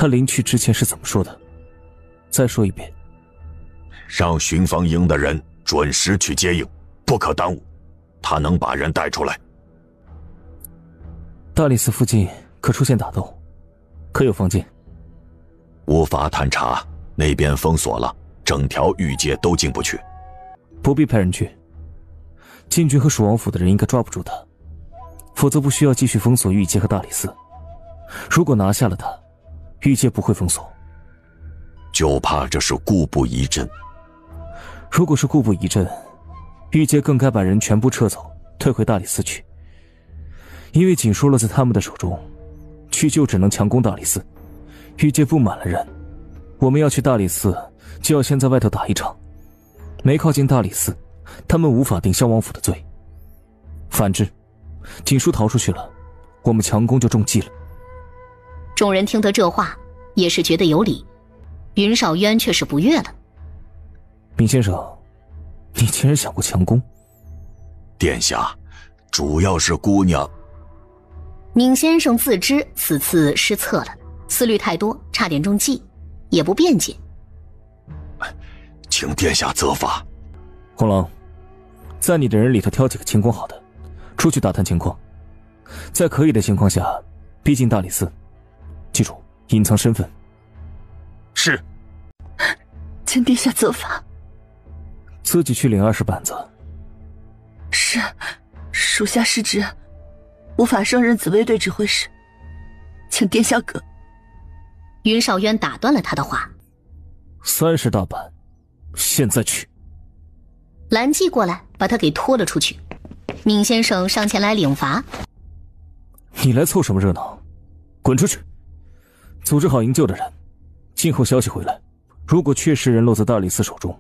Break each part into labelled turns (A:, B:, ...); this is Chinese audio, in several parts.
A: 他临去之前是怎么说的？再说一遍。
B: 让巡防营的人准时去接应，不可耽误。他能把人带出来。
A: 大理寺附近可出现打斗，可有放箭？
B: 无法探查，那边封锁了，整条御街都进不去。
A: 不必派人去，禁军和蜀王府的人应该抓不住他，否则不需要继续封锁御街和大理寺。如果拿下了他，御街不会封锁。
B: 就怕这是故布疑阵。
A: 如果是故布疑阵，御街更该把人全部撤走，退回大理寺去。因为锦书落在他们的手中，去就只能强攻大理寺。御街布满了人，我们要去大理寺，就要先在外头打一场。没靠近大理寺，他们无法定襄王府的罪。反之，锦书逃出去了，我们强攻就中计了。
C: 众人听得这话，也是觉得有理。云少渊却是不悦了。
A: 闵先生，你竟然想过强攻？
B: 殿下，主要是姑娘。
C: 闵先生自知此次失策了，思虑太多，差点中计，也不辩解。
B: 请殿下责罚。
A: 红狼，在你的人里头挑几个轻功好的，出去打探情况。在可以的情况下，逼近大理寺。记住，隐藏身份。
B: 是。
D: 请殿下责罚。
A: 自己去领20板子。
D: 是，属下失职，无法胜任紫薇队指挥使，请殿下阁。
C: 云少渊打断了他的话。
A: 30大板，现在去。
C: 蓝记过来，把他给拖了出去。闵先生上前来领罚。
A: 你来凑什么热闹？滚出去！组织好营救的人，静候消息回来。如果确实人落在大理寺手中，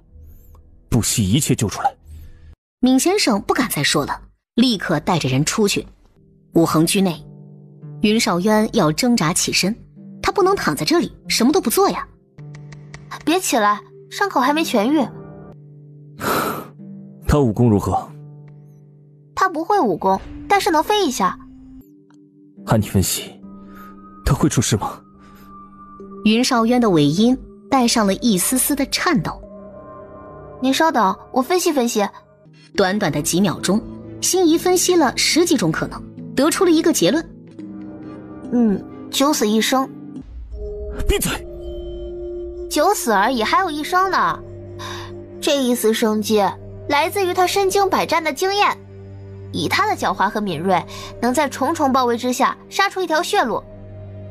A: 不惜一切救出来。
C: 闵先生不敢再说了，立刻带着人出去。武衡居内，云少渊要挣扎起身，他不能躺在这里什么都不做呀。
E: 别起来，伤口还没痊愈。
A: 他武功如何？
E: 他不会武功，但是能飞一下。
A: 按你分析，他会出事吗？
C: 云少渊的尾音带上了一丝丝的颤抖。
E: 您稍等，我分析分析。
C: 短短的几秒钟，心仪分析了10几种可能，得出了一个结论。
E: 九死一生。
A: 闭嘴！
E: 九死而已，还有一生呢。这一丝生机来自于他身经百战的经验，以他的狡猾和敏锐，能在重重包围之下杀出一条血路，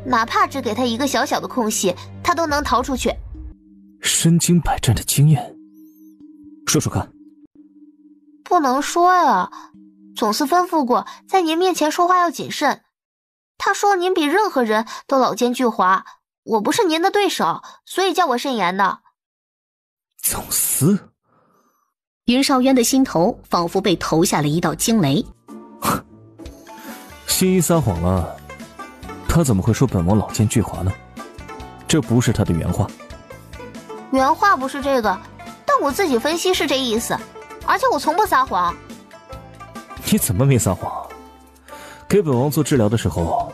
E: 哪怕只给他一个小小的空隙，他都能逃出去。
A: 身经百战的经验，说说看。
E: 不能说呀，总司吩咐过，在您面前说话要谨慎。他说您比任何人都老奸巨猾，我不是您的对手，所以叫我慎言的。
A: 总司？
C: 云少渊的心头仿佛被投下了一道惊雷。
A: 新一撒谎了，他怎么会说本王老奸巨猾呢？这不是他的原话。
E: 原话不是这个，但我自己分析是这意思，而且我从不撒谎。
A: 你怎么没撒谎？给本王做治疗的时候，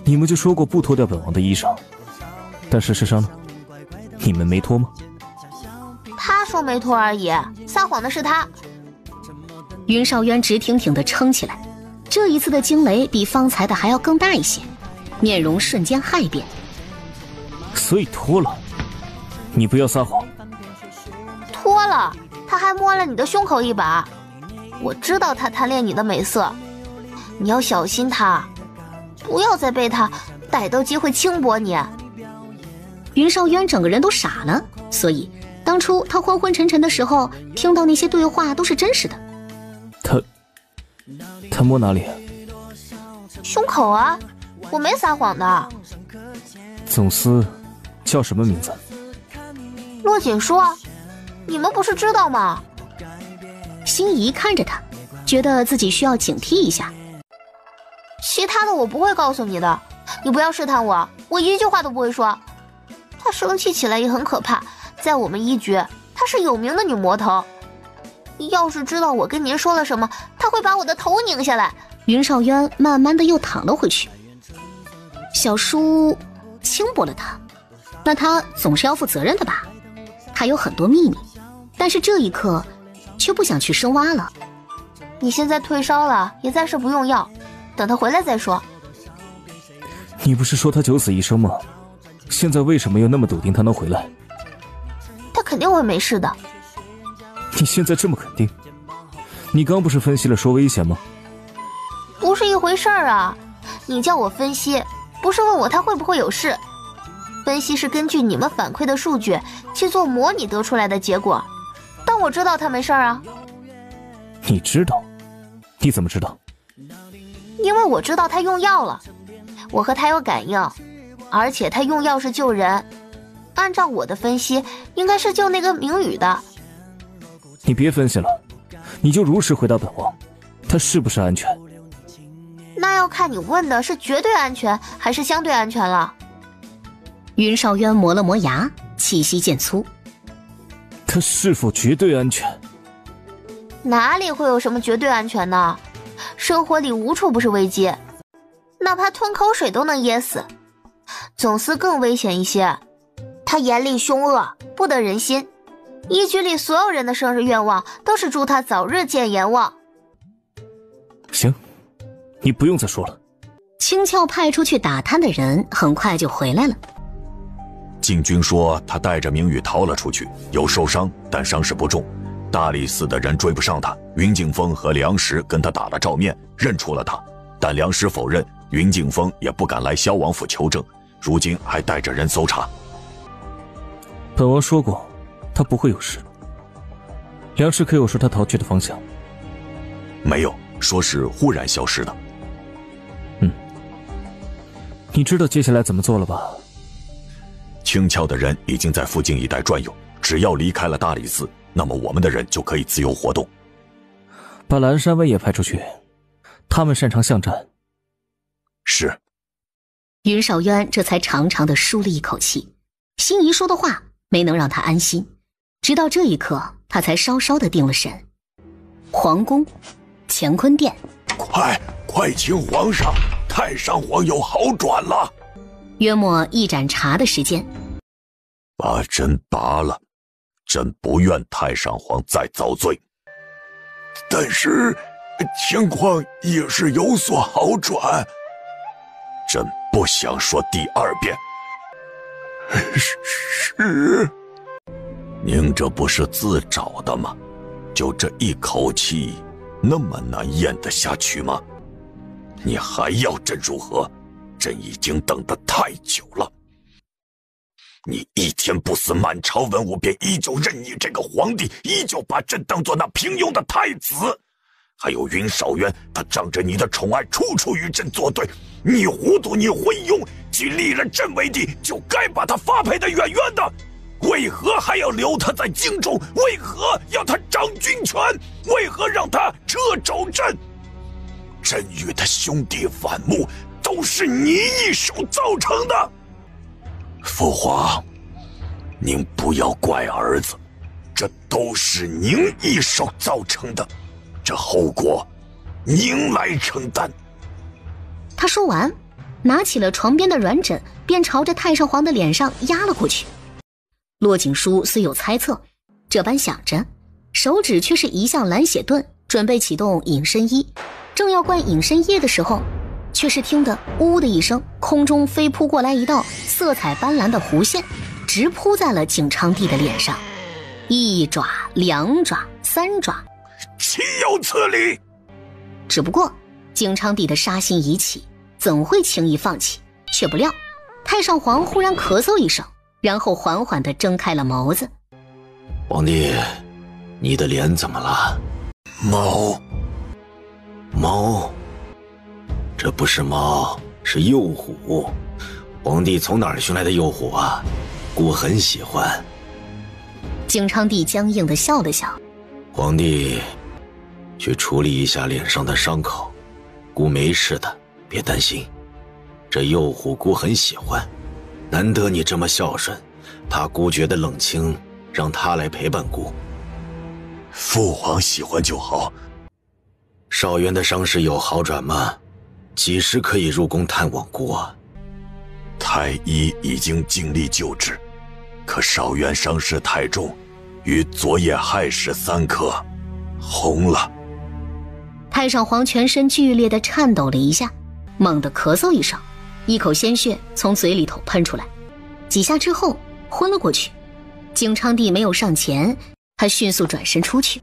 A: 你们就说过不脱掉本王的衣裳，但事实上呢？你们没脱吗？
E: 他说没脱而已，撒谎的是他。
C: 云少渊直挺挺地撑起来，这一次的惊雷比方才的还要更大一些，面容瞬间骇变。
A: 所以脱了，你不要撒谎。
E: 脱了，他还摸了你的胸口一把。我知道他贪恋你的美色，你要小心他，不要再被他逮到机会轻薄你。
C: 云少渊整个人都傻了，所以当初他昏昏沉沉的时候，听到那些对话都是真实的。
A: 他摸哪里啊？
E: 胸口啊，我没撒谎的。
A: 总司叫什么名字？
E: 洛锦说，你们不是知道吗？
C: 心仪看着他，觉得自己需要警惕一下。
E: 其他的我不会告诉你的，你不要试探我，我一句话都不会说。她生气起来也很可怕，在我们一局，她是有名的女魔头。要是知道我跟您说了什么，她会把我的头拧下来。
C: 云少渊慢慢的又躺了回去。小叔轻薄了他，那他总是要负责任的吧？他有很多秘密，但是这一刻却不想去深挖了。
E: 你现在退烧了，也暂时不用药，等他回来再说。
A: 你不是说他九死一生吗？现在为什么又那么笃定他能回来？
E: 他肯定会没事的。
A: 你现在这么肯定？你刚不是分析了说危险吗？
E: 不是一回事儿啊！你叫我分析，不是问我他会不会有事。分析是根据你们反馈的数据去做模拟得出来的结果。但我知道他没事儿啊。
A: 你知道？你怎么知道？
E: 因为我知道他用药了，我和他有感应，而且他用药是救人。按照我的分析，应该是救那个明宇的。
A: 你别分析了，你就如实回答本王，他是不是安全？
E: 那要看你问的是绝对安全还是相对安全了。
C: 云少渊磨了磨牙，气息渐粗。
A: 他是否绝对安全？
E: 哪里会有什么绝对安全呢？生活里无处不是危机，哪怕吞口水都能噎死。总司更危险一些，他严厉凶恶，不得人心。一局里所有人的生日愿望都是祝他早日见阎王。
A: 行，你不用再说了。
C: 青鞘派出去打探的人很快就回来了。
B: 禁军说他带着明宇逃了出去，有受伤，但伤势不重。大理寺的人追不上他，云静峰和梁石跟他打了照面，认出了他，但梁石否认，云静峰也不敢来萧王府求证，如今还带着人搜查。
A: 本王说过，他不会有事。梁石可有说他逃去的方向？
B: 没有，说是忽然消失的。
A: 你知道接下来怎么做了吧？
B: 轻巧的人已经在附近一带转悠，只要离开了大理寺，那么我们的人就可以自由活动。
A: 把蓝山威也派出去，他们擅长巷战。
B: 是。
C: 云少渊这才长长的舒了一口气，心仪说的话没能让他安心，直到这一刻他才稍稍的定了神。皇宫，乾坤殿，
B: 快请皇上，太上皇有好转了。
C: 约莫一盏茶的时间，
B: 把针拔了，朕不愿太上皇再遭罪，但是情况也是有所好转，朕不想说第二遍。是，您这不是自找的吗？就这一口气，那么难咽得下去吗？你还要朕如何？朕已经等得太久了。你一天不死，满朝文武便依旧认你这个皇帝，依旧把朕当作那平庸的太子。还有云少渊，他仗着你的宠爱，处处与朕作对。你糊涂，你昏庸，既立了朕为帝，就该把他发配得远远的。为何还要留他在京中？为何要他掌军权？为何让他掣肘朕？朕与他兄弟反目，都是你一手造成的。父皇，您不要怪儿子，这都是您一手造成的，这后果您来承担。
C: 他说完，拿起了床边的软枕，便朝着太上皇的脸上压了过去。骆景书虽有猜测，这般想着，手指却是一向蓝血盾，准备启动隐身衣。正要灌隐身液的时候，却是听得呜的一声，空中飞扑过来一道色彩斑斓的弧线，直扑在了景昌帝的脸上。一爪、两爪、三爪，
B: 岂有此理！
C: 只不过景昌帝的杀心已起，怎会轻易放弃？却不料太上皇忽然咳嗽一声，然后缓缓地睁开了眸子。
F: 皇帝，你的脸怎么了？猫，这不是猫，是幼虎。皇帝从哪儿寻来的幼虎啊？孤很喜欢。
C: 景昌帝僵硬地笑了笑。
F: 皇帝，去处理一下脸上的伤口，孤没事的，别担心。这幼虎孤很喜欢，难得你这么孝顺，怕孤觉得冷清，让他来陪伴孤。
B: 父皇喜欢就好。
F: 少渊的伤势有好转吗？几时可以入宫探望孤啊？
B: 太医已经尽力救治，可少渊伤势太重，与昨夜亥时3刻，红了。
C: 太上皇全身剧烈地颤抖了一下，猛地咳嗽一声，一口鲜血从嘴里头喷出来，几下之后昏了过去。景昌帝没有上前，他迅速转身出去。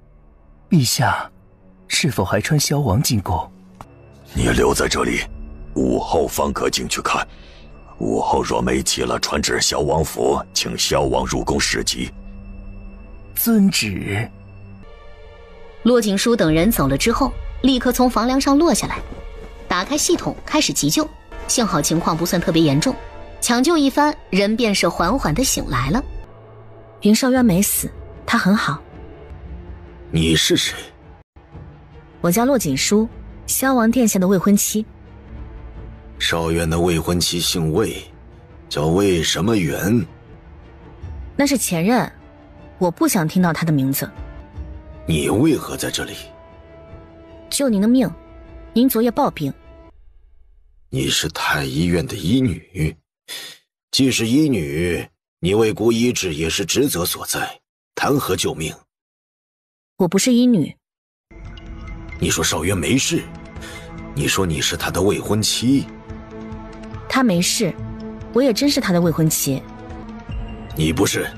G: 陛下，是否还穿萧王进宫？
B: 你留在这里，午后方可进去看。午后若没齐了，传至萧王府，请萧王入宫侍疾。
G: 遵旨。
C: 骆景书等人走了之后，立刻从房梁上落下来，打开系统开始急救。幸好情况不算特别严重，抢救一番，人便是缓缓地醒来了。
H: 云少渊没死，他很好。
F: 你是谁？
H: 我叫骆锦书，萧王殿下的未婚妻。
F: 少渊的未婚妻姓魏，叫魏什么元？
H: 那是前任，我不想听到他的名字。
F: 你为何在这里？
H: 救您的命，您昨夜暴病。
F: 你是太医院的医女，既是医女，你为国医治也是职责所在，谈何救命？
H: 我不是医女。
F: 你说少渊没事，你说你是他的未婚妻。
H: 他没事，我也真是他的未婚妻。
F: 你不是？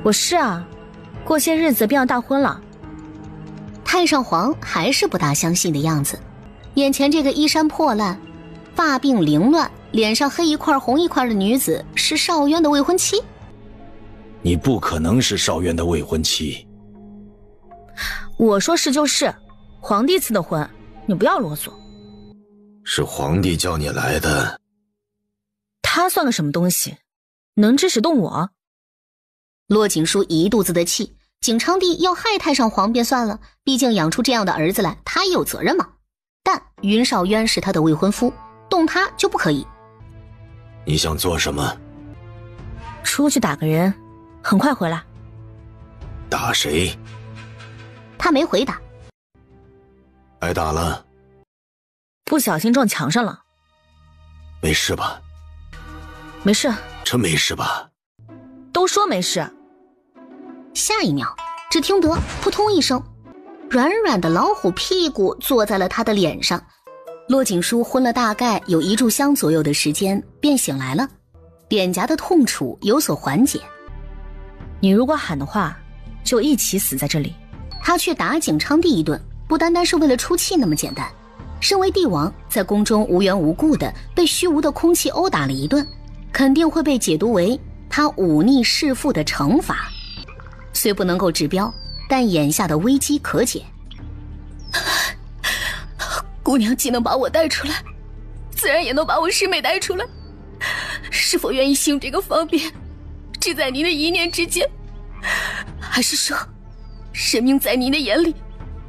H: 我是啊，过些日子便要大婚了。
C: 太上皇还是不大相信的样子，眼前这个衣衫破烂、发鬓凌乱、脸上黑一块红一块的女子是少渊的未婚妻？
F: 你不可能是少渊的未婚妻。
H: 我说是就是，皇帝赐的婚，你不要啰嗦。
F: 是皇帝叫你来的。
H: 他算个什么东西，能指使动我？
C: 骆景书一肚子的气，景昌帝要害太上皇便算了，毕竟养出这样的儿子来，他也有责任嘛。但云少渊是他的未婚夫，动他就不可以。
F: 你想做什么？
H: 出去打个人，很快回来。
F: 打谁？
C: 他没回答。
F: 挨打了？
H: 不小心撞墙上了。
F: 没事吧？
H: 没事。
F: 真没事吧？
H: 都说没事。
C: 下一秒，只听得扑通一声，软软的老虎屁股坐在了他的脸上。骆景书昏了大概有1炷香左右的时间，便醒来了，脸颊的痛楚有所缓解。
H: 你如果喊的话，就一起死在这里。
C: 他去打景昌帝一顿，不单单是为了出气那么简单。身为帝王，在宫中无缘无故的被虚无的空气殴打了一顿，肯定会被解读为他忤逆弑父的惩罚。虽不能够治标，但眼下的危机可解。
D: 姑娘既能把我带出来，自然也能把我师妹带出来。是否愿意行这个方便，只在您的一念之间？还是说，神明在您的眼里，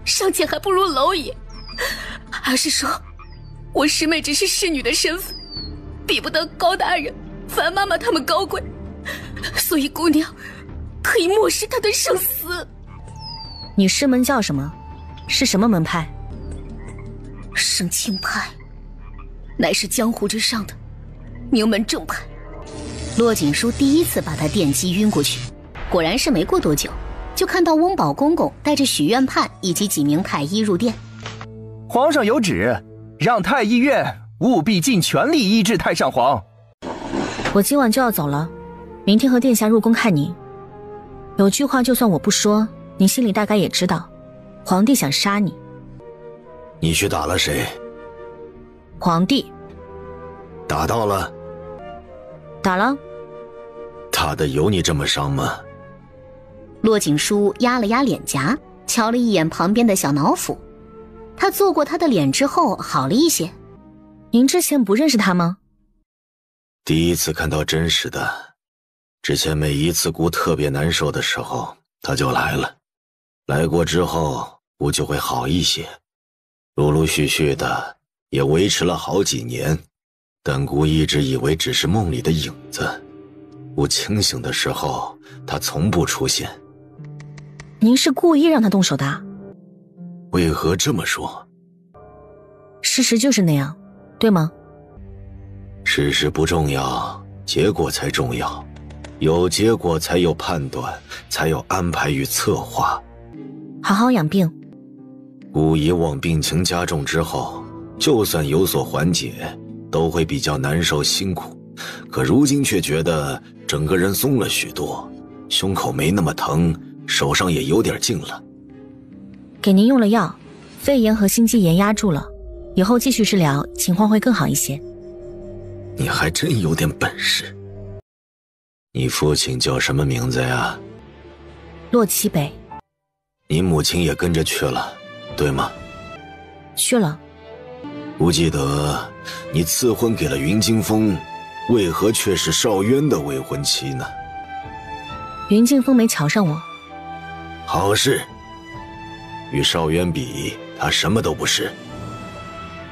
D: 尚且还不如蝼蚁？还是说，我师妹只是侍女的身份，比不得高大人、樊妈妈他们高贵，所以姑娘可以漠视她的生死？
H: 你师门叫什么？是什么门派？
D: 圣清派，乃是江湖之上的名门正派。
C: 骆锦书第一次把他电击晕过去，果然是没过多久，就看到翁宝公公带着许愿判以及几名太医入殿。
G: 皇上有旨，让太医院务必尽全力医治太上皇。
H: 我今晚就要走了，明天和殿下入宫看你。有句话就算我不说，你心里大概也知道，皇帝想杀你。
F: 你去打了谁？
H: 皇帝。
F: 打到了？
H: 打了。
F: 打的有你这么伤吗？
C: 骆景书压了压脸颊，瞧了一眼旁边的小脑斧。他做过他的脸之后好了一些。
H: 您之前不认识他吗？
F: 第一次看到真实的，之前每一次姑特别难受的时候，他就来了。来过之后，姑就会好一些。陆陆续续的，也维持了好几年。但姑一直以为只是梦里的影子。姑清醒的时候，他从不出现。
H: 您是故意让他动手的？
F: 为何这么说？
H: 事实就是那样，对吗？
F: 事实不重要，结果才重要。有结果才有判断，才有安排与策划。
H: 好好养病。
F: 姑以往病情加重之后，就算有所缓解，都会比较难受辛苦。可如今却觉得整个人松了许多，胸口没那么疼，手上也有点劲了。
H: 给您用了药，肺炎和心肌炎压住了，以后继续治疗，情况会更好一些。
F: 你还真有点本事。你父亲叫什么名字呀？
H: 洛奇北。
F: 你母亲也跟着去了，对吗？
H: 去了。
F: 不记得你赐婚给了云惊风，为何却是邵渊的未婚妻呢？
H: 云劲风没瞧上我。
F: 好事。与邵渊比，他什么都不是。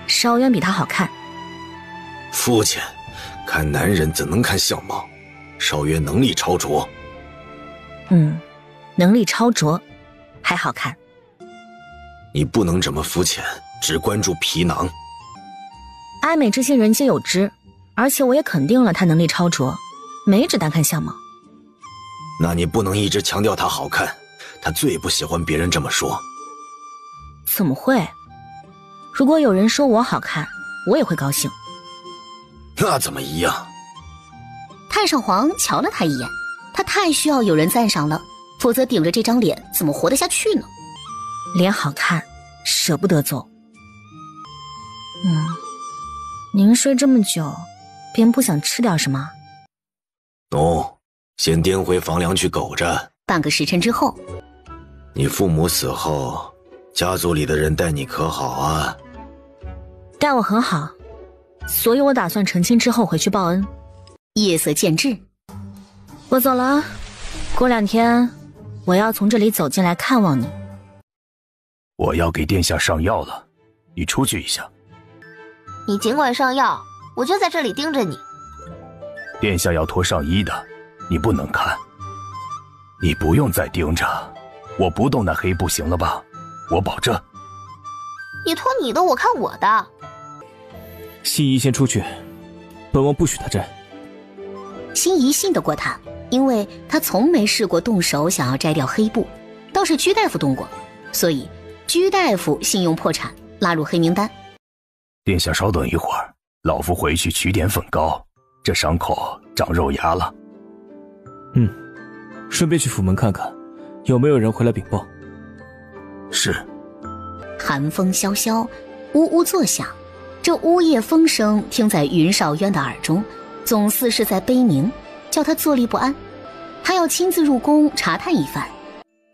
H: 邵渊比他好看。
F: 父亲，看男人怎能看相貌？邵渊能力超卓。
H: 能力超卓，还好看。
F: 你不能这么肤浅，只关注皮囊。
H: 爱美之心人皆有之，而且我也肯定了他能力超卓，没只单看相貌。
F: 那你不能一直强调他好看，他最不喜欢别人这么说。
H: 怎么会？如果有人说我好看，我也会高兴。
F: 那怎么一样？
C: 太上皇瞧了他一眼，他太需要有人赞赏了，否则顶着这张脸怎么活得下去呢？
H: 脸好看，舍不得走。您睡这么久，便不想吃点什么？
F: 先颠回房梁去苟着。
C: 半个时辰之后，
F: 你父母死后，家族里的人待你可好啊？
H: 待我很好，所以我打算成亲之后回去报恩。
C: 夜色渐至，
H: 我走了，过2天我要从这里走进来看望你。
G: 我要给殿下上药了，你出去一下。
E: 你尽管上药，我就在这里盯着你。
G: 殿下要脱上衣的，你不能看。你不用再盯着，我不动那黑布行了吧？我保证。
E: 你脱你的，我看我的。
A: 心仪先出去，本王不许他沾。
C: 心仪信得过他，因为他从没试过动手想要摘掉黑布，倒是居大夫动过，所以居大夫信用破产，拉入黑名单。
G: 殿下稍等一会儿，老夫回去取点粉膏，这伤口长肉芽了。
A: 顺便去府门看看，有没有人回来禀报。
G: 是。
C: 寒风萧萧，呜呜作响，这呜咽风声听在云少渊的耳中，总似是在悲鸣，叫他坐立不安。他要亲自入宫查探一番。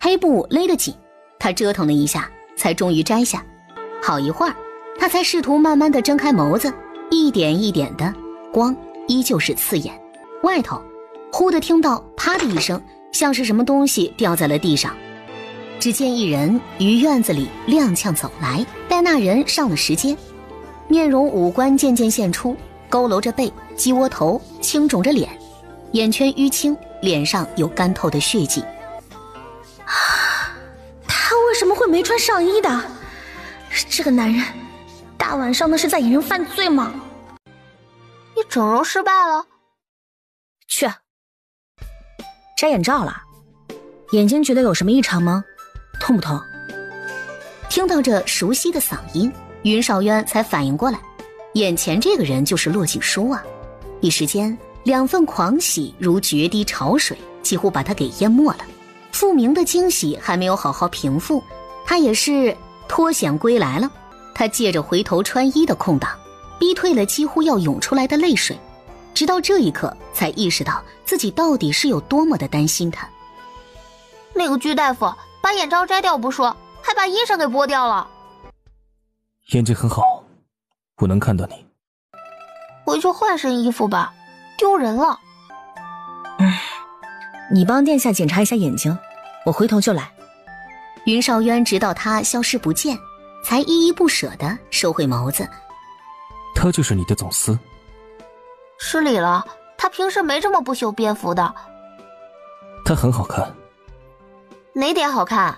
C: 黑布勒得紧，他折腾了一下，才终于摘下。好一会儿，他才试图慢慢地睁开眸子，一点一点的，光依旧是刺眼。外头忽地听到啪的一声，像是什么东西掉在了地上。只见一人于院子里踉跄走来，待那人上了石阶，面容五官渐渐现出，佝偻着背，鸡窝头，青肿着脸，眼圈淤青，脸上有干透的血迹。
H: 他为什么会没穿上衣的？这个男人大晚上的是在引人犯罪吗？
E: 你整容失败了？
H: 去摘眼罩了。眼睛觉得有什么异常吗？痛不痛？
C: 听到这熟悉的嗓音，云少渊才反应过来，眼前这个人就是骆景书啊！一时间2份狂喜如决堤潮水，几乎把他给淹没了。复明的惊喜还没有好好平复，他也是脱险归来了。他借着回头穿衣的空档，逼退了几乎要涌出来的泪水，直到这一刻才意识到自己到底是有多么的担心他。
E: 那个居大夫把眼罩摘掉不说，还把衣裳给剥掉了。
A: 眼睛很好，我能看到你。
E: 回去换身衣服吧，丢人了。
H: 你帮殿下检查一下眼睛，我回头就来。
C: 云少渊直到他消失不见，才依依不舍地收回眸子。
A: 他就是你的总司？
E: 失礼了，他平时没这么不修边幅的。
A: 他很好看。
E: 哪点好看？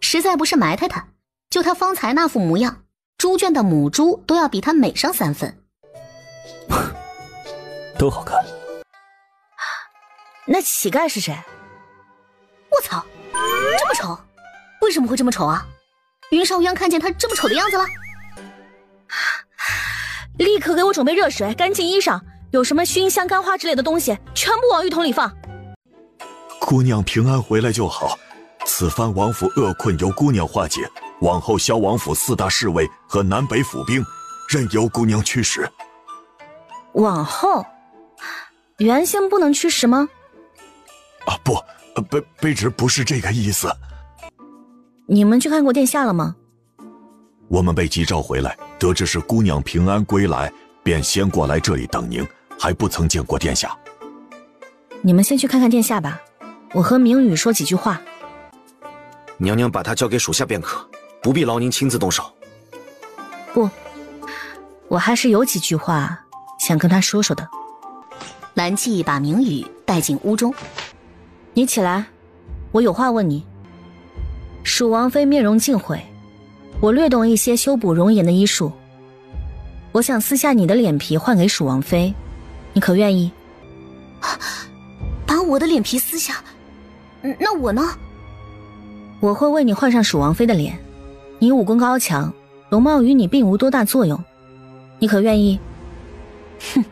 C: 实在不是埋汰他，就他方才那副模样，猪圈的母猪都要比他美上3分。
A: 都好看。
H: 那乞丐是谁？
C: 我操，这么丑？为什么会这么丑啊？云少渊看见他这么丑的样子了？
H: 立刻给我准备热水，干净衣裳，有什么熏香干花之类的东西，全部往浴桶里放。
B: 姑娘平安回来就好，此番王府厄困由姑娘化解，往后萧王府4大侍卫和南北府兵任由姑娘驱使。
H: 往后？原先不能驱使吗？
B: 啊不，卑职不是这个意思。
H: 你们去看过殿下了吗？
B: 我们被急召回来，得知是姑娘平安归来，便先过来这里等您，还不曾见过殿下。
H: 你们先去看看殿下吧，我和明宇说几句话。
F: 娘娘把她交给属下便可，不必劳您亲自动手。
H: 不，我还是有几句话想跟他说说的。
C: 蓝骥把明宇带进屋中。
H: 你起来，我有话问你。蜀王妃面容尽毁，我略懂一些修补容颜的医术，我想撕下你的脸皮换给蜀王妃，你可愿意？
C: 把我的脸皮撕下？那我呢？
H: 我会为你换上蜀王妃的脸，你武功高强，容貌与你并无多大作用，你可愿意？
C: 哼，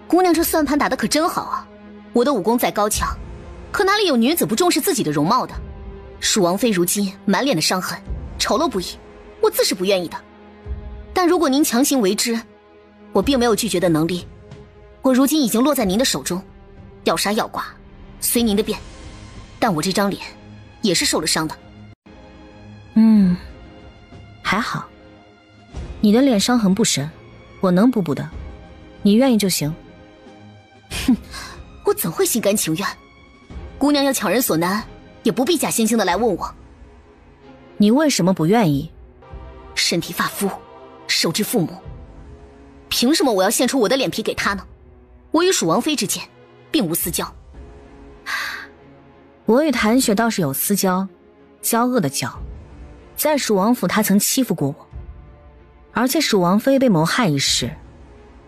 C: 姑娘这算盘打得可真好啊！我的武功再高强，可哪里有女子不重视自己的容貌的？蜀王妃如今满脸的伤痕，丑陋不已，我自是不愿意的。但如果您强行为之，我并没有拒绝的能力。我如今已经落在您的手中，要杀要剐，随您的便。但我这张脸也是受了伤的。
H: 还好，你的脸伤痕不深，我能补补的，你愿意就行。
C: 哼，我怎会心甘情愿？姑娘要强人所难，也不必假惺惺的来问我。
H: 你为什么不愿意？
C: 身体发肤，受之父母，凭什么我要献出我的脸皮给他呢？我与蜀王妃之间并无私交。
H: 我与谭雪倒是有私交，交恶的交。在蜀王府他曾欺负过我，而且蜀王妃被谋害一事，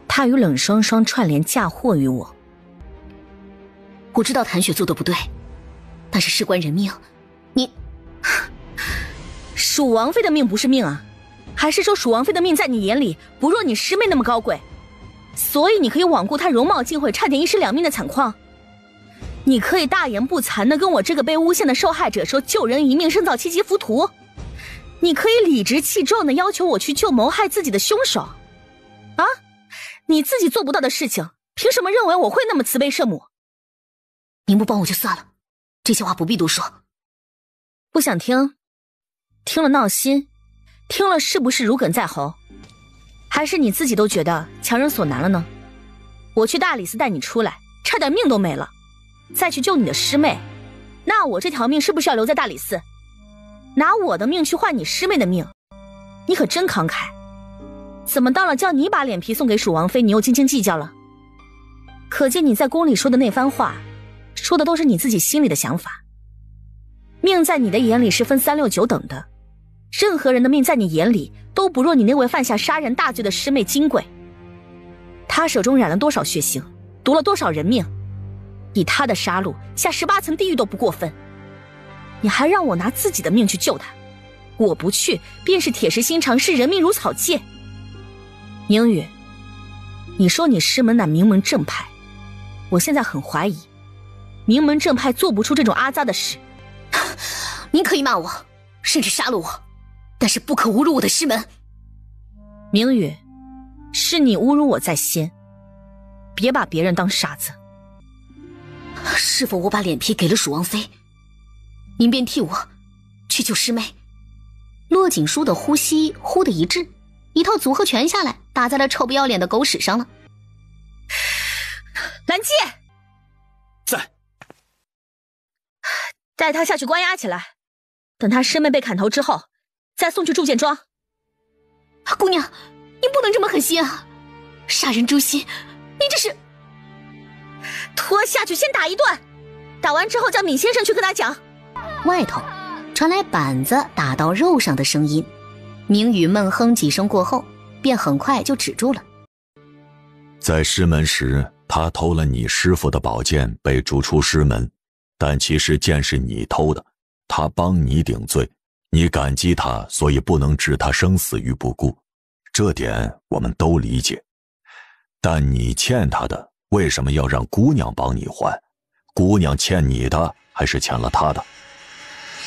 H: 他与冷霜霜串联嫁祸于我。
C: 我知道谭雪做的不对，但是事关人命，你
H: 蜀王妃的命不是命啊，还是说蜀王妃的命在你眼里不若你师妹那么高贵，所以你可以罔顾她容貌尽毁差点一尸两命的惨况？你可以大言不惭地跟我这个被诬陷的受害者说救人一命胜造七级浮屠，你可以理直气壮地要求我去救谋害自己的凶手啊？你自己做不到的事情，凭什么认为我会那么慈悲圣母？
C: 您不帮我就算了，这些话不必多说。
H: 不想听？听了闹心？听了是不是如鲠在喉？还是你自己都觉得强人所难了呢？我去大理寺带你出来，差点命都没了，再去救你的师妹，那我这条命是不是要留在大理寺？拿我的命去换你师妹的命，你可真慷慨。怎么到了叫你把脸皮送给蜀王妃，你又斤斤计较了？可见你在宫里说的那番话，说的都是你自己心里的想法。命在你的眼里是分3、6、9等的，任何人的命在你眼里都不若你那位犯下杀人大罪的师妹金贵。她手中染了多少血腥，夺了多少人命，以她的杀戮下18层地狱都不过分。你还让我拿自己的命去救她，我不去便是铁石心肠，视人命如草芥。明宇，你说你师门乃名门正派，我现在很怀疑名门正派做不出这种阿杂的事。
C: 您可以骂我，甚至杀了我，但是不可侮辱我的师门。
H: 明宇，是你侮辱我在先，别把别人当傻子。
C: 是否我把脸皮给了蜀王妃，您便替我去救师妹？骆锦书的呼吸忽的一滞，一套组合拳下来，打在了臭不要脸的狗屎上了。
H: 蓝姬，
F: 在，
H: 带他下去关押起来，等他师妹被砍头之后，再送去铸剑庄。
C: 姑娘，你不能这么狠心啊！杀人诛心，你这是……
H: 拖下去先打一顿，打完之后叫闵先生去跟他讲。
C: 外头传来板子打到肉上的声音，明宇闷哼几声过后，便很快就止住了。
B: 在师门时，他偷了你师父的宝剑，被逐出师门，但其实剑是你偷的，他帮你顶罪，你感激他，所以不能置他生死于不顾，这点我们都理解。但你欠他的，为什么要让姑娘帮你还？姑娘欠你的，还是欠了他的？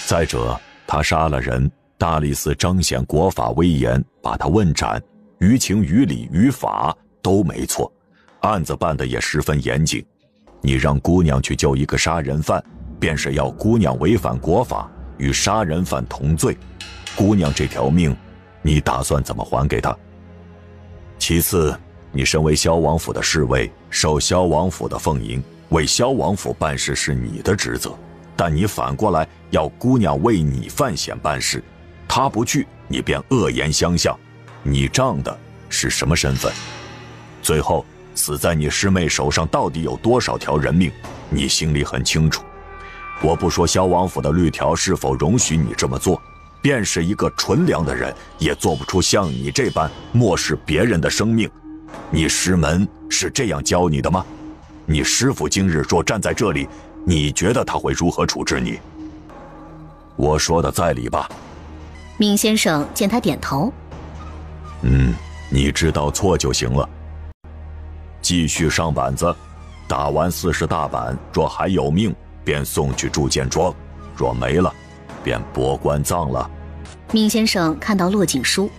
B: 再者，他杀了人，大理寺彰显国法威严，把他问斩，于情于理于法都没错，案子办得也十分严谨。你让姑娘去救一个杀人犯，便是要姑娘违反国法，与杀人犯同罪。姑娘这条命，你打算怎么还给她？其次，你身为萧王府的侍卫，受萧王府的奉迎，为萧王府办事是你的职责，但你反过来要姑娘为你犯险办事，她不去，你便恶言相向，你仗的是什么身份？最后死在你师妹手上到底有多少条人命，你心里很清楚。我不说萧王府的律条是否容许你这么做，便是一个纯良的人也做不出像你这般漠视别人的生命。你师门是这样教你的吗？你师父今日若站在这里，你觉得他会如何处置你？我说的在理吧？
C: 闵先生见他点头，
B: 你知道错就行了。继续上板子，打完40大板，若还有命，便送去铸剑庄；若没了，便拨棺葬了。
C: 闵先生看到骆锦书，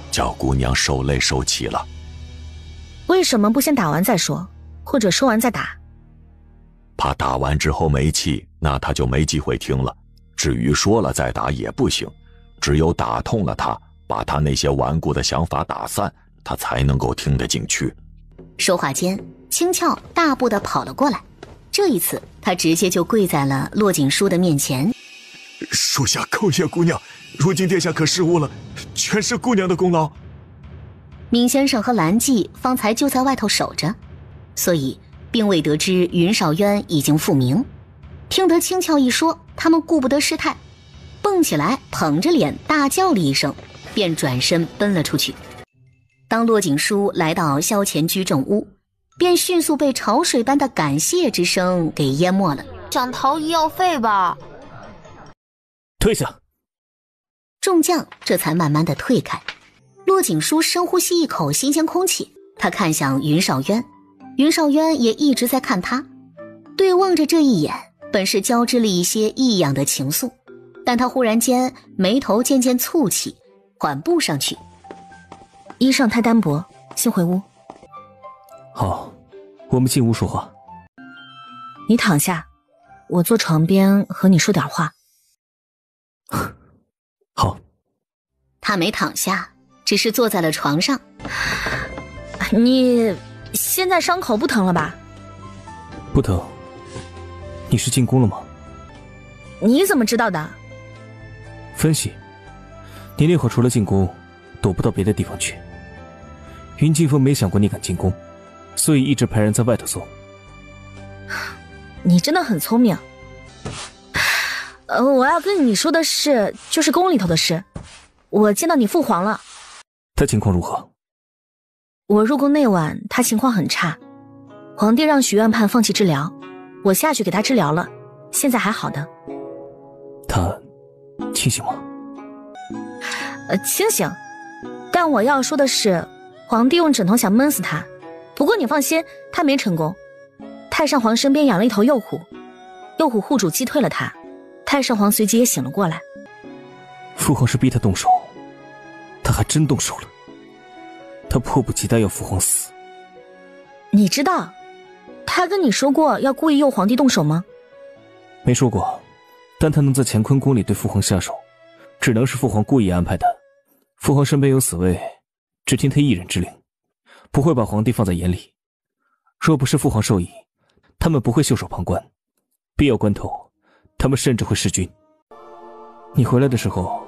B: 叫姑娘受累受气了。
H: 为什么不先打完再说，或者说完再打？
B: 怕打完之后没气，那他就没机会听了。至于说了再打也不行，只有打痛了他，把他那些顽固的想法打散，他才能够听得进去。
C: 说话间，轻巧大步地跑了过来，这一次他直接就跪在了骆锦书的面前。
I: 属下叩谢姑娘，如今殿下可失误了，全是姑娘的功劳。
C: 闵先生和兰季方才就在外头守着，所以并未得知云少渊已经复明。听得轻巧一说，他们顾不得失态，蹦起来捧着脸大叫了一声，便转身奔了出去。当骆锦书来到萧前居正屋，便迅速被潮水般的感谢之声给淹没了。
E: 想逃医药费吧？
A: 退下！
C: 众将这才慢慢的退开。骆锦书深呼吸一口新鲜空气，他看向云少渊，云少渊也一直在看他，对望着这一眼，本是交织了一些异样的情愫，但他忽然间眉头渐渐蹙起，缓步上去。
H: 衣裳太单薄，先回屋。
A: 好，我们进屋说话。
H: 你躺下，我坐床边和你说点话。
A: 好。
C: 他没躺下，只是坐在了床上。
H: 你现在伤口不疼了吧？
A: 不疼。你是进宫了吗？
H: 你怎么知道的？
A: 分析，你那会儿除了进宫，躲不到别的地方去。云清风没想过你敢进宫，所以一直派人在外头搜。
H: 你真的很聪明。我要跟你说的是，就是宫里头的事。我见到你父皇了。
A: 他情况如何？
H: 我入宫那晚，他情况很差，皇帝让许愿判放弃治疗，我下去给他治疗了，现在还好的。
A: 他清醒吗？
H: 清醒，但我要说的是，皇帝用枕头想闷死他，不过你放心，他没成功。太上皇身边养了一头幼虎，幼虎护主击退了他，太上皇随即也醒了过来。
A: 父皇是逼他动手，他还真动手了。他迫不及待要父皇死。
H: 你知道他跟你说过要故意诱皇帝动手吗？
A: 没说过，但他能在乾坤宫里对父皇下手，只能是父皇故意安排的。父皇身边有死卫，只听他一人之令，不会把皇帝放在眼里。若不是父皇授意，他们不会袖手旁观，必要关头，他们甚至会弑君。你回来的时候，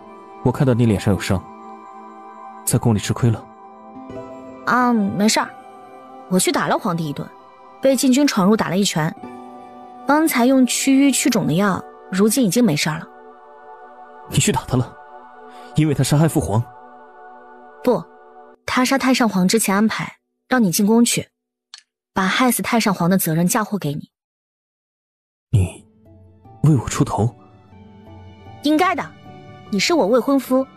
A: 我看到你脸上有伤，在宫里吃亏了。
H: 没事儿，我去打了皇帝一顿，被禁军闯入打了一拳，方才用驱瘀驱肿的药，如今已经没事了。
A: 你去打他了？因为他杀害父皇？
H: 不，他杀太上皇之前安排让你进宫去，把害死太上皇的责任嫁祸给你。
A: 你为我出头？
H: 应该的，你是我未婚夫，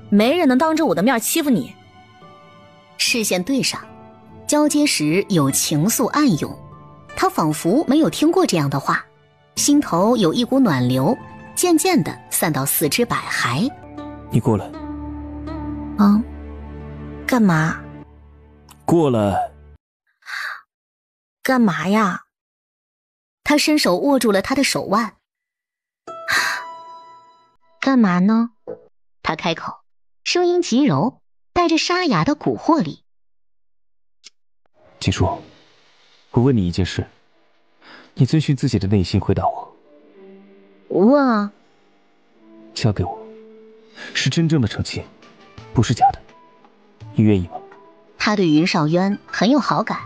H: 没人能当着我的面欺负你。
C: 视线对上，交接时有情愫暗涌，他仿佛没有听过这样的话，心头有一股暖流，渐渐地散到四肢百骸。
A: 你过来。
H: 干嘛？
A: 过来。
H: 干嘛呀？
C: 他伸手握住了他的手腕。
H: 干嘛呢？
C: 他开口，声音极柔，带着沙哑的蛊惑力。
A: 锦书，我问你一件事，你遵循自己的内心回答我。
H: 问啊。
A: 嫁给我，是真正的成亲，不是假的，你愿意吗？
C: 他对云少渊很有好感，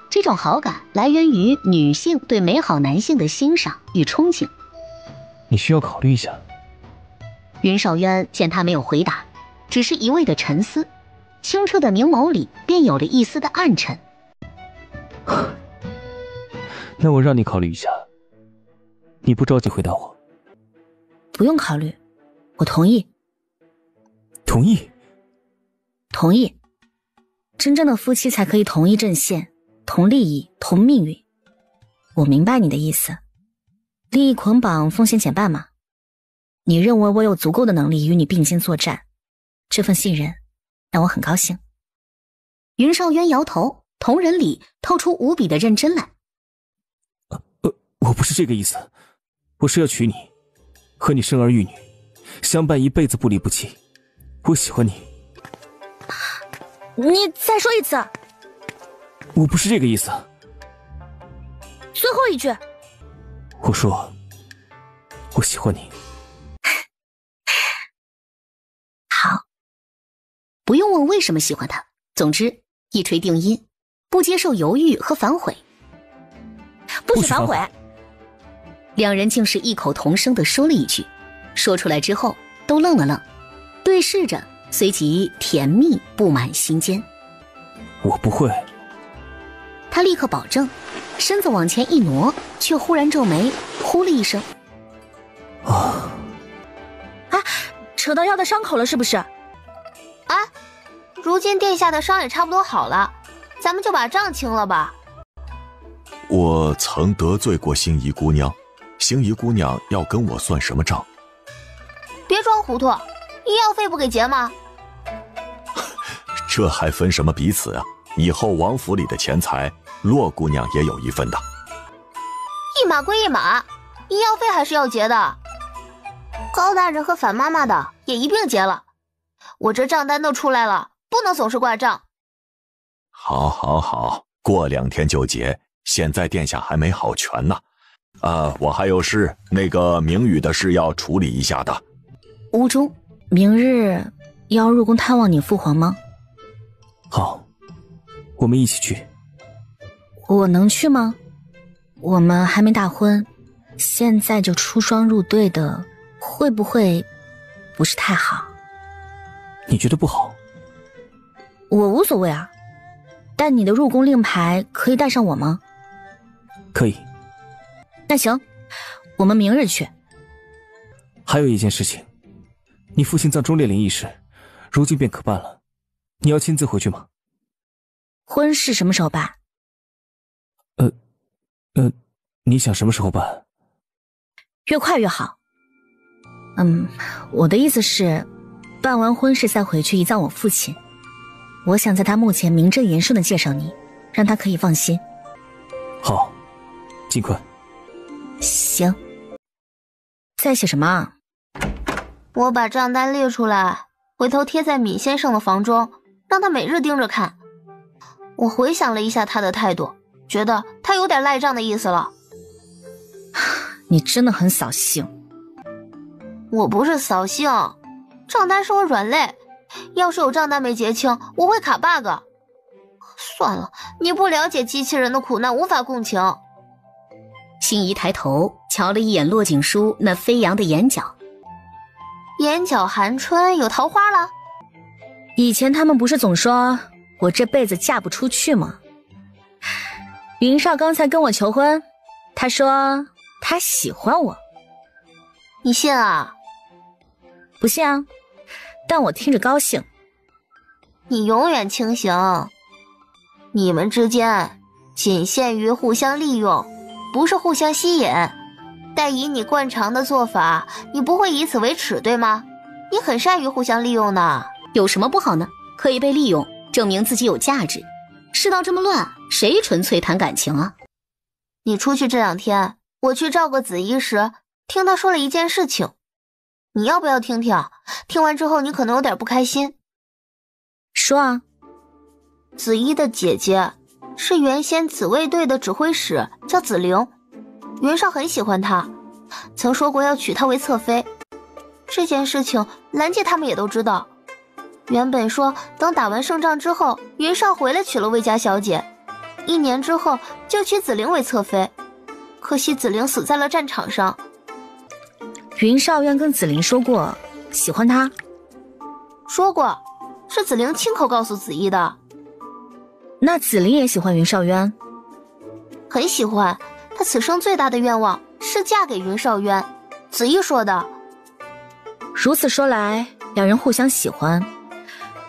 C: 这种好感来源于女性对美好男性的欣赏与憧憬。
A: 你需要考虑一下。
C: 云少渊见他没有回答，只是一味的沉思，清澈的明眸里便有了一丝的暗沉。
A: 那我让你考虑一下，你不着急回答我。
H: 不用考虑，我同意。
A: 同意？
H: 同意。真正的夫妻才可以同一阵线，同利益，同命运。我明白你的意思，利益捆绑，风险减半嘛。你认为我有足够的能力与你并肩作战，这份信任让我很高兴。
C: 云少渊摇头，瞳仁里透出无比的认真来。
A: 我不是这个意思，我是要娶你，和你生儿育女，相伴一辈子不离不弃。我喜欢你。
H: 你再说一次。
A: 我不是这个意思。
H: 最后一句。
A: 我说，我喜欢你。
C: 好，不用问为什么喜欢他，总之一锤定音，不接受犹豫和反悔。
H: 不许反悔。
C: 两人竟是异口同声地说了一句，说出来之后都愣了愣，对视着，随即甜蜜布满心间。
A: 我不会。
C: 他立刻保证，身子往前一挪，却忽然皱眉，呼了一声。
H: 扯到腰的伤口了是不是？
E: 如今殿下的伤也差不多好了，咱们就把账清了吧。
B: 我曾得罪过星移姑娘，星移姑娘要跟我算什么账？
E: 别装糊涂，医药费不给结吗？
B: 这还分什么彼此啊？以后王府里的钱财，洛姑娘也有一份的。
E: 一码归一码，医药费还是要结的。高大人和樊妈妈的也一并结了，我这账单都出来了，不能总是挂账。
B: 好，过2天就结，现在殿下还没好全呢。我还有事，那个明宇的事要处理一下的。
C: 屋中，
H: 明日要入宫探望你父皇吗？
A: 好，我们一起去。
H: 我能去吗？我们还没大婚，现在就出双入对的，会不会不是太好？
A: 你觉得不好？
H: 我无所谓啊，但你的入宫令牌可以带上我吗？
A: 可以。
H: 那行，我们明日去。
A: 还有一件事情，你父亲葬钟烈灵一事，如今便可办了，你要亲自回去吗？
H: 婚事什么时候办？
A: 你想什么时候办？
H: 越快越好。我的意思是，办完婚事再回去仪葬我父亲。我想在他墓前名正言顺地介绍你，让他可以放心。
A: 好，尽快。
H: 行。在写什么啊？
E: 我把账单列出来，回头贴在闵先生的房中，让他每日盯着看。我回想了一下他的态度，觉得他有点赖账的意思了。
H: 你真的很扫兴。
E: 我不是扫兴，账单是我软肋，要是有账单没结清，我会卡 bug。算了，你不了解机器人的苦难，无法共情。
C: 心仪抬头瞧了一眼骆景书那飞扬的眼角，
E: 眼角含春，有桃花了？
H: 以前他们不是总说我这辈子嫁不出去吗？云少刚才跟我求婚，他说他喜欢我。
E: 你信啊？
H: 不信啊，但我听着高兴。
E: 你永远清醒。你们之间仅限于互相利用，不是互相吸引。但以你惯常的做法，你不会以此为耻，对吗？你很善于互相利用呢。
C: 有什么不好呢？可以被利用，证明自己有价值。世道这么乱，谁纯粹谈感情啊？
E: 你出去这2天，我去照顾子怡时，听他说了一件事情，你要不要听听？听完之后你可能有点不开心。
H: 说啊。
E: 子怡的姐姐是原先紫卫队的指挥使，叫紫菱。袁绍很喜欢她，曾说过要娶她为侧妃。这件事情兰姐他们也都知道。原本说等打完胜仗之后，袁绍回来娶了魏家小姐，1年之后就娶紫菱为侧妃。可惜紫菱死在了战场上。
H: 云少渊跟紫菱说过喜欢她？
E: 说过，是紫菱亲口告诉子怡的。
H: 那紫菱也喜欢云少渊？
E: 很喜欢，她此生最大的愿望是嫁给云少渊。子怡说的。
H: 如此说来，两人互相喜欢，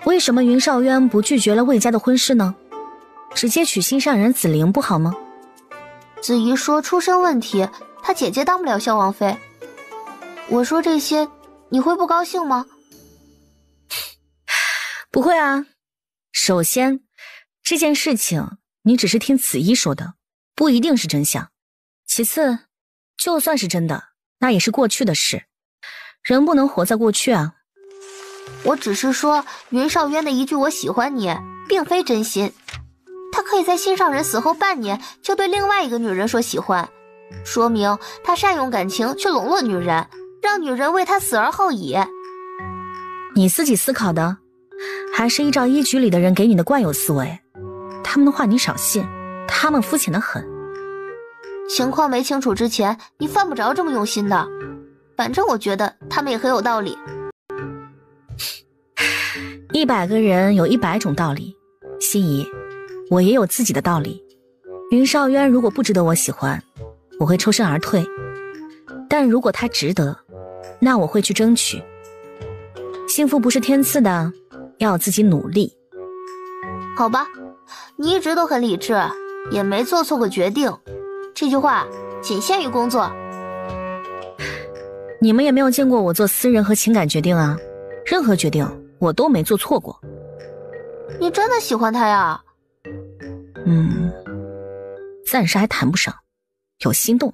H: 为什么云少渊不拒绝了魏家的婚事呢？直接娶心上人紫菱不好吗？
E: 子怡说出身问题，她姐姐当不了萧王妃。我说这些，你会不高兴吗？
H: 不会啊。首先，这件事情你只是听子怡说的，不一定是真相。其次，就算是真的，那也是过去的事，人不能活在过去啊。
E: 我只是说云少渊的一句我喜欢你并非真心，他可以在心上人死后半年就对另外一个女人说喜欢，说明他善用感情去笼络女人，让女人为他死而后已。
H: 你自己思考的，还是依照医局里的人给你的惯有思维？他们的话你少信，他们肤浅得很。
E: 情况没清楚之前，你犯不着这么用心的。反正我觉得他们也很有道理。
H: 100个人有100种道理，心怡，我也有自己的道理。云少渊如果不值得我喜欢，我会抽身而退；但如果他值得，那我会去争取。幸福不是天赐的，要自己努力。
E: 好吧，你一直都很理智，也没做错过决定。这句话仅限于工作。
H: 你们也没有见过我做私人和情感决定啊，任何决定我都没做错过。
E: 你真的喜欢他呀？
H: 暂时还谈不上，有心动。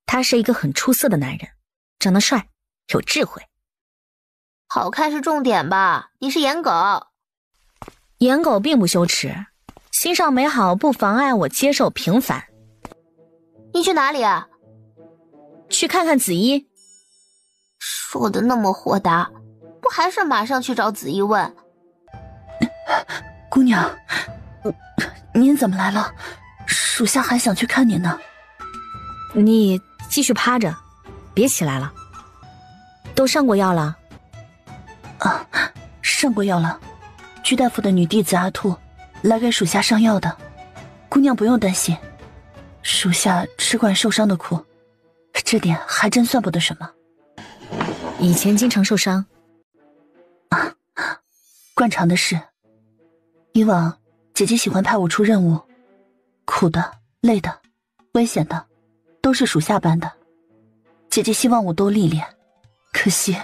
H: 他是一个很出色的男人，长得帅，有智慧。
E: 好看是重点吧？你是颜狗。
H: 颜狗并不羞耻，欣赏美好不妨碍我接受平凡。
E: 你去哪里啊？
H: 去看看子怡。
E: 说的那么豁达，不还是马上去找子怡问？
J: 姑娘，您怎么来了？属下还想去看您呢。
H: 你继续趴着，别起来了。都上过药了？
J: 啊，上过药了。居大夫的女弟子阿兔来给属下上药的，姑娘不用担心，属下只管受伤的苦，这点还真算不得什么。
H: 以前经常受伤？
J: 啊，惯常的事。以往姐姐喜欢派我出任务，苦的、累的、危险的，都是属下办的。姐姐希望我多历练，可惜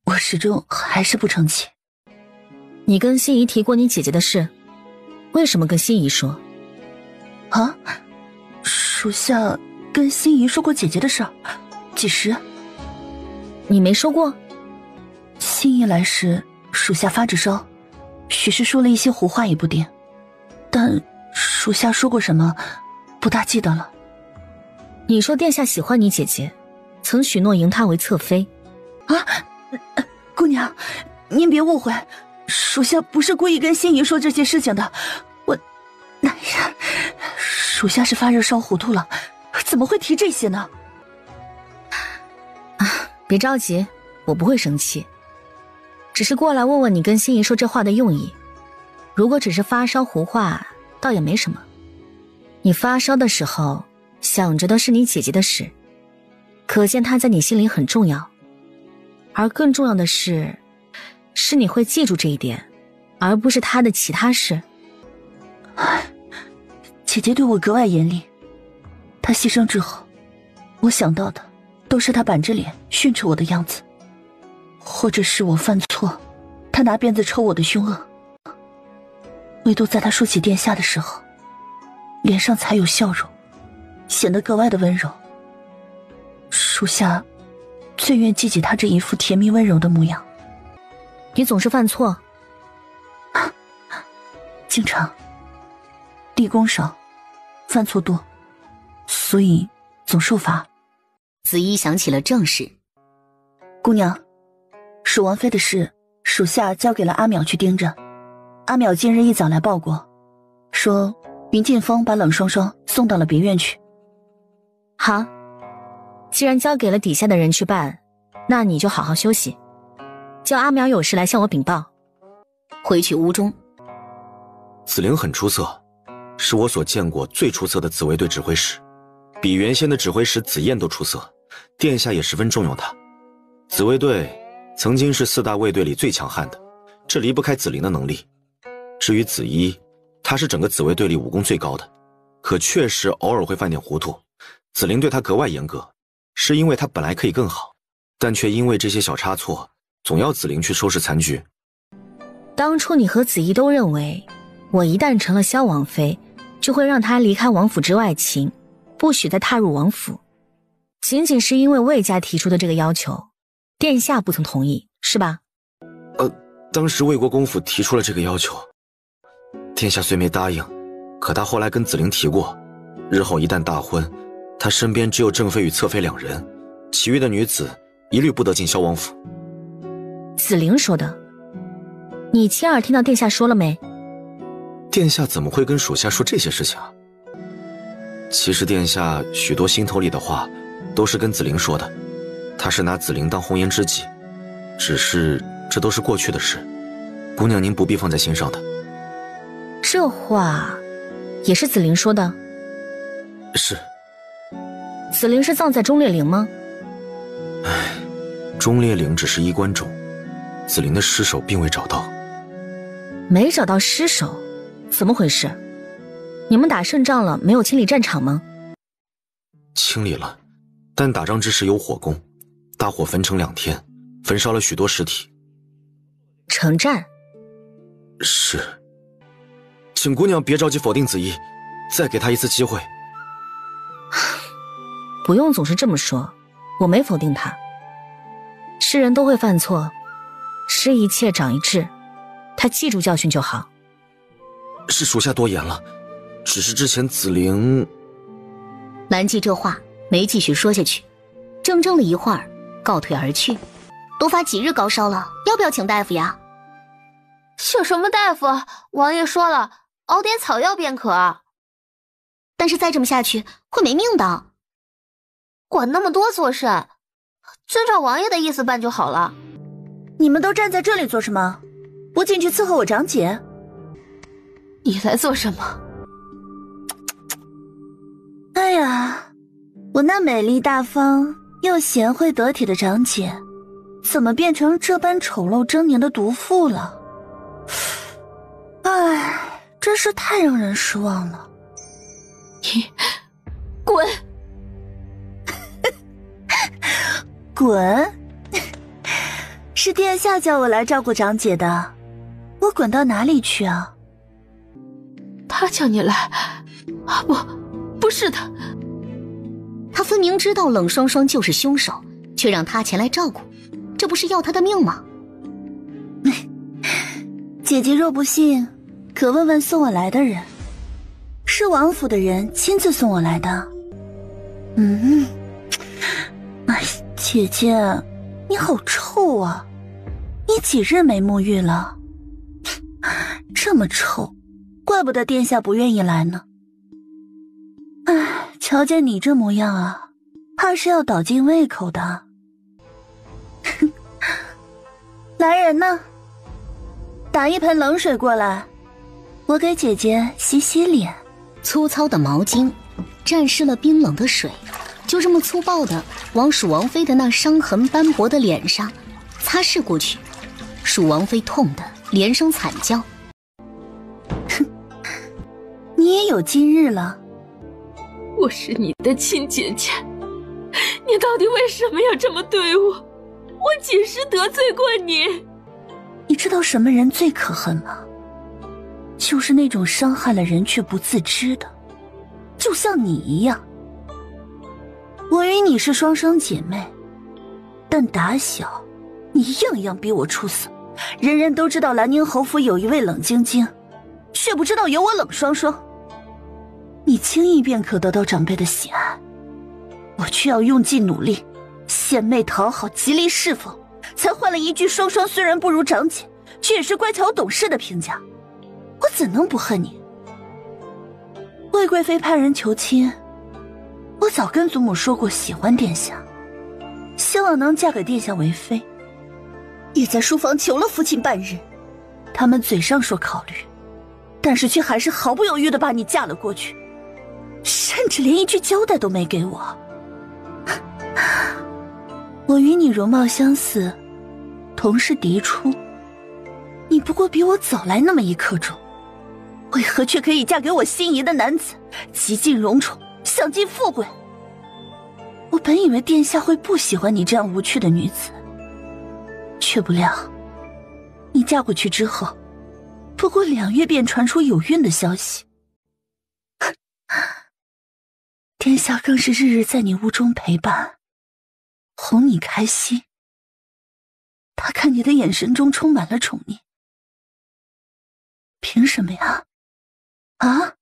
J: 我始终还是不成器。
H: 你跟心怡提过你姐姐的事，为什么跟心怡说？
J: 啊，属下跟心怡说过姐姐的事儿，几时？
H: 你没说过？
J: 心怡来时，属下发着烧，许是说了一些胡话也不定，但属下说过什么，不大记得了。
H: 你说殿下喜欢你姐姐，曾许诺迎她为侧妃。
J: 啊，姑娘，您别误会，属下不是故意跟心怡说这些事情的。那呀，属下是发热烧糊涂了，怎么会提这些呢？
H: 别着急，我不会生气，只是过来问问你跟心怡说这话的用意。如果只是发烧胡话，倒也没什么。你发烧的时候想着的是你姐姐的事，可见她在你心里很重要。而更重要的是你会记住这一点，而不是她的其他事。
J: 姐姐对我格外严厉，她牺牲之后，我想到的都是她板着脸训斥我的样子，或者是我犯错，她拿鞭子抽我的凶恶。唯独在她说起殿下的时候，脸上才有笑容，显得格外的温柔。属下最愿记起她这一副甜蜜温柔的模样。
H: 你总是犯错。
J: 经常。立功少，犯错多，所以总受罚。
C: 子怡想起了正事。
J: 姑娘，蜀王妃的事，属下交给了阿淼去盯着。阿淼今日一早来报过，说云劲风把冷霜霜送到了别院去。
H: 好，既然交给了底下的人去办，那你就好好休息，叫阿淼有事来向我禀报。
C: 回去屋中，
F: 紫菱很出色，是我所见过最出色的紫卫队指挥使，比原先的指挥使紫燕都出色，殿下也十分重用他。紫卫队曾经是4大卫队里最强悍的，这离不开紫菱的能力。至于紫衣，他是整个紫卫队里武功最高的，可确实偶尔会犯点糊涂，紫菱对他格外严格，是因为他本来可以更好，但却因为这些小差错，总要紫菱去收拾残局。
H: 当初你和紫衣都认为，我一旦成了萧王妃，就会让她离开王府之外勤，不许再踏入王府。仅仅是因为魏家提出的这个要求，殿下不曾同意，是吧？
F: 当时魏国公府提出了这个要求，殿下虽没答应，可他后来跟紫菱提过，日后一旦大婚，他身边只有正妃与侧妃2人，其余的女子一律不得进萧王府。
H: 紫菱说的，你亲耳听到殿下说了没？
F: 殿下怎么会跟属下说这些事情啊？其实殿下许多心头里的话都是跟紫菱说的，他是拿紫菱当红颜知己，只是这都是过去的事，姑娘您不必放在心上的。
H: 这话也是紫菱说的？
F: 是。
H: 紫菱是葬在忠烈陵吗？
F: 唉，忠烈陵只是衣冠冢，紫菱的尸首并未找到。
H: 没找到尸首？怎么回事？你们打胜仗了，没有清理战场吗？
F: 清理了，但打仗之时有火攻，大火焚城2天，焚烧了许多尸体。
H: 城战？
F: 是。请姑娘别着急否定紫衣，再给她一次机会。
H: 不用总是这么说，我没否定她。是人都会犯错，失一切长一智，她记住教训就好。
F: 是属下多言了，只是之前紫菱……
C: 兰记这话没继续说下去，怔怔了一会儿，告退而去。都发几日高烧了，要不要请大夫呀？
E: 请什么大夫？王爷说了，熬点草药便可。
C: 但是再这么下去会没命的。
E: 管那么多做甚？遵照王爷的意思办就好了。
J: 你们都站在这里做什么？不进去伺候我长姐？
E: 你来做什么？
J: 哎呀，我那美丽大方又贤惠得体的长姐，怎么变成这般丑陋狰狞的毒妇了？哎，真是太让人失望了。
E: 你滚！
J: 滚！是殿下叫我来照顾长姐的，我滚到哪里去啊？
E: 他叫你来？啊，不是的。
C: 他分明知道冷霜霜就是凶手，却让他前来照顾，这不是要他的命吗？
J: 姐姐若不信，可问问送我来的人，是王府的人亲自送我来的。哎，姐姐，你好臭啊！你几日没沐浴了？这么臭，怪不得殿下不愿意来呢。哎，瞧见你这模样啊，怕是要倒尽胃口的。来人呢，打一盆冷水过来，我给姐姐洗洗脸，
C: 粗糙的毛巾沾湿了冰冷的水，就这么粗暴地往蜀王妃的那伤痕斑驳的脸上擦拭过去。蜀王妃痛得连声惨叫。
J: 哼，你也有今日了。
D: 我是你的亲姐姐，你到底为什么要这么对我？我几时得罪过你？
J: 你知道什么人最可恨吗？就是那种伤害了人却不自知的，就像你一样。我与你是双生姐妹，但打小你样样比我出色，人人都知道兰宁侯府有一位冷晶晶，却不知道有我冷霜霜。你轻易便可得到长辈的喜爱，我却要用尽努力，献媚讨好，极力侍奉，才换了一句双双虽然不如长姐，却也是乖巧懂事的评价。我怎能不恨你？魏贵妃派人求亲，我早跟祖母说过喜欢殿下，希望能嫁给殿下为妃，也在书房求了父亲半日。他们嘴上说考虑，但是却还是毫不犹豫地把你嫁了过去，甚至连一句交代都没给我。我与你容貌相似，同是嫡出，你不过比我早来那么一刻钟，为何却可以嫁给我心仪的男子，极尽荣宠，享尽富贵？我本以为殿下会不喜欢你这样无趣的女子，却不料你嫁过去之后，不过2月便传出有孕的消息。殿下更是日日在你屋中陪伴，哄你开心。他看你的眼神中充满了宠溺。凭什么呀？啊？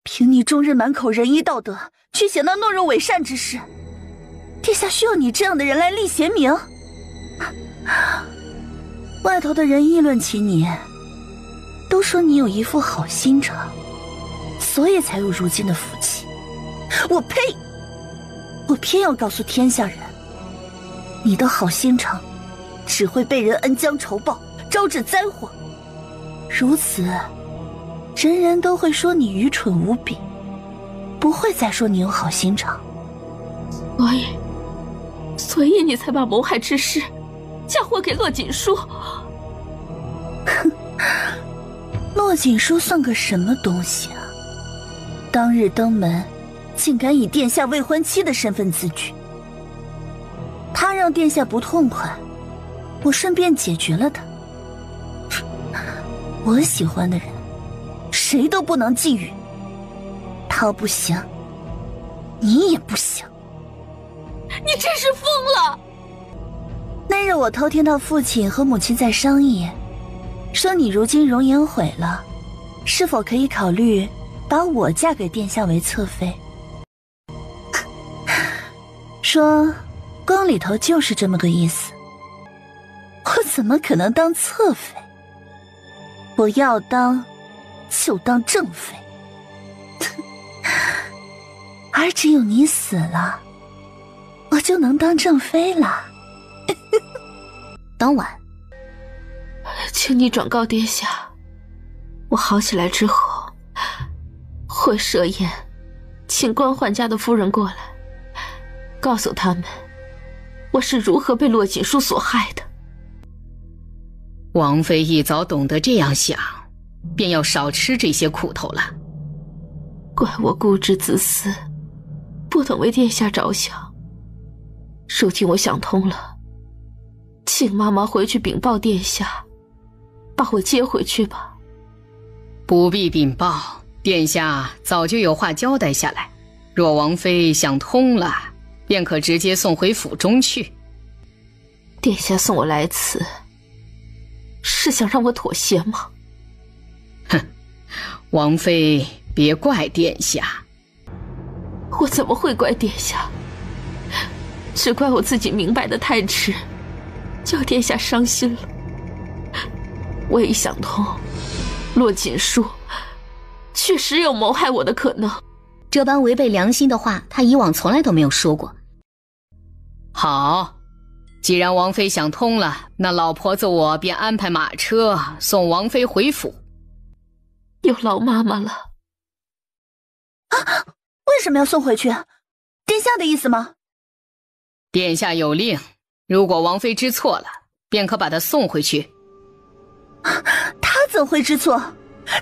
J: 凭你终日满口仁义道德，却显得懦弱伪善之事。殿下需要你这样的人来立贤明？外头的人议论起你，都说你有一副好心肠，所以才有如今的福气。我呸！我偏要告诉天下人，你的好心肠只会被人恩将仇报，招致灾祸。如此，人人都会说你愚蠢无比，不会再说你有好心肠。
D: 所以你才把谋害之事嫁祸给骆锦书。
J: 哼，骆锦书算个什么东西啊？当日登门，竟敢以殿下未婚妻的身份自居。他让殿下不痛快，我顺便解决了他。我喜欢的人，谁都不能觊觎。他不行，你也不行。
D: 你真是疯了！
J: 那日我偷听到父亲和母亲在商议，说你如今容颜毁了，是否可以考虑把我嫁给殿下为侧妃？说宫里头就是这么个意思。我怎么可能当侧妃？我要当就当正妃。而只有你死了，我就能当正妃了。
C: 当晚，
D: 请你转告殿下，我好起来之后，会设宴，请官宦家的夫人过来，告诉他们我是如何被骆锦书所害的。
K: 王妃一早懂得这样想，便要少吃这些苦头了。
D: 怪我固执自私，不懂为殿下着想。如今我想通了，请妈妈回去禀报殿下，把我接回去吧。
K: 不必禀报，殿下早就有话交代下来。若王妃想通了，便可直接送回府中去。
D: 殿下送我来此，是想让我妥协吗？
K: 哼，王妃别怪殿下。
D: 我怎么会怪殿下？只怪我自己明白的太迟，叫殿下伤心了。我一想通，骆锦书确实有谋害我的可能。
C: 这般违背良心的话，他以往从来都没有说过。
K: 好，既然王妃想通了，那老婆子我便安排马车送王妃回府。
D: 有劳妈妈了。
J: 为什么要送回去？殿下的意思吗？
K: 殿下有令，如果王妃知错了，便可把她送回去。
J: 他怎会知错？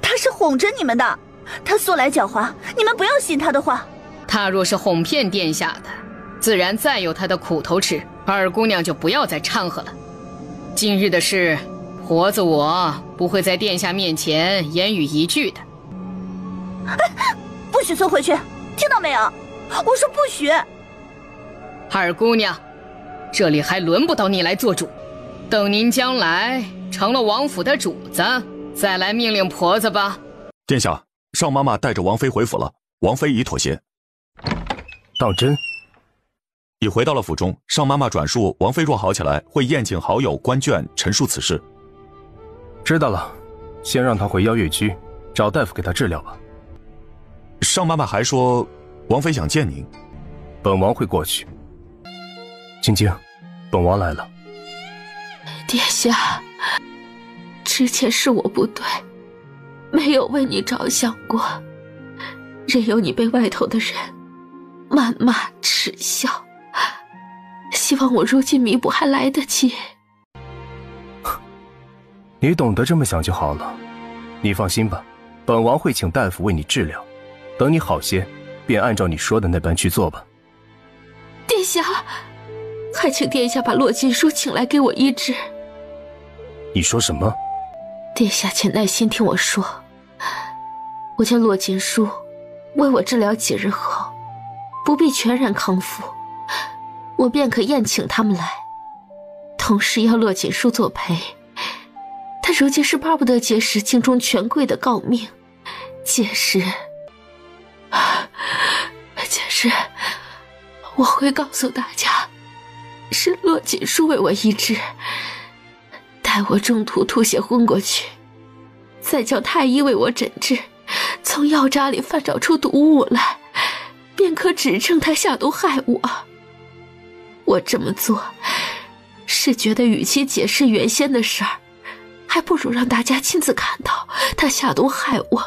J: 他是哄着你们的，他素来狡猾，你们不要信他的话。
K: 他若是哄骗殿下的，自然再有他的苦头吃。二姑娘就不要再掺和了。今日的事，婆子我不会在殿下面前言语一句的。
J: 不许送回去，听到没有？我说不许。
K: 二姑娘，这里还轮不到你来做主，等您将来成了王府的主子，再来命令婆子吧。
I: 殿下，尚妈妈带着王妃回府了，王妃已妥协。
G: 当真？
I: 已回到了府中，尚妈妈转述，王妃若好起来，会宴请好友官眷陈述此事。
G: 知道了，先让她回邀月居，找大夫给她治疗吧。
I: 尚妈妈还说，王妃想见您。
G: 本王会过去。晶晶，本王来了。
D: 殿下，之前是我不对，没有为你着想过，任由你被外头的人谩骂耻笑，希望我如今弥补还来得及。
G: 你懂得这么想就好了。你放心吧，本王会请大夫为你治疗，等你好些，便按照你说的那般去做吧。
D: 殿下，还请殿下把洛锦书请来给我医治。
G: 你说什么？
D: 殿下请耐心听我说，我将洛锦书为我治疗几日后，不必全然康复，我便可宴请他们来，同时要洛锦书作陪。他如今是巴不得结识京中权贵的诰命，届时我会告诉大家，是洛锦书为我医治，待我中途吐血昏过去，再叫太医为我诊治，从药渣里翻找出毒物来，便可指证他下毒害我。我这么做，是觉得与其解释原先的事儿，还不如让大家亲自看到他下毒害我。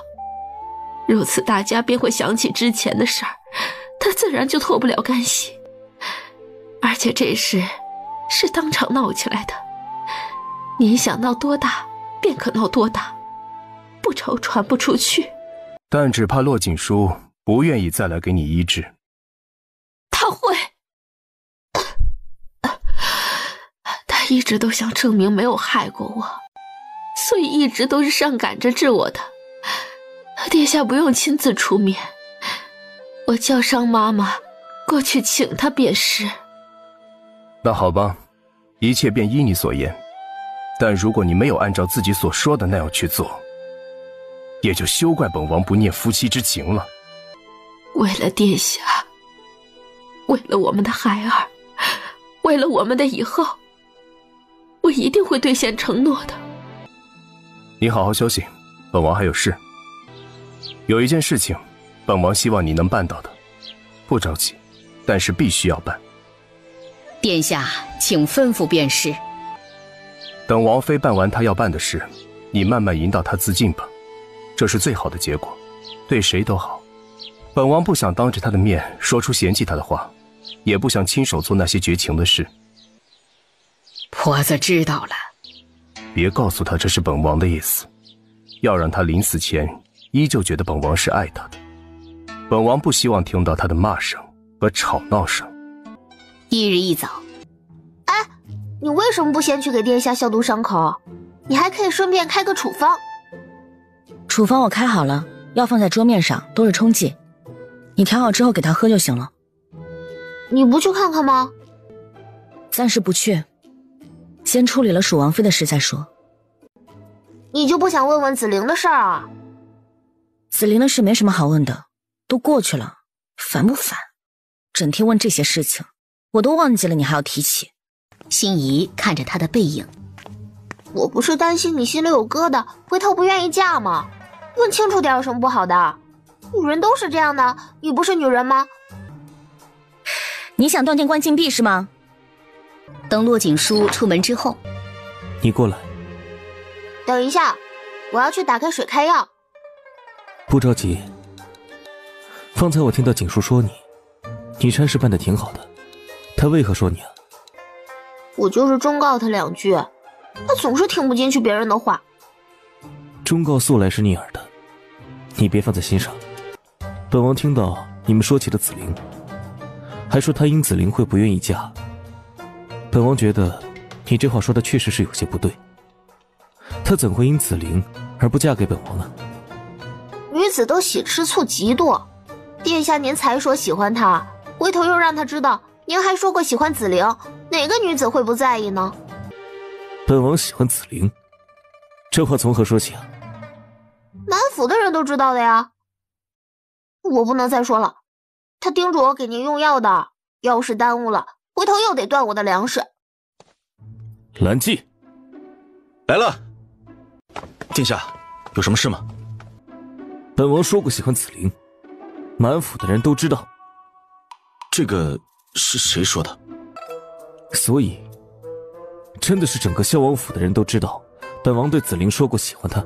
D: 如此大家便会想起之前的事儿，他自然就脱不了干系。而且这事是当场闹起来的，您想闹多大便可闹多大，不愁传不出去。
G: 但只怕洛锦书不愿意再来给你医治。
D: 他会，他一直都想证明没有害过我，所以一直都是上赶着治我的。殿下不用亲自出面，我叫上妈妈过去请他便是。
G: 那好吧，一切便依你所言。但如果你没有按照自己所说的那样去做，也就休怪本王不念夫妻之情了。
D: 为了殿下，为了我们的孩儿，为了我们的以后，我一定会兑现承诺的。
G: 你好好休息，本王还有事。有一件事情，本王希望你能办到的，不着急，但是必须要办。
K: 殿下，请吩咐便是。
G: 等王妃办完她要办的事，你慢慢引导她自尽吧，这是最好的结果，对谁都好。本王不想当着她的面说出嫌弃她的话，也不想亲手做那些绝情的事。
K: 婆子知道了。
G: 别告诉她这是本王的意思，要让她临死前依旧觉得本王是爱她的。本王不希望听到她的骂声和吵闹声。
C: 翌日一早，
E: 哎，你为什么不先去给殿下消毒伤口？你还可以顺便开个处方。
H: 处方我开好了，药放在桌面上，都是冲剂。你调好之后给他喝就行了。
E: 你不去看看吗？
H: 暂时不去，先处理了蜀王妃的事再说。
E: 你就不想问问紫菱的事儿啊？
H: 紫菱的事没什么好问的，都过去了，烦不烦？整天问这些事情，我都忘记了你还要提起。
C: 心仪看着他的背影，
E: 我不是担心你心里有疙瘩，回头不愿意嫁吗？问清楚点有什么不好的？女人都是这样的，你不是女人吗？
H: 你想断电关禁闭是吗？
C: 等洛锦书出门之后，
A: 你过来。
E: 等一下，我要去打开水开药。
A: 不着急，方才我听到景叔说你差事办得挺好的，他为何说你啊？
E: 我就是忠告他2句，他总是听不进去别人的话。
A: 忠告素来是逆耳的，你别放在心上。本王听到你们说起了紫菱，还说他因紫菱会不愿意嫁。本王觉得你这话说的确实是有些不对，他怎会因紫菱而不嫁给本王呢？
E: 女子都喜吃醋嫉妒，殿下您才说喜欢她，回头又让她知道您还说过喜欢紫菱，哪个女子会不在意呢？
A: 本王喜欢紫菱，这话从何说起啊？
E: 满府的人都知道的呀。我不能再说了，他叮嘱我给您用药的，要是耽误了，回头又得断我的粮食。
A: 兰纪，
F: 来了。殿下，有什么事吗？
A: 本王说过喜欢紫菱，满府的人都知道。
F: 这个是谁说的？
A: 所以，真的是整个萧王府的人都知道，本王对紫菱说过喜欢她。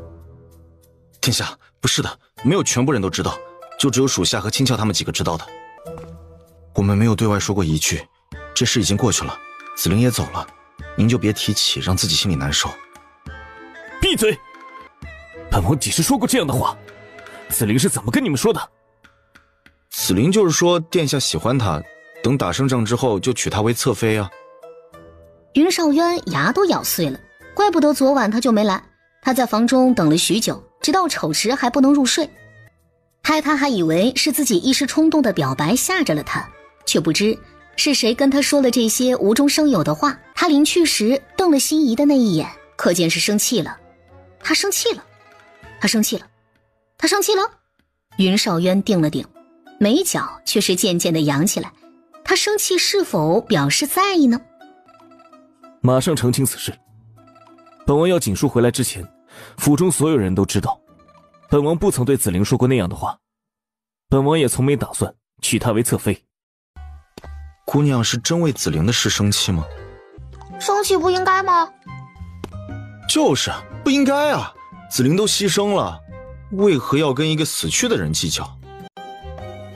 F: 殿下，不是的，没有全部人都知道，就只有属下和青俏他们几个知道的。我们没有对外说过一句，这事已经过去了，紫菱也走了，您就别提起，让自己心里难受。
A: 闭嘴！本王几时说过这样的话？紫菱是怎么跟你们说的？
F: 紫菱就是说殿下喜欢她，等打胜仗之后就娶她为侧妃啊。
C: 云少渊牙都咬碎了，怪不得昨晚他就没来。他在房中等了许久，直到丑时还不能入睡。害他还以为是自己一时冲动的表白吓着了他，却不知是谁跟他说了这些无中生有的话。他临去时瞪了心仪的那一眼，可见是生气了。他生气了，他生气了，他生气了。云少渊定了定，眉角却是渐渐地扬起来。他生气是否表示在意呢？
A: 马上澄清此事。本王要锦书回来之前，府中所有人都知道，本王不曾对紫菱说过那样的话，本王也从没打算娶她为侧妃。
F: 姑娘是真为紫菱的事生气吗？
E: 生气不应该吗？
F: 就是不应该啊，紫菱都牺牲了，为何要跟一个死去的人计较？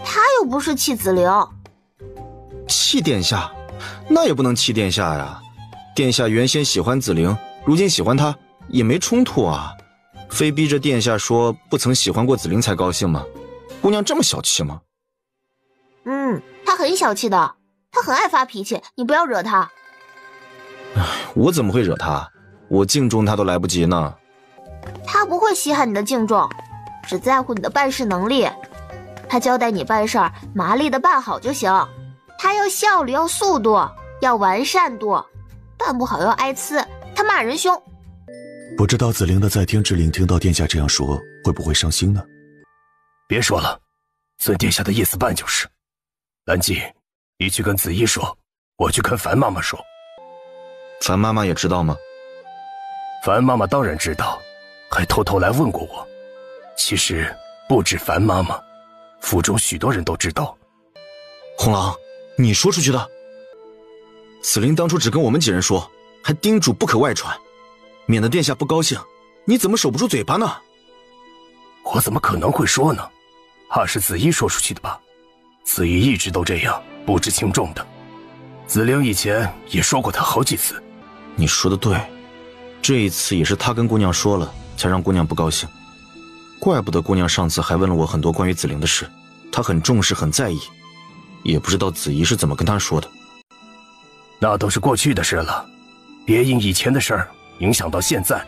E: 他又不是气紫菱。
F: 气殿下？那也不能气殿下呀，殿下原先喜欢紫菱，如今喜欢她也没冲突啊，非逼着殿下说不曾喜欢过紫菱才高兴吗？姑娘这么小气吗？
E: 她很小气的，她很爱发脾气，你不要惹她。
F: 我怎么会惹她？我敬重她都来不及呢。
E: 她不会稀罕你的敬重，只在乎你的办事能力。她交代你办事儿，麻利的办好就行。她要效率，要速度，要完善度，办不好要挨呲，她骂人凶。
B: 不知道紫菱的在天之灵听到殿下这样说，会不会伤心呢？
G: 别说了，遵殿下的意思办就是。兰纪，你去跟子怡说，我去跟樊妈妈说。
F: 樊妈妈也知道吗？
G: 樊妈妈当然知道，还偷偷来问过我。其实不止樊妈妈，府中许多人都知道。
F: 红狼，你说出去的？紫菱当初只跟我们几人说，还叮嘱不可外传，免得殿下不高兴。你怎么守不住嘴巴呢？
G: 我怎么可能会说呢？怕是子怡说出去的吧？子怡一直都这样，不知轻重的。紫菱以前也说过她好几次。
F: 你说的对，这一次也是他跟姑娘说了，才让姑娘不高兴。怪不得姑娘上次还问了我很多关于紫菱的事，她很重视，很在意。也不知道子怡是怎么跟她说的。
G: 那都是过去的事了，别因以前的事儿影响到现在。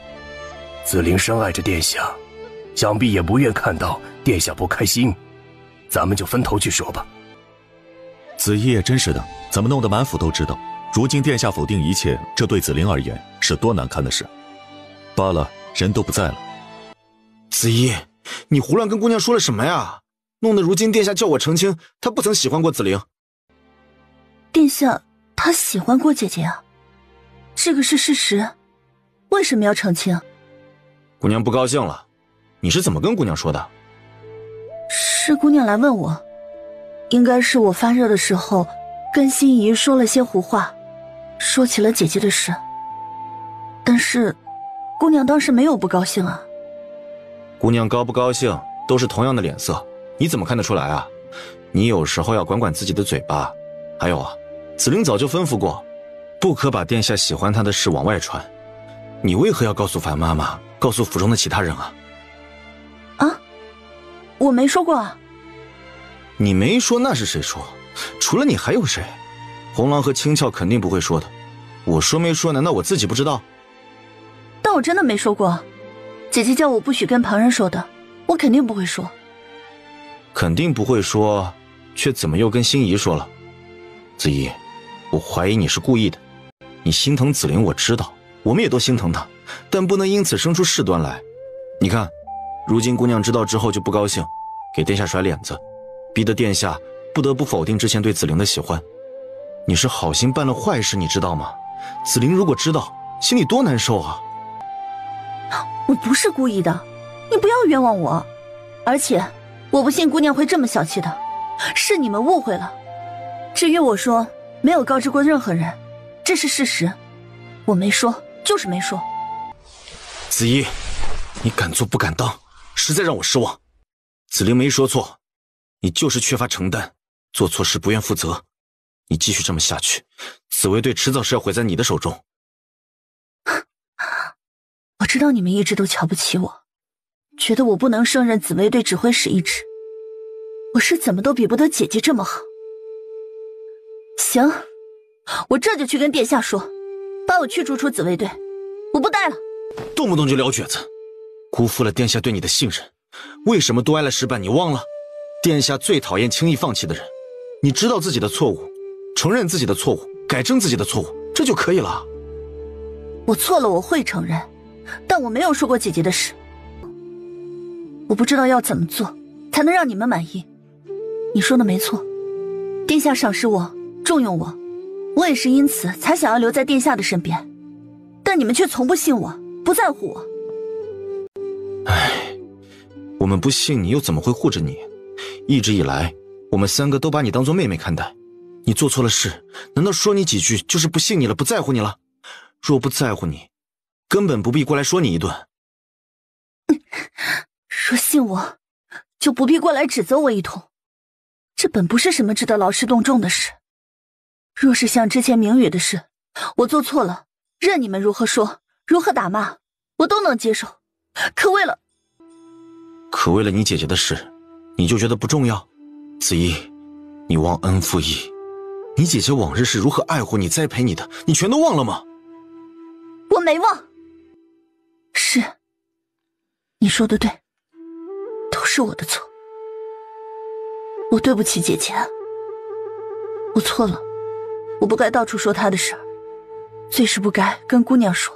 G: 紫菱深爱着殿下，想必也不愿看到殿下不开心。咱们就分头去说吧。
I: 子怡也真是的，怎么弄得满府都知道？如今殿下否定一切，这对紫菱而言是多难堪的事。罢了，人都不在了。
F: 子怡，你胡乱跟姑娘说了什么呀？弄得如今殿下叫我澄清，他不曾喜欢过紫菱。
J: 殿下他喜欢过姐姐啊，这个是事实，为什么要澄清？
F: 姑娘不高兴了，你是怎么跟姑娘说的？
J: 是姑娘来问我，应该是我发热的时候跟心仪说了些胡话，说起了姐姐的事。但是姑娘当时没有不高兴啊。
F: 姑娘高不高兴都是同样的脸色，你怎么看得出来啊？你有时候要管管自己的嘴巴。还有啊，子陵早就吩咐过，不可把殿下喜欢他的事往外传。你为何要告诉樊妈妈，告诉府中的其他人啊？
J: 啊，我没说过啊。
F: 你没说，那是谁说？除了你还有谁？红狼和青俏肯定不会说的。我说没说，难道我自己不知道？
J: 但我真的没说过。姐姐叫我不许跟旁人说的，我肯定不会说。
F: 肯定不会说，却怎么又跟心仪说了？子怡，我怀疑你是故意的。你心疼子陵，我知道，我们也都心疼她，但不能因此生出事端来。你看，如今姑娘知道之后就不高兴，给殿下甩脸子，逼得殿下不得不否定之前对子陵的喜欢。你是好心办了坏事，你知道吗？子陵如果知道，心里多难受啊！
J: 我不是故意的，你不要冤枉我。而且，我不信姑娘会这么小气的，是你们误会了。至于我说没有告知过任何人，这是事实，我没说就是没说。
F: 子怡，你敢做不敢当，实在让我失望。子陵没说错，你就是缺乏承担，做错事不愿负责。你继续这么下去，紫薇队迟早是要毁在你的手中。
J: 我知道你们一直都瞧不起我，觉得我不能胜任紫薇队指挥使一职，我是怎么都比不得姐姐这么好。行，我这就去跟殿下说，把我驱逐出紫薇队，我不带了。
F: 动不动就撩蹶子，辜负了殿下对你的信任。为什么多挨了失败你忘了？殿下最讨厌轻易放弃的人。你知道自己的错误，承认自己的错误，改正自己的错误，这就可以了。
J: 我错了，我会承认，但我没有说过姐姐的事。我不知道要怎么做才能让你们满意。你说的没错，殿下赏识我，重用我，我也是因此才想要留在殿下的身边，但你们却从不信我，不在乎我。
F: 唉，我们不信你又怎么会护着你？一直以来我们三个都把你当作妹妹看待，你做错了事，难道说你几句就是不信你了，不在乎你了？若不在乎你，根本不必过来说你一顿。
J: 若信我，就不必过来指责我一通。这本不是什么值得劳师动众的事。若是像之前明宇的事，我做错了，任你们如何说，如何打骂，我都能接受。可为了
F: 你姐姐的事，你就觉得不重要？子怡，你忘恩负义，你姐姐往日是如何爱护你、栽培你的，你全都忘了吗？
J: 我没忘。是，你说的对，都是我的错。我对不起姐姐，我错了，我不该到处说她的事儿，最是不该跟姑娘说，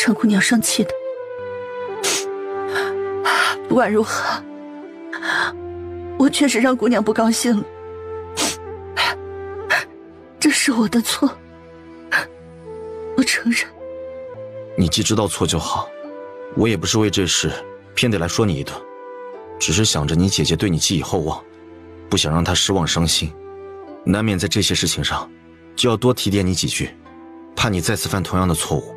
J: 让姑娘生气的。不管如何，我确实让姑娘不高兴了，这是我的错，我承认。
F: 你既知道错就好，我也不是为这事偏得来说你一顿，只是想着你姐姐对你寄以厚望，不想让她失望伤心，难免在这些事情上就要多提点你几句，怕你再次犯同样的错误。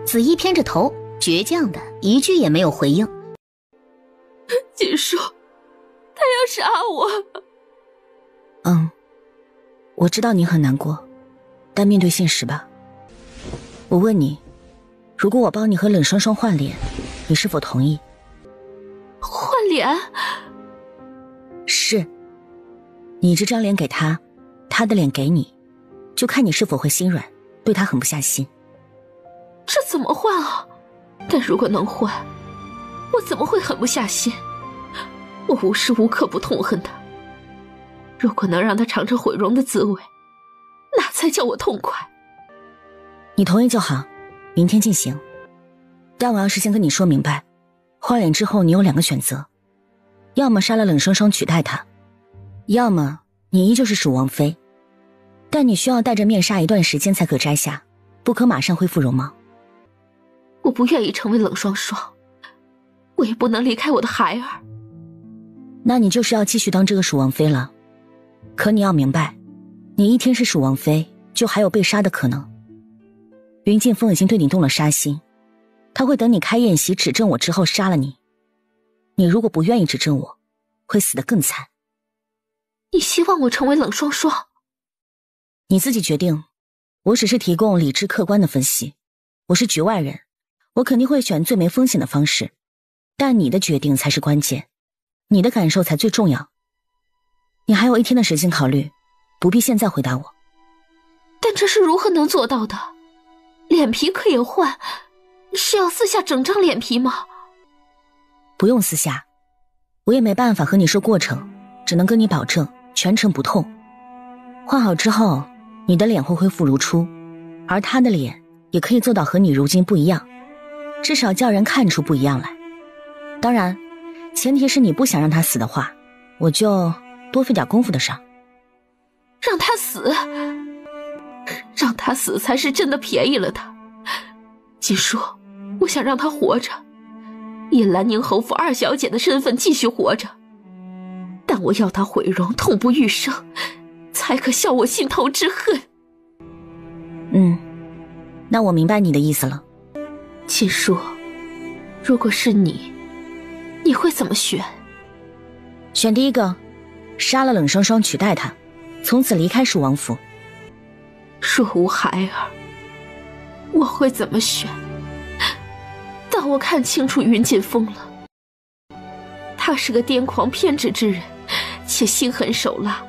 C: 子怡偏着头，倔强的一句也没有回应。
D: 锦书，他要杀我。
H: 我知道你很难过，但面对现实吧。我问你，如果我帮你和冷霜霜换脸，你是否同意？
D: 换脸？
H: 是，你这张脸给他，他的脸给你，就看你是否会心软，对他狠不下心。
D: 这怎么换啊？但如果能换，我怎么会狠不下心？我无时无刻不痛恨他。如果能让他尝尝毁容的滋味，那才叫我痛快。
H: 你同意就好，明天进行。但我要事先跟你说明白，换脸之后你有2个选择，要么杀了冷霜霜取代他，要么你依旧是蜀王妃，但你需要戴着面纱一段时间才可摘下，不可马上恢复容貌。
D: 我不愿意成为冷霜霜，我也不能离开我的孩儿。
H: 那你就是要继续当这个蜀王妃了。可你要明白，你一天是蜀王妃，就还有被杀的可能。云剑锋已经对你动了杀心，他会等你开宴席指证我之后杀了你。你如果不愿意指证我，会死得更惨。
E: 你希望我成为冷霜霜？
H: 你自己决定，我只是提供理智客观的分析。我是局外人，我肯定会选最没风险的方式，但你的决定才是关键，你的感受才最重要。你还有1天的时间考虑，不必现在回答我。
E: 但这是如何能做到的？脸皮可以换，是要撕下整张脸皮吗？
H: 不用撕下，我也没办法和你说过程，只能跟你保证全程不痛。换好之后，你的脸会恢复如初，而他的脸也可以做到和你如今不一样，至少叫人看出不一样来。当然，前提是你不想让他死的话，我就多费点功夫的事儿。
E: 让他死？让他死才是真的便宜了他。锦书，我想让他活着，以兰宁侯府2小姐的身份继续活着，但我要他毁容，痛不欲生，才可消我心头之恨。
H: 那我明白你的意思了。
E: 锦书，如果是你，你会怎么选？
H: 选第一个，杀了冷霜霜取代他，从此离开蜀王府。
E: 若无孩儿，我会怎么选？但我看清楚云锦峰了，他是个癫狂偏执之人，且心狠手辣。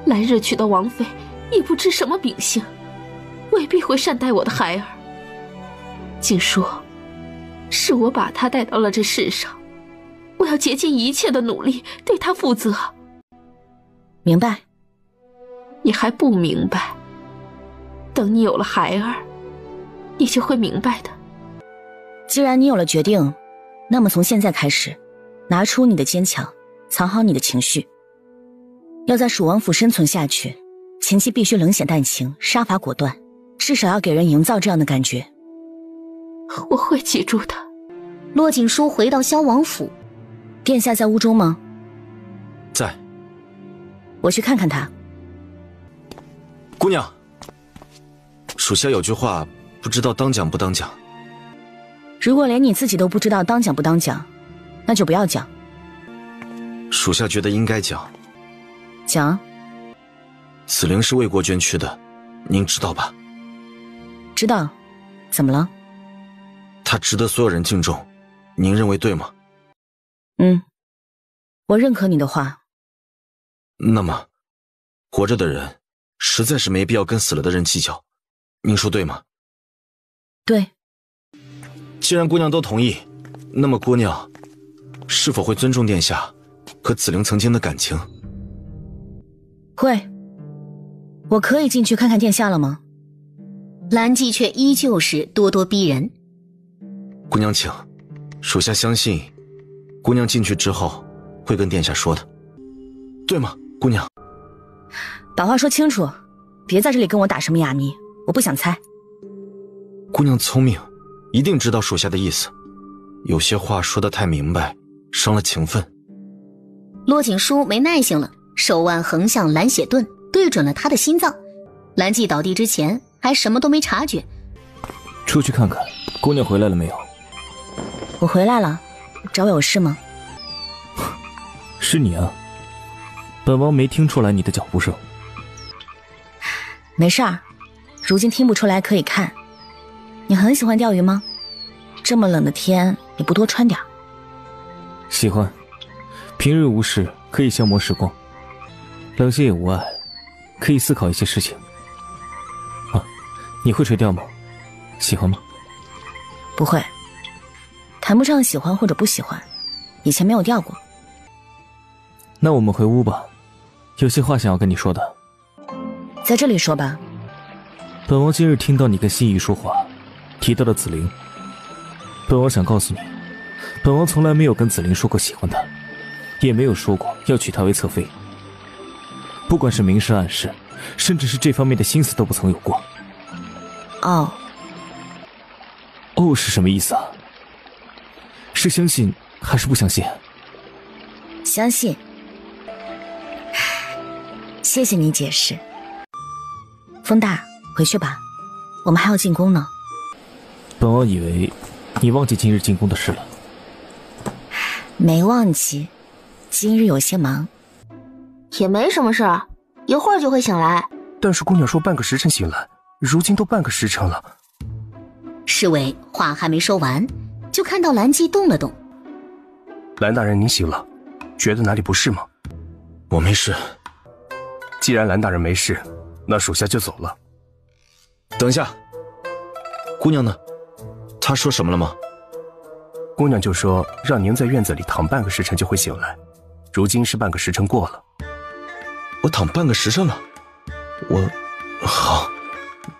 E: 来日娶到王妃，亦不知什么秉性，未必会善待我的孩儿。锦书，是我把他带到了这世上，我要竭尽一切的努力对他负责。
H: 明白？
E: 你还不明白？等你有了孩儿，你就会明白的。
H: 既然你有了决定，那么从现在开始，拿出你的坚强，藏好你的情绪。要在蜀王府生存下去，前期必须冷血淡情，杀伐果断，至少要给人营造这样的感觉。
E: 我会记住的。
C: 骆锦书回到萧王府。
H: 殿下在屋中吗？
F: 在。
H: 我去看看他。
F: 姑娘，属下有句话，不知道当讲不当讲。
H: 如果连你自己都不知道当讲不当讲，那就不要讲。
F: 属下觉得应该讲。
H: 讲。
F: 此灵是为国捐躯的，您知道吧？
H: 知道。怎么了？
F: 他值得所有人敬重，您认为对吗？
H: 我认可你的话。
F: 那么，活着的人实在是没必要跟死了的人计较，您说对吗？
H: 对。
F: 既然姑娘都同意，那么姑娘是否会尊重殿下和紫菱曾经的感情？
H: 会。我可以进去看看殿下了吗？
C: 兰季却依旧是咄咄逼人。
F: 姑娘请，属下相信姑娘进去之后会跟殿下说的，对吗，姑娘？
H: 把话说清楚，别在这里跟我打什么哑谜，我不想猜。
F: 姑娘聪明，一定知道属下的意思，有些话说得太明白，伤了情分。
C: 骆锦书没耐性了，手腕横向蓝血盾，对准了他的心脏。兰季倒地之前还什么都没察觉。
A: 出去看看，姑娘回来了没有？
H: 我回来了，找我有事吗？
A: 是你啊，本王没听出来你的脚步声。
H: 没事儿，如今听不出来可以看。你很喜欢钓鱼吗？这么冷的天，也不多穿点。
A: 喜欢，平日无事可以消磨时光，冷些也无碍，可以思考一些事情。啊，你会垂钓吗？喜欢吗？
H: 不会，谈不上喜欢或者不喜欢，以前没有钓过。
A: 那我们回屋吧，有些话想要跟你说的。
H: 在这里说吧。
A: 本王今日听到你跟心仪说话，提到了紫菱。本王想告诉你，本王从来没有跟紫菱说过喜欢她，也没有说过要娶她为侧妃。不管是明示暗示，甚至是这方面的心思都不曾有过。
H: 哦。
A: 哦是什么意思啊？是相信还是不相信？
H: 相信。谢谢你解释。风大，回去吧，我们还要进宫呢。
A: 本王以为你忘记今日进宫的事了。
H: 没忘记，今日有些忙。
E: 也没什么事儿，一会儿就会醒来。
G: 但是姑娘说半个时辰醒来，如今都半个时辰了。
C: 侍卫话还没说完，就看到兰姬动了动。
G: 兰大人您醒了，觉得哪里不适吗？
F: 我没事。
G: 既然兰大人没事，那属下就走了。
F: 等一下，姑娘呢？她说什么了吗？
G: 姑娘就说让您在院子里躺半个时辰就会醒来，如今是半个时辰过了。
F: 我躺半个时辰了？好，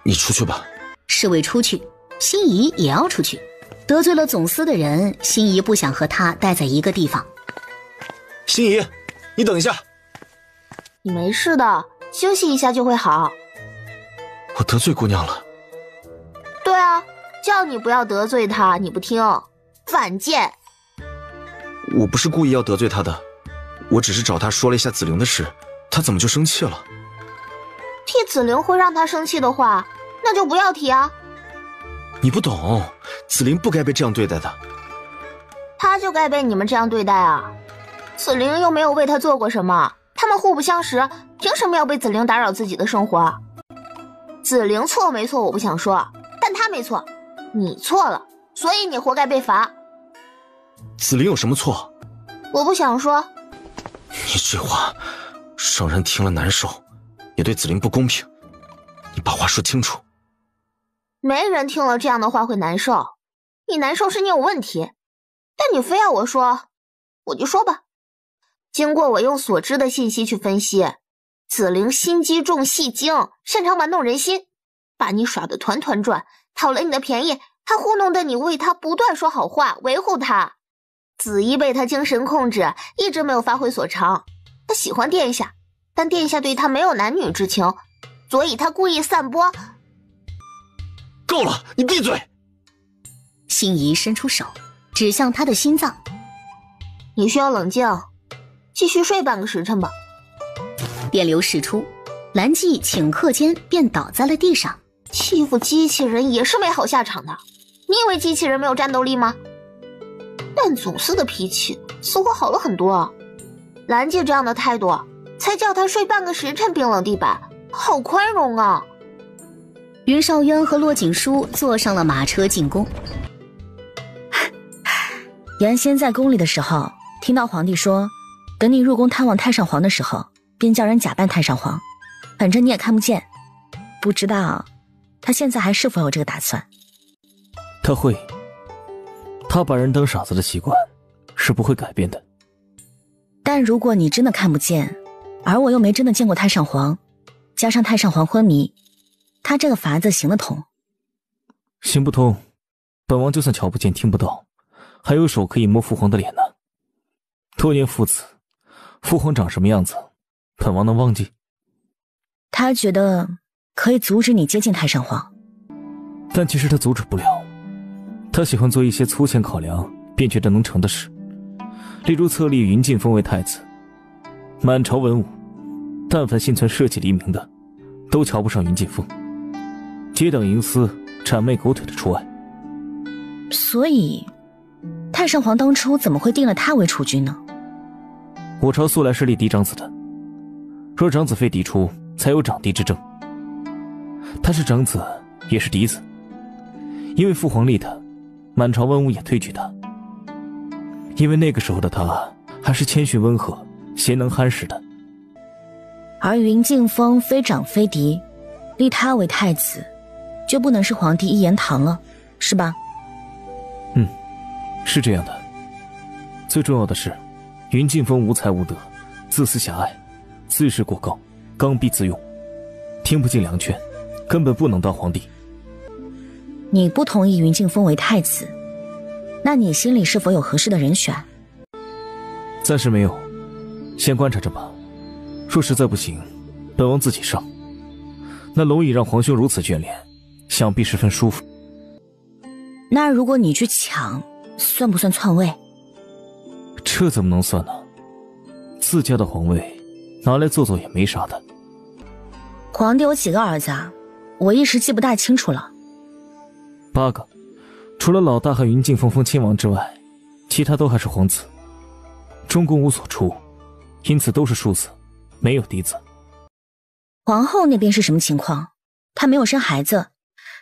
F: 你出去吧。
C: 侍卫出去，心仪也要出去。得罪了总司的人，心仪不想和他待在一个地方。
F: 心仪，你等一下。
E: 你没事的，休息一下就会好。
F: 我得罪姑娘了。
E: 对啊，叫你不要得罪她，你不听，犯贱。
F: 我不是故意要得罪她的，我只是找她说了一下紫菱的事，她怎么就生气了？
E: 替紫菱会让她生气的话，那就不要提啊。
F: 你不懂，紫菱不该被这样对待的。
E: 她就该被你们这样对待啊！紫菱又没有为她做过什么，他们互不相识，凭什么要被紫菱打扰自己的生活？紫菱错没错我不想说，但她没错，你错了，所以你活该被罚。
F: 紫菱有什么错？
E: 我不想说。
F: 你这话让人听了难受，也对紫菱不公平，你把话说清楚。
E: 没人听了这样的话会难受，你难受是你有问题，但你非要我说，我就说吧。经过我用所知的信息去分析，紫菱心机重戏精，擅长玩弄人心，把你耍得团团转，讨了你的便宜，还糊弄得你为他不断说好话，维护他。紫衣被他精神控制，一直没有发挥所长。他喜欢殿下，但殿下对他没有男女之情，所以他故意散播。
F: 够了，你闭嘴！
C: 心仪伸出手指向他的心脏。
E: 你需要冷静，继续睡半个时辰吧。
C: 电流释出，兰姬顷刻间便倒在了地上。
E: 欺负机器人也是没好下场的，你以为机器人没有战斗力吗？但总司的脾气似乎好了很多，兰姬这样的态度才叫他睡半个时辰冰冷地板，好宽容啊。
C: 云少渊和骆锦书坐上了马车进宫。
H: 原先在宫里的时候，听到皇帝说等你入宫探望太上皇的时候，便叫人假扮太上皇，反正你也看不见。不知道他现在还是否有这个打算。
A: 他会，他把人当傻子的习惯是不会改变的。
H: 但如果你真的看不见，而我又没真的见过太上皇，加上太上皇昏迷，他这个法子行得通？
A: 行不通，本王就算瞧不见听不到，还有手可以摸父皇的脸呢。多年父子，父皇长什么样子，本王能忘记？
H: 他觉得可以阻止你接近太上皇，
A: 但其实他阻止不了。他喜欢做一些粗浅考量便觉得能成的事，例如册立云晋封为太子。满朝文武，但凡心存社稷黎明的，都瞧不上云晋封，结党营私、谄媚狗腿的除外。
H: 所以太上皇当初怎么会定了他为储君呢？
A: 我朝素来是立嫡长子的，若长子非嫡出，才有长嫡之争。他是长子，也是嫡子，因为父皇立他，满朝文武也推举他。因为那个时候的他还是谦逊温和、贤能憨实的。
H: 而云晋封非长非嫡，立他为太子，就不能是皇帝一言堂了，是吧？
A: 是这样的。最重要的是，云晋封无才无德，自私狭隘，自视过高，刚愎自用，听不进良劝，根本不能当皇帝。
H: 你不同意云晋封为太子，那你心里是否有合适的人选？
A: 暂时没有，先观察着吧。若实在不行，本王自己上。那蝼蚁让皇兄如此眷恋，想必十分舒服。
H: 那如果你去抢，算不算篡位？
A: 这怎么能算呢？自家的皇位拿来做做也没啥的。
H: 皇帝有几个儿子啊？我一时记不大清楚了。
A: 8个，除了老大和云晋封亲王之外，其他都还是皇子。中宫无所出，因此都是庶子，没有嫡子。
H: 皇后那边是什么情况？她没有生孩子，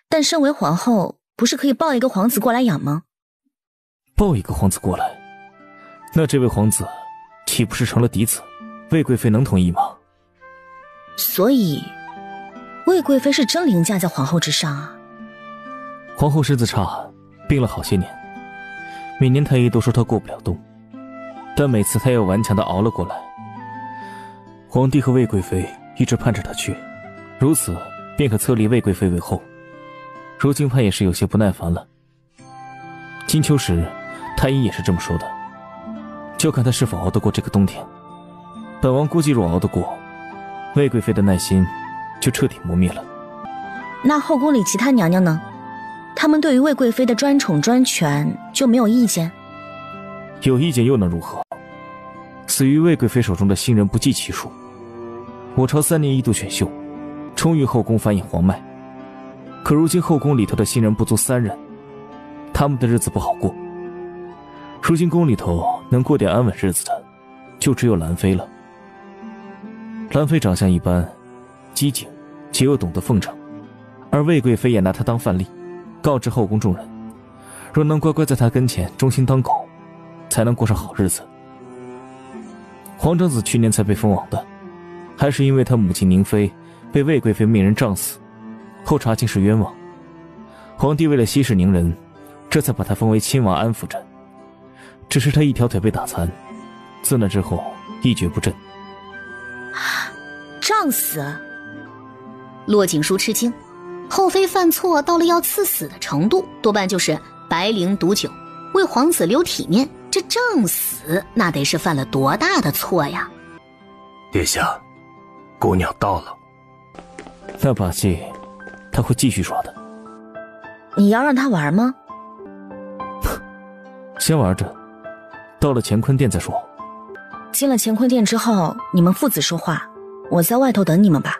H: 但身为皇后，不是可以抱一个皇子过来养吗？
A: 抱一个皇子过来，那这位皇子岂不是成了嫡子？魏贵妃能同意吗？
H: 所以，魏贵妃是真凌驾在皇后之上啊。
A: 皇后身子差，病了好些年，每年太医都说她过不了冬，但每次她又顽强地熬了过来。皇帝和魏贵妃一直盼着她去，如此便可册立魏贵妃为后。如今怕也是有些不耐烦了。金秋时，太医也是这么说的，就看她是否熬得过这个冬天。本王估计若熬得过，魏贵妃的耐心就彻底磨灭了。
H: 那后宫里其他娘娘呢？她们对于魏贵妃的专宠专权就没有意见？
A: 有意见又能如何？死于魏贵妃手中的新人不计其数。我朝3年1度选秀，充裕后宫繁衍皇脉。可如今后宫里头的新人不足3人，他们的日子不好过。如今宫里头能过点安稳日子的，就只有兰妃了。兰妃长相一般，机警且又懂得奉承，而魏贵妃也拿她当范例，告知后宫众人，若能乖乖在她跟前忠心当狗，才能过上好日子。皇长子去年才被封王的，还是因为他母亲宁妃被魏贵妃命人杖死，后查清是冤枉。皇帝为了息事宁人，这才把他封为亲王安抚着。只是他一条腿被打残，自那之后一蹶不振。
H: 杖死？
C: 骆景书吃惊，后妃犯错到了要赐死的程度，多半就是白绫毒酒，为皇子留体面。这杖死那得是犯了多大的错呀！
G: 殿下，姑娘到了。
A: 那把戏他会继续耍的。
H: 你要让他玩吗？
A: 先玩着，到了乾坤殿再说。
H: 进了乾坤殿之后，你们父子说话，我在外头等你们吧。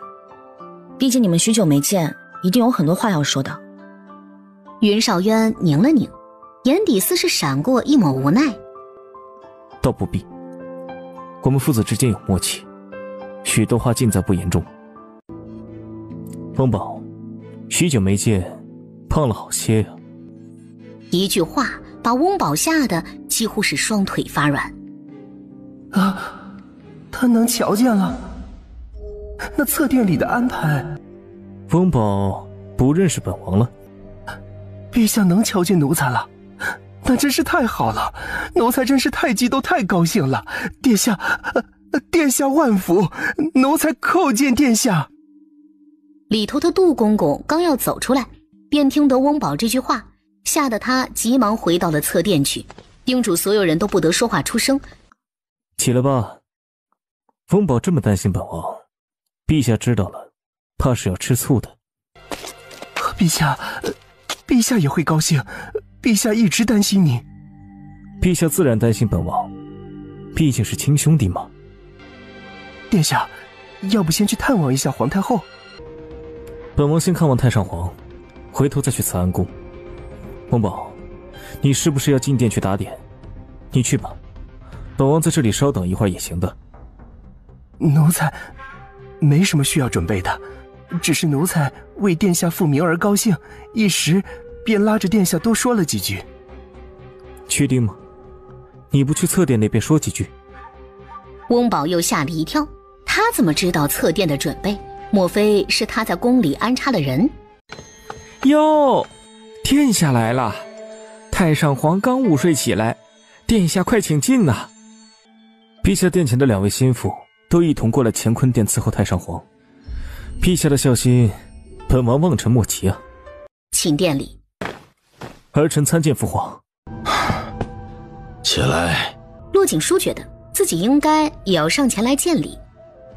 H: 毕竟你们许久没见，一定有很多话要说的。
C: 云少渊拧了拧，眼底似是闪过一抹无奈。
A: 倒不必，我们父子之间有默契，许多话尽在不言中。风宝，许久没见，胖了好些呀。
C: 一句话把翁宝吓得几乎是双腿发软。
L: 啊，他能瞧见了？那侧殿里的安排？
A: 翁宝不认识本王了？
L: 陛下能瞧见奴才了，那真是太好了，奴才真是太激动太高兴了。殿下，殿下万福，奴才叩见殿下。
C: 里头的杜公公刚要走出来，便听得翁宝这句话，吓得他急忙回到了侧殿去，叮嘱所有人都不得说话出声。
A: 起来吧，翁宝这么担心本王，陛下知道了，怕是要吃醋的。
L: 陛下，陛下也会高兴，陛下一直担心你。
A: 陛下自然担心本王，毕竟是亲兄弟嘛。
L: 殿下，要不先去探望一下皇太后？
A: 本王先看望太上皇，回头再去慈安宫。翁宝，你是不是要进殿去打点？你去吧，本王在这里稍等一会儿也行的。
L: 奴才没什么需要准备的，只是奴才为殿下复明而高兴，一时便拉着殿下多说了几句。
A: 确定吗？你不去侧殿那边说几句？
C: 翁宝又吓了一跳，他怎么知道侧殿的准备？莫非是他在宫里安插了人？
M: 哟，殿下来了！太上皇刚午睡起来，殿下快请进呐！
A: 陛下殿前的2位心腹都一同过来乾坤殿伺候太上皇，陛下的孝心，本王望尘莫及啊！
C: 寝殿里，
A: 儿臣参见父皇。
F: 起来。
C: 骆景书觉得自己应该也要上前来见礼，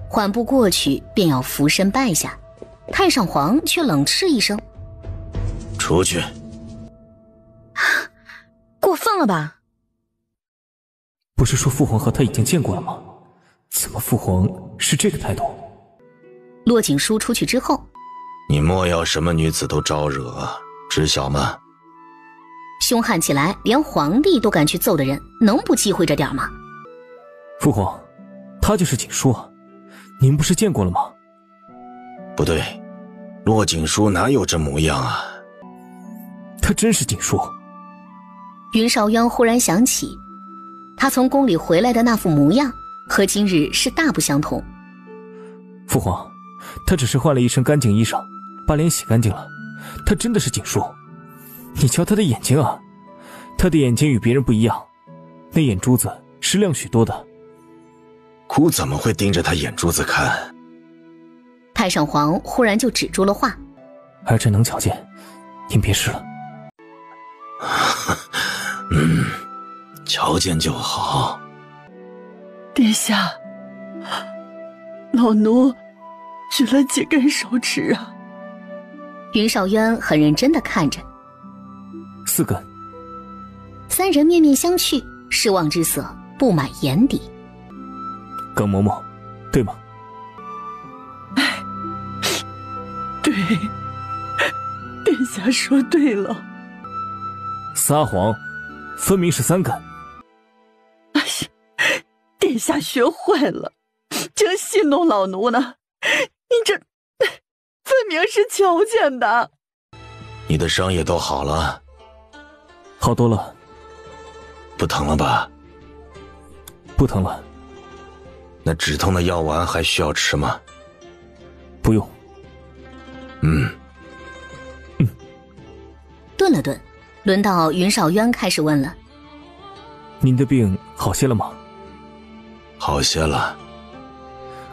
C: 缓步过去便要俯身拜下，太上皇却冷斥一声：“
F: 出去！”
H: 过分了吧？
A: 不是说父皇和他已经见过了吗？怎么父皇是这个态度？
C: 骆景书出去之后，
F: 你莫要什么女子都招惹，知晓吗？
C: 凶悍起来，连皇帝都敢去揍的人，能不忌讳着点吗？
A: 父皇，他就是景书啊，您不是见过了吗？
F: 不对，骆锦书哪有这模样啊？
A: 他真是锦书。
C: 云少渊忽然想起，他从宫里回来的那副模样和今日是大不相同。
A: 父皇，他只是换了一身干净衣裳，把脸洗干净了。他真的是锦书。你瞧他的眼睛啊，他的眼睛与别人不一样，那眼珠子是亮许多的。
F: 姑怎么会盯着他眼珠子看？
C: 太上皇忽然就止住了话。
A: 儿臣能瞧见，您别试了。
F: 瞧见就好。
J: 殿下，老奴举了几根手指啊？
C: 云少渊很认真地看着。
A: 4根。
C: 三人面面相觑，失望之色布满眼底。
A: 耿嬷嬷，对吗？
J: 对，殿下说对了。
A: 撒谎，分明是3根。
J: 哎呀，殿下学坏了，正戏弄老奴呢。你这分明是瞧见的。
F: 你的伤也都好了？
A: 好多了。
F: 不疼了吧？
A: 不疼了。
F: 那止痛的药丸还需要吃吗？
A: 不用。
C: 顿了顿，轮到云少渊开始问了：
A: 您的病好些了吗？
F: 好些了。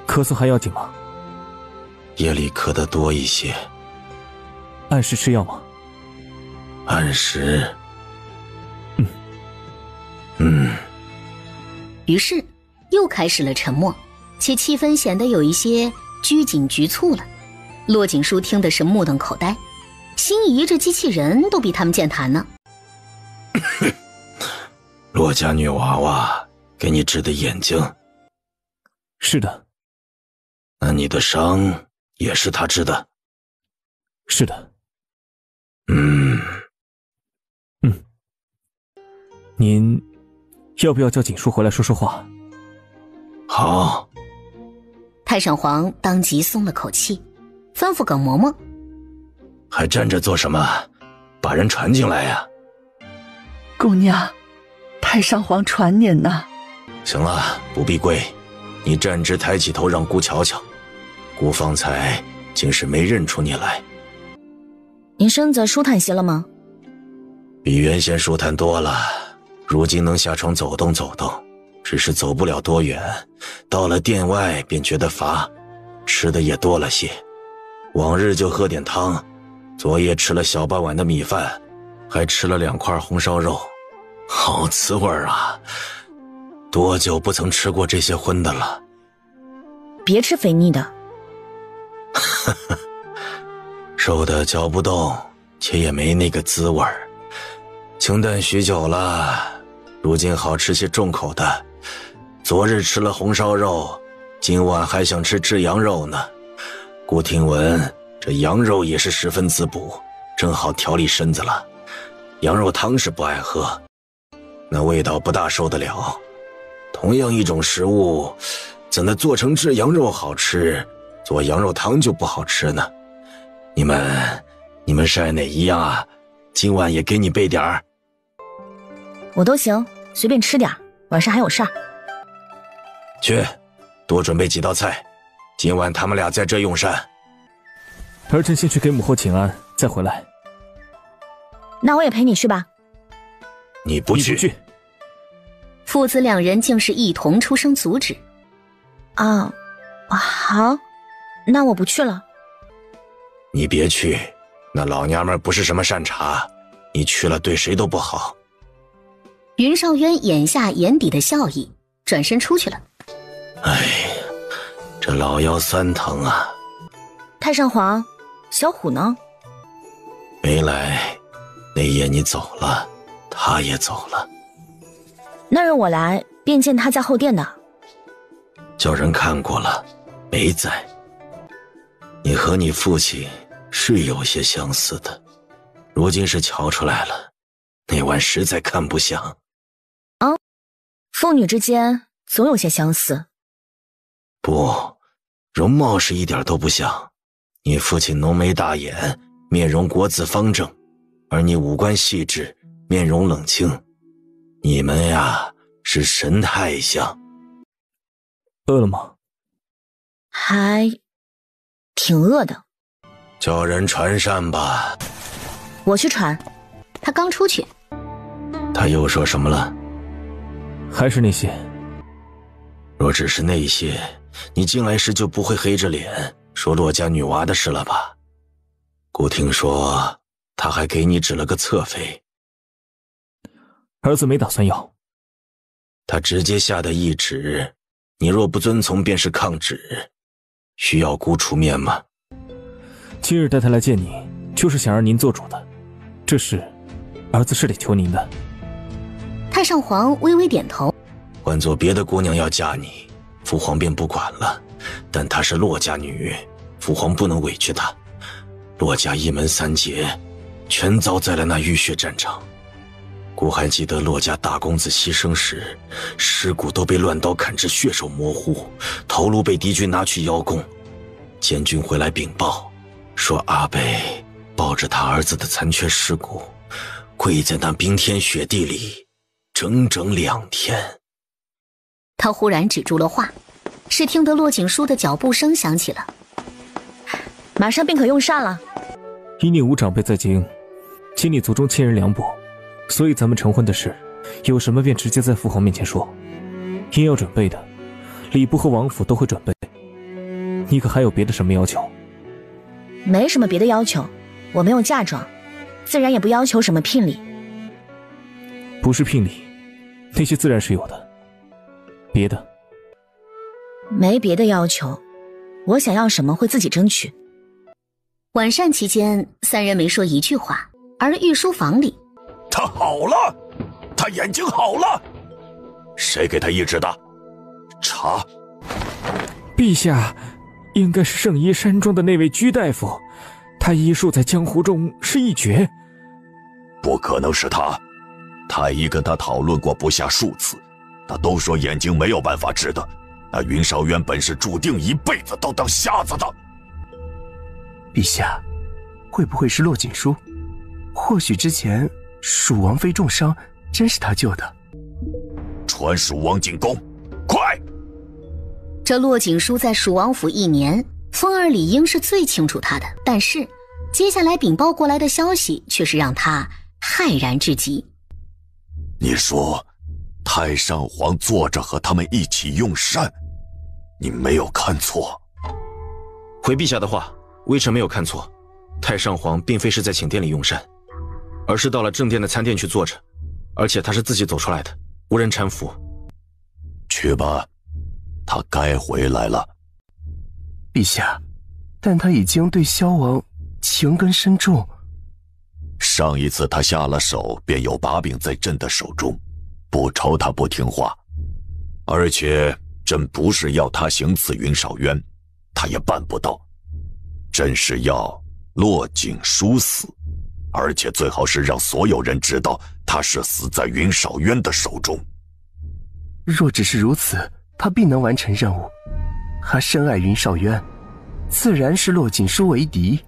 A: 咳嗽还要紧吗？
F: 夜里咳得多一些。
A: 按时吃药吗？
F: 按时。
C: 于是又开始了沉默，且气氛显得有一些拘谨局促了。骆锦书听的是目瞪口呆，心仪这机器人都比他们健谈呢。
F: 骆家女娃娃给你治的眼睛？
A: 是的。
F: 那你的伤也是她治的？
A: 是的。您要不要叫锦书回来说说话？
F: 好。
C: 太上皇当即松了口气，吩咐耿嬷嬷：
F: 还站着做什么？把人传进来呀！
J: 姑娘，太上皇传您呢。
F: 行了，不必跪，你站直抬起头让姑瞧瞧。姑方才竟是没认出你来。
H: 您身子舒坦些了吗？
F: 比原先舒坦多了，如今能下床走动走动，只是走不了多远，到了殿外便觉得乏，吃的也多了些。往日就喝点汤，昨夜吃了小半碗的米饭，还吃了2块红烧肉，好滋味啊！多久不曾吃过这些荤的了？
H: 别吃肥腻的。
F: 瘦的嚼不动，且也没那个滋味儿。清淡许久了，如今好吃些重口的。昨日吃了红烧肉，今晚还想吃炙羊肉呢。姑听闻这羊肉也是十分滋补，正好调理身子了。羊肉汤是不爱喝，那味道不大受得了。同样一种食物，怎的做成炙羊肉好吃，做羊肉汤就不好吃呢？你们是爱哪一样啊？今晚也给你备点儿。
H: 我都行，随便吃点，晚上还有事儿。
F: 去，多准备几道菜，今晚他们俩在这用膳。
A: 儿臣先去给母后请安，再回来。
H: 那我也陪你去吧。
F: 你不去？
A: 你不去。
C: 父子2人竟是一同出声阻止。
H: 好，那我不去了。
F: 你别去，那老娘们不是什么善茬，你去了对谁都不好。
C: 云少渊眼下眼底的笑意，转身出去了。
F: 哎，这老腰酸疼啊。
H: 太上皇，小虎呢？
F: 没来，那夜你走了，他也走了。
H: 那日我来，便见他在后殿的。
F: 叫人看过了，没在。你和你父亲是有些相似的，如今是瞧出来了，那晚实在看不像。
H: 父女之间总有些相似。
F: 不，容貌是一点都不像。你父亲浓眉大眼，面容国字方正，而你五官细致，面容冷清。你们呀，是神态像。
A: 饿了吗？
H: 还挺饿的。
F: 叫人传膳吧。
H: 我去传。
C: 他刚出去。
F: 他又说什么了？
A: 还是那些。
F: 若只是那些，你进来时就不会黑着脸说骆家女娃的事了吧？姑听说他还给你指了个侧妃。
A: 儿子没打算要。
F: 他直接下的懿旨，你若不遵从便是抗旨，需要姑出面吗？
A: 今日带他来见你，就是想让您做主的，这事儿子是得求您的。
C: 太上皇微微点头。
F: 换做别的姑娘要嫁你，父皇便不管了，但她是骆家女，父皇不能委屈她。骆家一门三杰全遭在了那浴血战场。姑还记得骆家大公子牺牲时，尸骨都被乱刀砍至血肉模糊，头颅被敌军拿去邀功。监军回来禀报说，阿贝抱着他儿子的残缺尸骨跪在那冰天雪地里整整2天。
C: 他忽然止住了话，是听得骆景书的脚步声响起了。
H: 马上便可用膳了。
A: 因你无长辈在京，请你族中亲人凉薄，所以咱们成婚的事有什么便直接在父皇面前说。因要准备的，礼部和王府都会准备。你可还有别的什么要求？
H: 没什么别的要求，我没有嫁妆，自然也不要求什么聘礼。
A: 不是聘礼，那些自然是有的。别的
H: 没别的要求，我想要什么会自己争取。
C: 晚膳期间，三人没说一句话，而御书房里，
B: 他好了，他眼睛好了。谁给他医治的？查。
M: 陛下，应该是圣医山庄的那位居大夫，他医术在江湖中是一绝。
B: 不可能是他，太医跟他讨论过不下数次，他都说眼睛没有办法治的。那云少渊本是注定一辈子都当瞎子的。
L: 陛下，会不会是骆锦书？或许之前蜀王妃重伤，真是他救的。
B: 传蜀王进宫，快！
C: 这骆景书在蜀王府1年，风儿理应是最清楚他的，但是接下来禀报过来的消息却是让他骇然至极。
B: 你说太上皇坐着和他们一起用膳，你没有看错。
F: 回陛下的话，微臣没有看错，太上皇并非是在寝殿里用膳，而是到了正殿的餐殿去坐着，而且他是自己走出来的，无人搀扶。
B: 去吧，他该回来了。
L: 陛下，但他已经对萧王情根深重。
B: 上一次他下了手，便有把柄在朕的手中，不愁他不听话。而且朕不是要他行刺云少渊，他也办不到。朕是要骆景书死，而且最好是让所有人知道他是死在云少渊的手中。
L: 若只是如此，他必能完成任务。他深爱云少渊，自然是骆锦书为敌。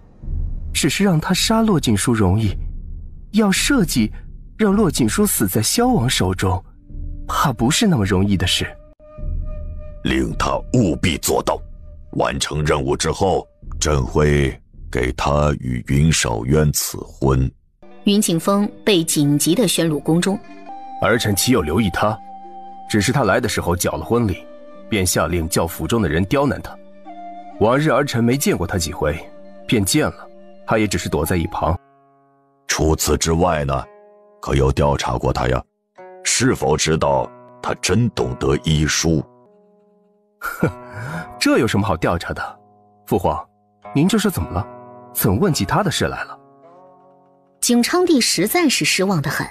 L: 只是让他杀骆锦书容易，要设计让骆锦书死在萧王手中，怕不是那么容易的事。
B: 令他务必做到。完成任务之后，朕会给他与云少渊赐婚。
C: 云景峰被紧急地宣入宫中。
G: 儿臣岂有留意他？只是他来的时候搅了婚礼，便下令叫府中的人刁难他。往日儿臣没见过他几回，便见了，他也只是躲在一旁。
B: 除此之外呢？可有调查过他呀？是否知道他真懂得医书？
G: 哼，这有什么好调查的？父皇，您这是怎么了？怎问起他的事来了？
C: 景昌帝实在是失望得很。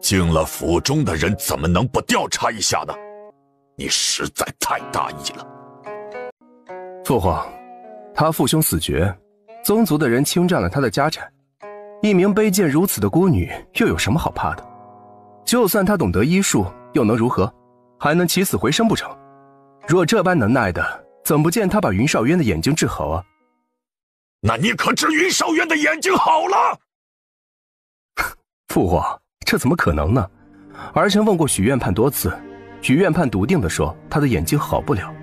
B: 进了府中的人怎么能不调查一下呢？你实在太大意了。
G: 父皇，他父兄死绝，宗族的人侵占了他的家产，一名卑贱如此的孤女又有什么好怕的？就算他懂得医术又能如何？还能起死回生不成？若这般能耐的，怎不见他把云少渊的眼睛治好啊？
B: 那你可治云少渊的眼睛好了？
G: 父皇，这怎么可能呢？儿臣问过许院判多次，许院判笃定地说他的眼睛好不了，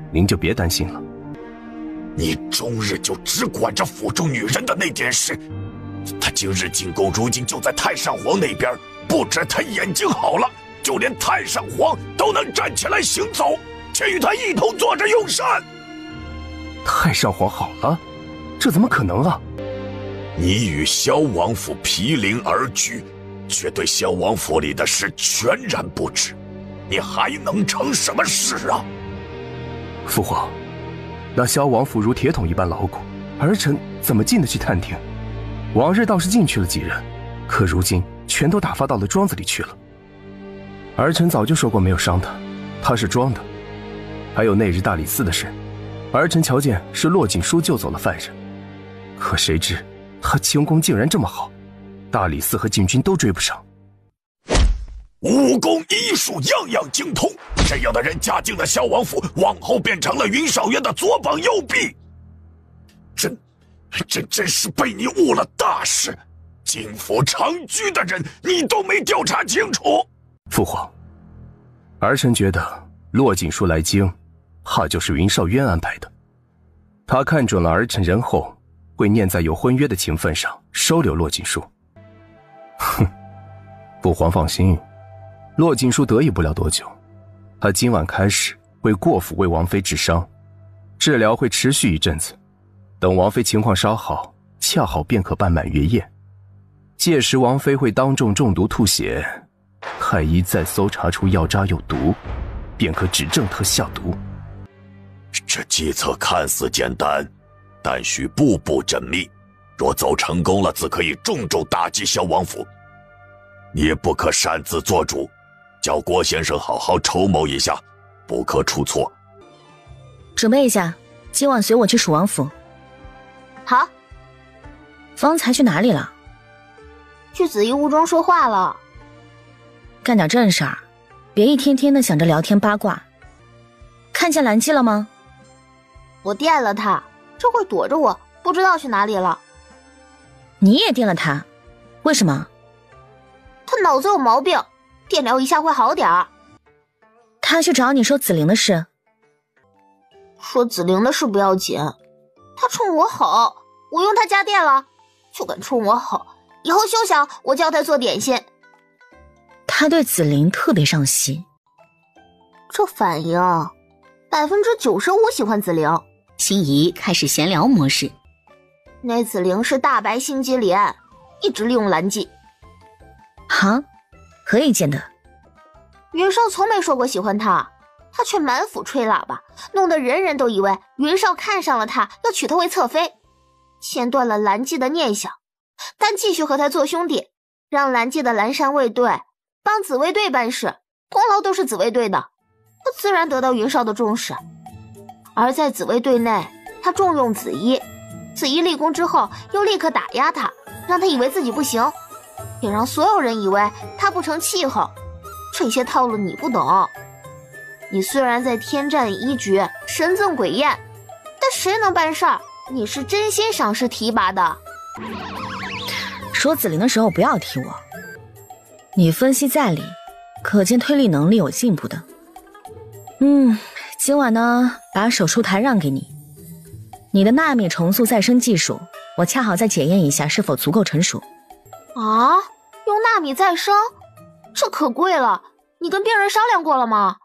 G: 您就别担心了。
B: 你终日就只管着府中女人的那点事，他今日进宫，如今就在太上皇那边，不止他眼睛好了，就连太上皇都能站起来行走，且与他一同坐着用膳。
G: 太上皇好了？这怎么可能啊？
B: 你与萧王府毗邻而居，却对萧王府里的事全然不知，你还能成什么事啊？
G: 父皇，那萧王府如铁桶一般牢固，儿臣怎么进得去探听？往日倒是进去了几人，可如今全都打发到了庄子里去了。儿臣早就说过没有伤他，他是装的。还有那日大理寺的事，儿臣瞧见是骆锦书救走了犯人，可谁知他轻功竟然这么好，大理寺和禁军都追不上。
B: 武功医术样样精通，这样的人嫁进了萧王府，往后变成了云少渊的左膀右臂。真是被你误了大事，京府长居的人你都没调查清楚。
G: 父皇，儿臣觉得骆锦书来京，怕就是云少渊安排的。他看准了儿臣人后，会念在有婚约的情分上收留骆锦书。哼，父皇放心，骆锦书得意不了多久，他今晚开始会过府为王妃治伤，治疗会持续一阵子，等王妃情况稍好，恰好便可办满月宴。届时王妃会当众中毒吐血，太医再搜查出药渣有毒，便可指证他下毒。
B: 这计策看似简单，但需步步缜密，若走成功了，自可以重重打击萧王府。你也不可擅自做主，叫郭先生好好筹谋一下，不可出错。
H: 准备一下，今晚随我去蜀王府。
E: 好。
H: 方才去哪里了？
E: 去紫衣屋中说话了。
H: 干点正事儿，别一天天的想着聊天八卦。看见兰姬了吗？
E: 我电了他，这会躲着我，不知道去哪里了。
H: 你也电了他？为什么？
E: 他脑子有毛病，电疗一下会好点儿。
H: 他去找你说紫菱的事。
E: 说紫菱的事不要紧，他冲我吼，我用他家电了，就敢冲我吼，以后休想我教他做点心。
H: 他对紫菱特别上心。
E: 这反应，95%喜欢紫菱。
C: 心仪开始闲聊模式。
E: 那紫菱是大白心机脸，一直利用兰姬。
H: 哈，何以见得？
E: 云少从没说过喜欢他，他却满府吹喇叭，弄得人人都以为云少看上了他，要娶她为侧妃，先断了兰姬的念想，但继续和他做兄弟，让兰姬的蓝山卫队帮紫卫队办事，功劳都是紫卫队的，他自然得到云少的重视。而在紫卫队内，他重用紫衣，紫衣立功之后又立刻打压他，让他以为自己不行，也让所有人以为他不成气候。这些套路你不懂，你虽然在天战一局神憎鬼厌，但谁能办事儿？你是真心赏识提拔的。
H: 说紫菱的时候不要提我，你分析在理，可见推理能力有进步的。今晚呢，把手术台让给你。你的纳米重塑再生技术，我恰好再检验一下是否足够成熟。
E: 啊，用纳米再生？这可贵了，你跟病人商量过了吗？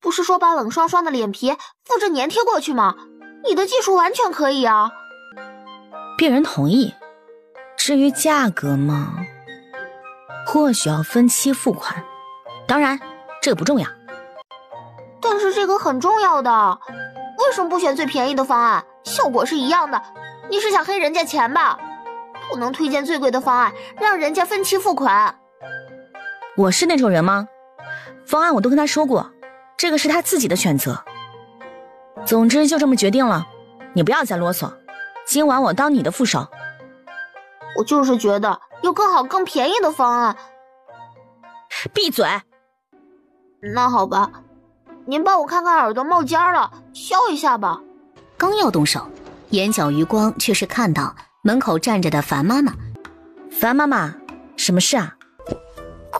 E: 不是说把冷霜霜的脸皮复制粘贴过去吗？你的技术完全可以啊。
H: 病人同意，至于价格嘛，或许要分期付款，当然这个不重要。
E: 但是这个很重要的，为什么不选最便宜的方案？效果是一样的，你是想黑人家钱吧？不能推荐最贵的方案，让人家分期付款。
H: 我是那种人吗？方案我都跟他说过，这个是他自己的选择。总之就这么决定了，你不要再啰嗦，今晚我当你的副手。
E: 我就是觉得有更好更便宜的方案。
H: 闭嘴。
E: 那好吧，您帮我看看耳朵冒尖了，削一下吧。
C: 刚要动手，眼角余光却是看到门口站着的樊妈妈。
H: 樊妈妈，什么事啊？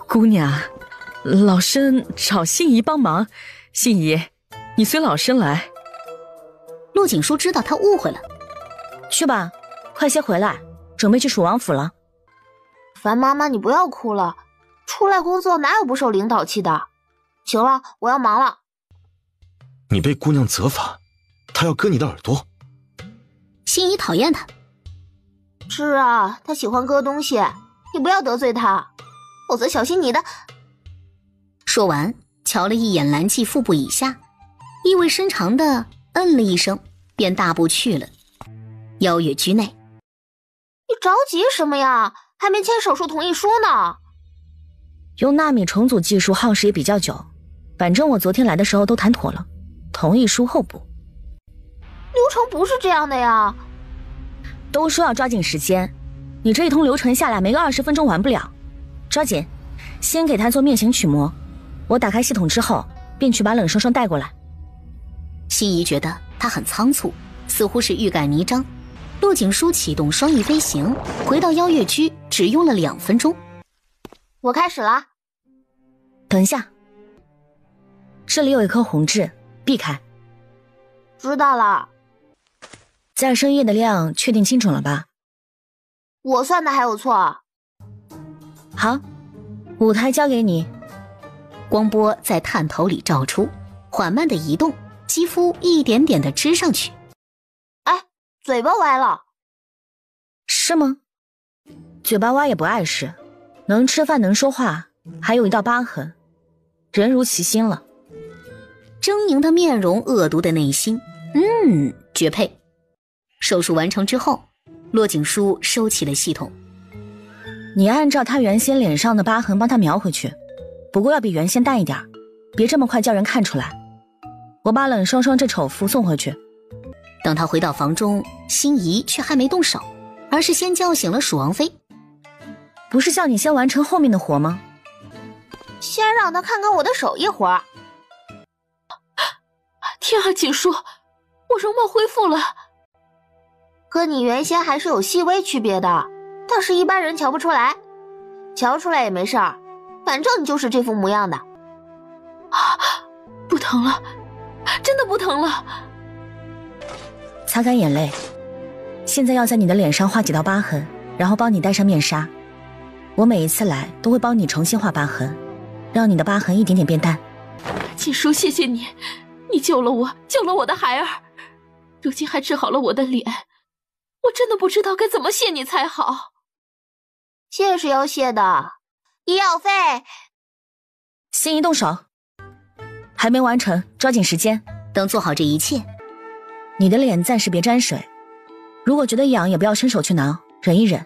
N: 姑娘，老身找心怡帮忙，心怡，你随老身来。
C: 陆景书知道他误会了，
H: 去吧，快些回来，准备去蜀王府了。
E: 樊妈妈，你不要哭了，出来工作哪有不受领导气的？行了，我要忙了。
F: 你被姑娘责罚，她要割你的耳朵。
C: 心怡讨厌他。
E: 是啊，她喜欢割东西，你不要得罪她，否则小心你的。
C: 说完，瞧了一眼蓝记腹部以下，意味深长的嗯了一声，便大步去了。邀月居内，
E: 你着急什么呀？还没签手术同意书呢。
H: 用纳米重组技术耗时也比较久，反正我昨天来的时候都谈妥了，同意书后补。
E: 流程不是这样的呀。
H: 都说要抓紧时间，你这一通流程下来没个20分钟完不了，抓紧，先给他做面型取模，我打开系统之后便去把冷霜霜带过来。
C: 心怡觉得他很仓促，似乎是欲盖弥彰。陆景书启动双翼飞行，回到邀月居只用了2分钟。
E: 我开始了。
H: 等一下，这里有一颗红痣，避开。
E: 知道了。
H: 再生液的量确定清楚了吧？
E: 我算的还有错。
H: 好，舞台交给你。
C: 光波在探头里照出，缓慢的移动，肌肤一点点的织上去。
E: 哎，嘴巴歪了。
H: 是吗？嘴巴歪也不碍事，能吃饭能说话，还有一道疤痕，人如其心了。
C: 狰狞的面容，恶毒的内心，绝配。手术完成之后，骆景书收起了系统。
H: 你按照他原先脸上的疤痕帮他描回去，不过要比原先淡一点，别这么快叫人看出来。我把冷霜霜这丑妇送回去。
C: 等他回到房中，心怡却还没动手，而是先叫醒了蜀王妃。
H: 不是叫你先完成后面的活吗？
E: 先让他看看我的手艺活。
D: 天啊，景书，我容貌恢复了。
E: 和你原先还是有细微区别的，但是一般人瞧不出来，瞧出来也没事儿，反正你就是这副模样的。
D: 不疼了，真的不疼了。
H: 擦干眼泪，现在要在你的脸上画几道疤痕，然后帮你戴上面纱。我每一次来都会帮你重新画疤痕，让你的疤痕一点点变淡。
D: 锦书，谢谢你，你救了我，救了我的孩儿，如今还治好了我的脸，我真的不知道该怎么谢你才好。
E: 谢是要谢的，医药费。
H: 心怡动手，还没完成，抓紧时间。
C: 等做好这一切，
H: 你的脸暂时别沾水，如果觉得痒也不要伸手去挠，忍一忍。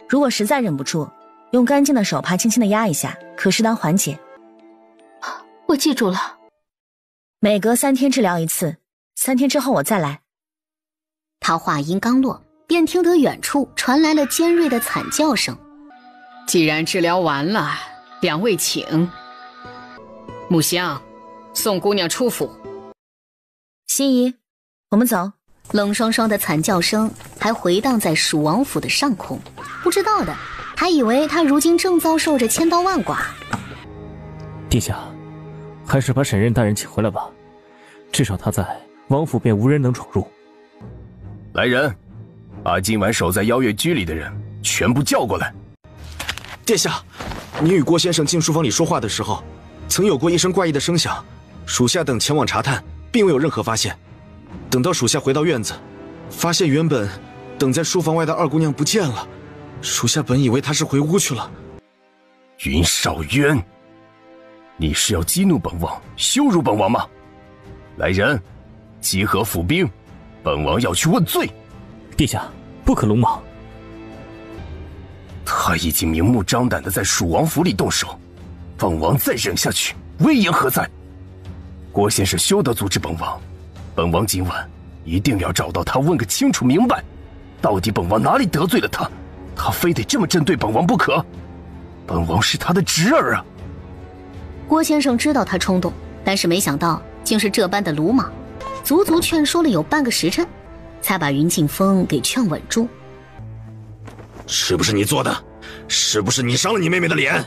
H: 如果实在忍不住，用干净的手帕轻轻的压一下，可适当缓解。
D: 我记住了。
H: 每隔3天治疗一次，3天之后我再来。
C: 他话音刚落，便听得远处传来了尖锐的惨叫声。
K: 既然治疗完了，2位请。木香，送姑娘出府。
H: 心怡，我们走。
C: 冷霜霜的惨叫声还回荡在蜀王府的上空，不知道的还以为他如今正遭受着千刀万剐。
A: 殿下，还是把沈任大人请回来吧，至少他在，王府便无人能闯入。
G: 来人，把今晚守在邀月居里的人全部叫过来。
F: 殿下，您与郭先生进书房里说话的时候，曾有过一声怪异的声响，属下等前往查探，并未有任何发现。等到属下回到院子，发现原本等在书房外的二姑娘不见了，属下本以为她是回屋去了。
G: 云少渊，你是要激怒本王，羞辱本王吗？来人，集合府兵，本王要去问罪。
A: 殿下，不可鲁莽。
G: 他已经明目张胆地在蜀王府里动手，本王再忍下去，威严何在？郭先生休得阻止本王，本王今晚一定要找到他，问个清楚明白，到底本王哪里得罪了他，他非得这么针对本王不可？本王是他的侄儿啊！
C: 郭先生知道他冲动，但是没想到竟是这般的鲁莽，足足劝说了有半个时辰，才把云静风给劝稳住。
F: 是不是你做的？是不是你伤了你妹妹的脸？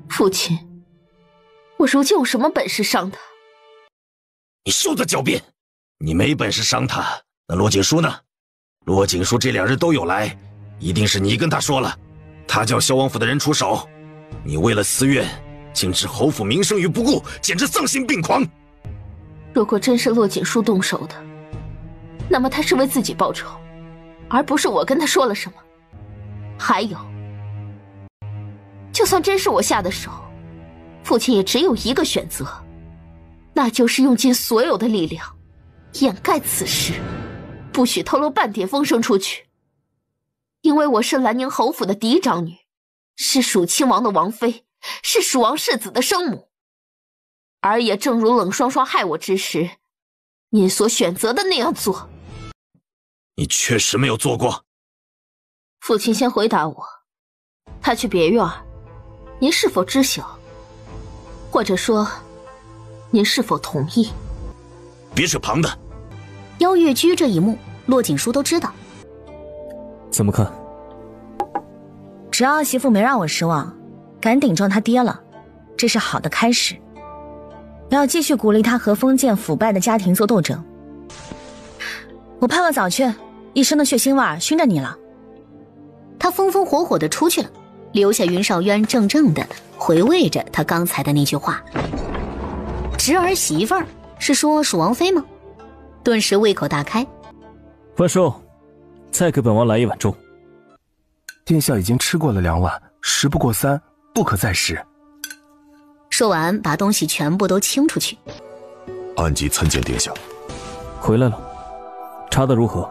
E: 父亲，我如今有什么本事伤她？
F: 你休得狡辩！你没本事伤她，那罗景书呢？罗景书这2日都有来，一定是你跟他说了，他叫萧王府的人出手。你为了私怨，竟置侯府名声于不顾，简直丧心病狂！
E: 如果真是骆锦书动手的，那么他是为自己报仇，而不是我跟他说了什么。还有，就算真是我下的手，父亲也只有一个选择，那就是用尽所有的力量掩盖此事，不许透露半点风声出去。因为我是兰宁侯府的嫡长女，是蜀亲王的王妃，是蜀王世子的生母。而也正如冷霜霜害我之时，您所选择的那样做。
F: 你确实没有做过。
E: 父亲先回答我，他去别院，您是否知晓？或者说，您是否同意？
F: 别扯旁的。
C: 邀月居这一幕，骆锦书都知道。
A: 怎么看？
H: 只要媳妇没让我失望，敢顶撞他爹了，这是好的开始。要继续鼓励他和封建腐败的家庭做斗争。我泡个澡去，一身的血腥味熏着你了。
C: 他风风火火地出去了，留下云少渊怔怔地回味着他刚才的那句话。侄儿媳妇儿是说蜀王妃吗？顿时胃口大开。
A: 万寿，再给本王来一碗粥。
L: 殿下已经吃过了2碗，食不过3，不可再食。
C: 说完，把东西全部都清出去。
B: 暗吉参见殿下。
A: 回来了，查得如何？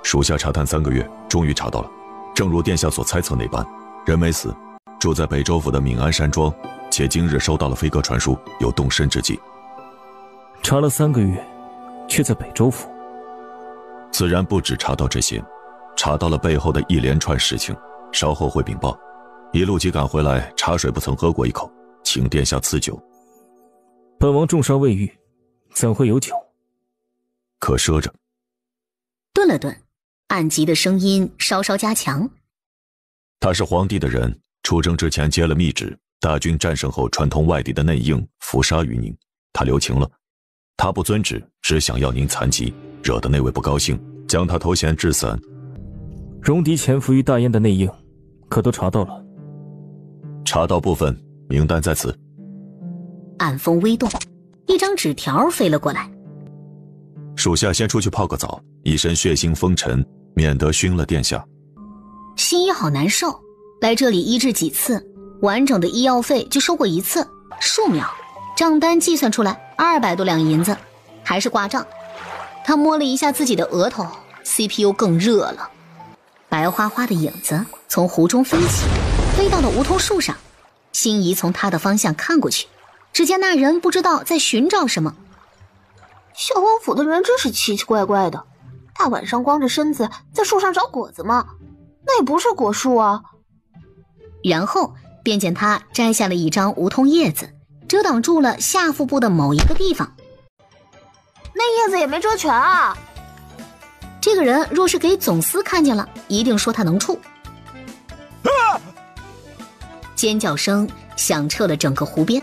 I: 属下查探3个月，终于查到了，正如殿下所猜测那般，人没死，住在北州府的闽安山庄，且今日收到了飞鸽传书，有动身之计。
A: 查了3个月，却在北州府。
I: 自然不止查到这些，查到了背后的一连串事情，稍后会禀报。一路急赶回来，茶水不曾喝过一口，请殿下赐酒。
A: 本王重伤未愈，怎会有酒？
I: 可赊着。
C: 顿了顿，暗吉的声音稍稍加强。
I: 他是皇帝的人，出征之前接了密旨，大军战胜后串通外地的内应，伏杀于您。他留情了，他不遵旨，只想要您残疾，惹得那位不高兴，将他头衔置散。
A: 戎狄潜伏于大燕的内应，可都查到了？
I: 查到部分，名单在此。
C: 暗风微动，一张纸条飞了过来。
I: 属下先出去泡个澡，一身血腥风尘，免得熏了殿下。
C: 心医好难受，来这里医治几次，完整的医药费就收过1次，数秒，账单计算出来200多两银子，还是挂账。他摸了一下自己的额头 ，CPU 更热了。白花花的影子从湖中飞起，飞到了梧桐树上。心仪从他的方向看过去，只见那人不知道在寻找什么。
E: 萧王府的人真是奇奇怪怪的，大晚上光着身子在树上找果子吗？那也不是果树啊。
C: 然后便见他摘下了一张梧桐叶子，遮挡住了下腹部的某一个地方。
E: 那叶子也没遮全啊！
C: 这个人若是给总司看见了，一定说他能处。尖叫声响彻了整个湖边。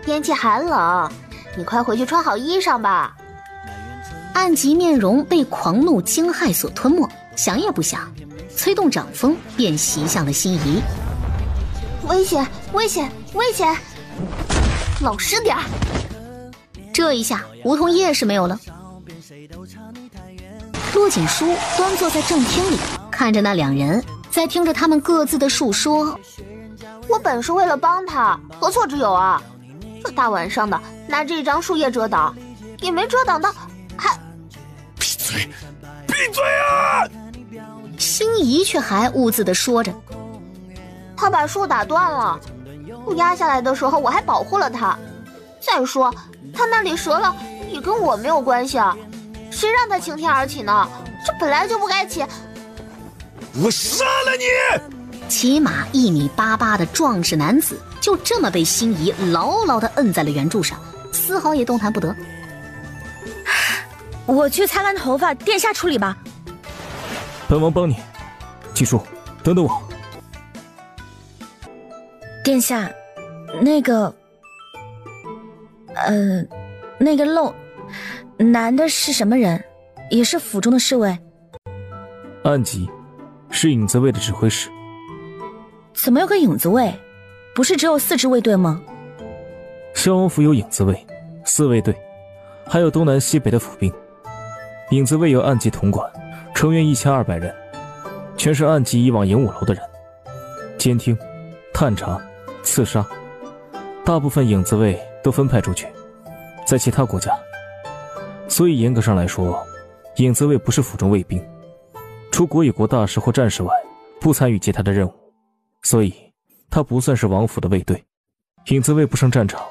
E: 天气寒冷，你快回去穿好衣裳吧。
C: 暗吉面容被狂怒惊骇所吞没，想也不想，催动掌风便袭向了心仪。
E: 危险！危险！危险！老实点儿！
C: 这一下梧桐叶是没有了。骆锦书端坐在正厅里，看着那2人在听着他们各自的述说。
E: 我本是为了帮他，何错之有啊？这大晚上的拿这张树叶遮挡，也没遮挡到，还……
F: 闭嘴！闭嘴啊！
C: 心仪却还兀自地说着。
E: 他把树打断了，树压下来的时候我还保护了他。再说他那里折了也跟我没有关系啊，谁让他擎天而起呢？这本来就不该起。
F: 我杀了你！
C: 起码1.88米的壮实男子就这么被心仪牢牢地摁在了圆柱上，丝毫也动弹不得。
H: 我去擦干头发，殿下处理吧。
A: 本王帮你。季叔，等等我。
H: 殿下，那个漏男的是什么人？也是府中的侍卫？
A: 暗吉，是影子卫的指挥使。
H: 怎么有个影子卫？不是只有4支卫队吗？
A: 萧王府有影子卫、4卫队，还有东南西北的府兵。影子卫由暗吉统管，成员1200人，全是暗吉以往演武楼的人，监听、探查、刺杀。大部分影子卫都分派出去，在其他国家，所以严格上来说，影子卫不是府中卫兵，除国与国大事或战事外，不参与其他的任务，所以他不算是王府的卫队。影子卫不上战场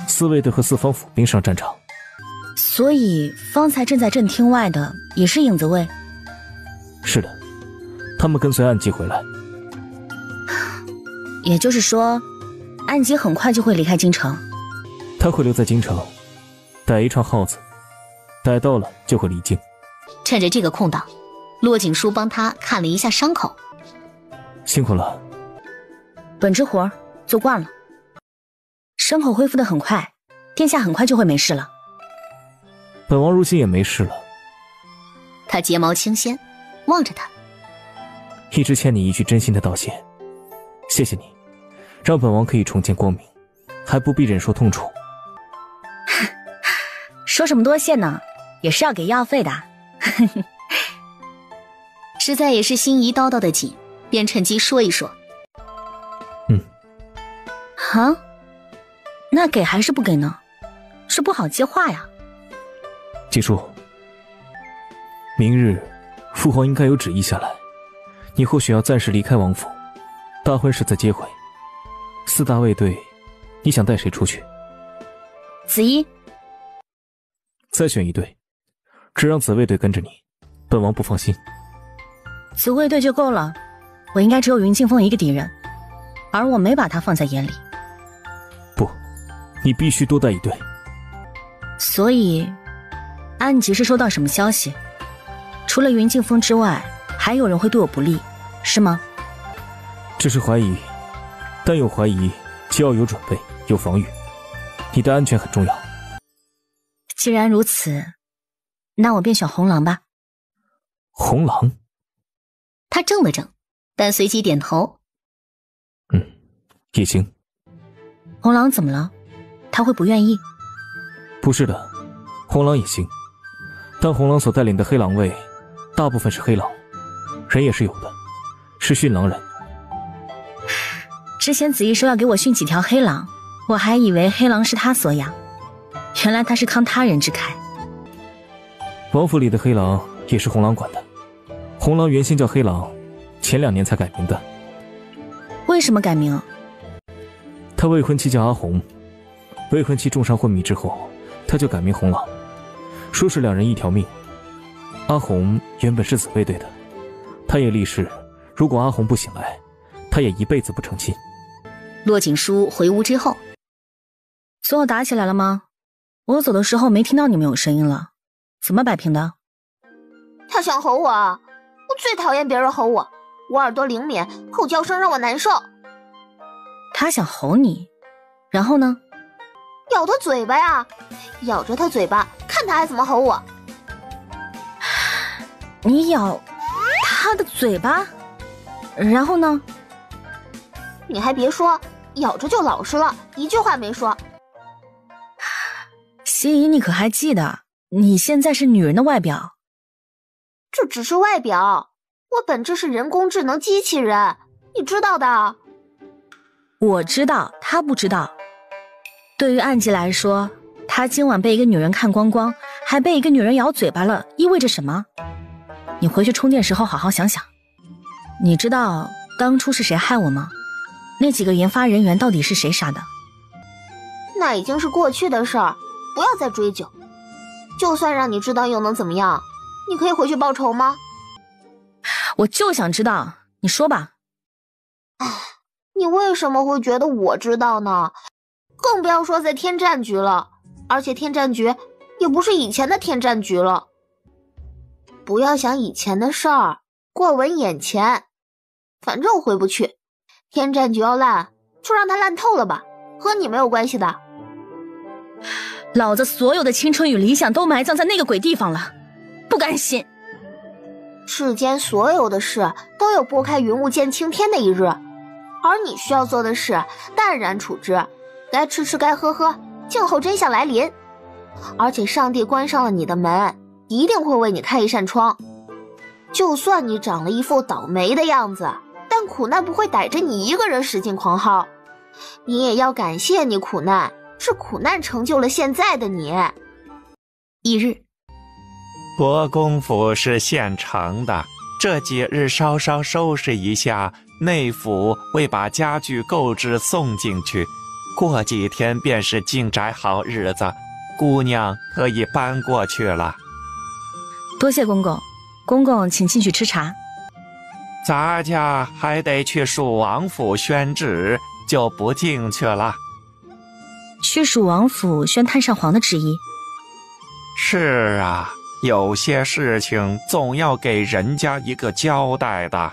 A: ，4卫队和4方府兵上战场。
H: 所以方才站在阵厅外的也是影子卫？
A: 是的，他们跟随暗吉回来。
H: 也就是说，暗吉很快就会离开京城。
A: 他会留在京城，逮一串耗子，逮到了就会离京。
C: 趁着这个空档，骆景书帮他看了一下伤口。
A: 辛苦了。
H: 本职活做惯了，伤口恢复得很快，殿下很快就会没事了。
A: 本王如今也没事了。
C: 他睫毛轻掀，望着他。
A: 一直欠你一句真心的道谢，谢谢你，让本王可以重见光明，还不必忍受痛楚。
H: 说什么多谢呢，也是要给药费的。
C: 实在也是心仪叨叨的紧，便趁机说一说。
H: 啊？那给还是不给呢？是不好接话呀。
A: 季叔，明日父皇应该有旨意下来，你或许要暂时离开王府，大婚时再接回。4大卫队，你想带谁出去？
H: 紫衣。
A: 再选一队，只让紫卫队跟着你，本王不放心。
H: 紫卫队就够了，我应该只有云静风一个敌人，而我没把他放在眼里。
A: 不，你必须多带一队。
H: 所以安吉是收到什么消息？除了云静风之外，还有人会对我不利，是吗？
A: 只是怀疑，但有怀疑就要有准备，有防御。你的安全很重要。
H: 既然如此，那我便选红狼吧。
A: 红狼？
C: 他怔了怔，但随即点头。
A: 也行。
H: 红狼怎么了？他会不愿意？
A: 不是的，红狼也行，但红狼所带领的黑狼卫大部分是黑狼，人也是有的，是驯狼人。
H: 之前子怡说要给我训几条黑狼，我还以为黑狼是他所养，原来他是慷他人之慨。
A: 王府里的黑狼也是红狼管的，红狼原先叫黑狼，前2年才改名的。
H: 为什么改名？
A: 他未婚妻叫阿红，未婚妻重伤昏迷之后，他就改名红狼，说是2人1条命。阿红原本是紫卫队的，他也立誓，如果阿红不醒来，他也一辈子不成亲。
C: 骆景书回屋之后，
H: 所有打起来了吗？我走的时候没听到你们有声音了，怎么摆平的？
E: 他想吼我，我最讨厌别人吼我，我耳朵灵敏，吼叫声让我难受。
H: 他想吼你，然后呢？
E: 咬他嘴巴呀，咬着他嘴巴，看他还怎么吼我。
H: 你咬他的嘴巴，然后呢？
E: 你还别说，咬着就老实了，一句话没说。
H: 心怡，你可还记得，你现在是女人的外表？
E: 这只是外表，我本质是人工智能机器人，你知道的。
H: 我知道，他不知道。对于暗吉来说，他今晚被一个女人看光光，还被一个女人咬嘴巴了，意味着什么？你回去充电时候好好想想。你知道当初是谁害我吗？那几个研发人员到底是谁杀的？
E: 那已经是过去的事儿，不要再追究。就算让你知道又能怎么样？你可以回去报仇吗？
H: 我就想知道，你说吧。
E: 你为什么会觉得我知道呢？更不要说在天战局了，而且天战局也不是以前的天战局了。不要想以前的事儿，过稳眼前。反正我回不去，天战局要烂，就让它烂透了吧，和你没有关系的。
H: 老子所有的青春与理想都埋葬在那个鬼地方了，不甘心。
E: 世间所有的事都有拨开云雾见青天的一日，而你需要做的是淡然处之，该吃吃该喝喝，静候真相来临。而且上帝关上了你的门，一定会为你开一扇窗。就算你长了一副倒霉的样子，但苦难不会逮着你一个人使劲狂薅，你也要感谢你苦难，是苦难成就了现在的你。
H: 一日，
O: 国公府是现成的，这几日稍稍收拾一下，内府会把家具购置送进去，过几天便是进宅好日子，姑娘可以搬过去了。
H: 多谢公公，公公请进去吃茶。
O: 咱家还得去蜀王府宣旨，就不进去了。
H: 去蜀王府宣太上皇的旨意？
O: 是啊，有些事情总要给人家一个交代的。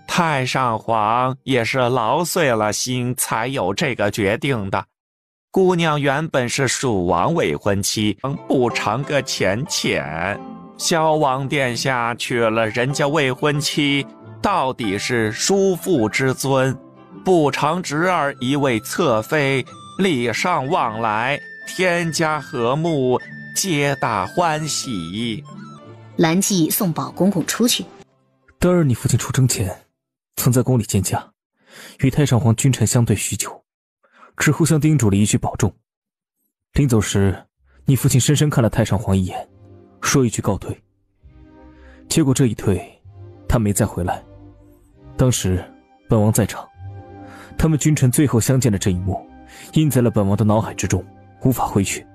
O: 太上皇也是劳碎了心才有这个决定的。姑娘原本是蜀王未婚妻，不尝个浅浅。萧王殿下娶了人家未婚妻，到底是叔父之尊，不偿侄儿一位侧妃，礼尚往来，天家和睦，皆大欢喜。
C: 兰姬送宝公公出去。
A: 当日你父亲出征前，曾在宫里见驾，与太上皇君臣相对许久，只互相叮嘱了一句保重。临走时，你父亲深深看了太上皇一眼，说一句告退。结果这一退，他没再回来。当时本王在场，他们君臣最后相见的这一幕，印在了本王的脑海之中，无法挥去。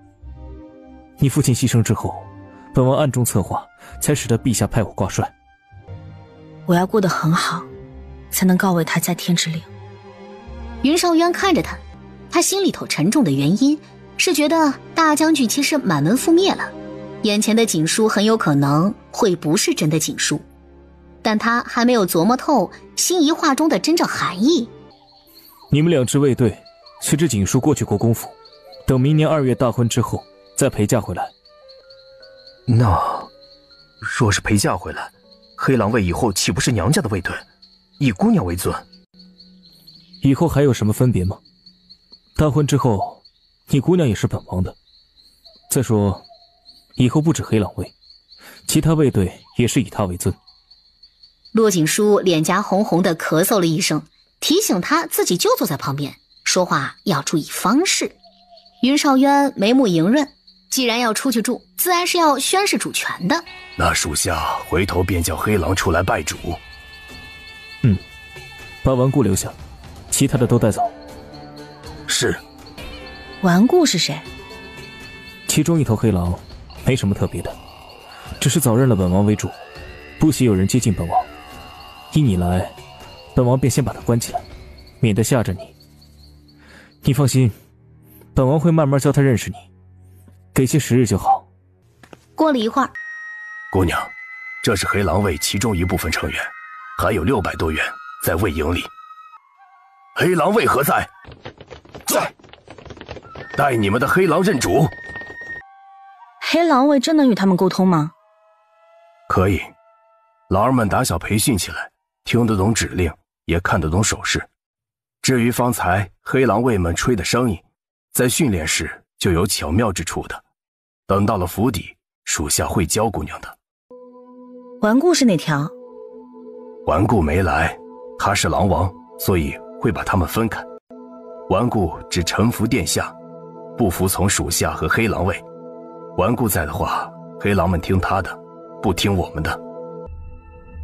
A: 你父亲牺牲之后，本王暗中策划，才使得陛下派我挂帅。
H: 我要过得很好，才能告慰他在天之灵。
C: 云少渊看着他心里头沉重的原因是觉得大将军其实满门覆灭了，眼前的锦书很有可能会不是真的锦书，但他还没有琢磨透心仪话中的真正含义。
A: 你们两支卫队随着锦书过去国公府，等明年2月大婚之后再陪嫁回来。
L: 那若是陪嫁回来，黑狼卫以后岂不是娘家的卫队，以姑娘为尊？
A: 以后还有什么分别吗？大婚之后，你姑娘也是本王的。再说，以后不止黑狼卫，其他卫队也是以他为尊。
C: 骆锦书脸颊红红的咳嗽了一声，提醒他自己就坐在旁边，说话要注意方式。云少渊眉目盈润，既然要出去住，自然是要宣示主权的。
L: 那属下回头便叫黑狼出来拜主。
A: 把顽固留下，其他的都带走。
L: 是。
H: 顽固是谁？
A: 其中一头黑狼没什么特别的，只是早认了本王为主，不喜有人接近本王。依你来，本王便先把他关起来，免得吓着你。你放心，本王会慢慢教他认识你，给些时日就好。
C: 过了一会儿，
L: 姑娘，这是黑狼卫其中一部分成员，还有600多员在卫营里。黑狼卫何在？在。带你们的黑狼认主。
H: 黑狼卫真能与他们沟通吗？
L: 可以，狼儿们打小培训起来，听得懂指令，也看得懂手势。至于方才黑狼卫们吹的声音，在训练时就有巧妙之处的。等到了府邸，属下会教姑娘的。
H: 顽固是哪条？
L: 顽固没来，他是狼王，所以会把他们分开。顽固只臣服殿下，不服从属下和黑狼卫。顽固在的话，黑狼们听他的，不听我们的。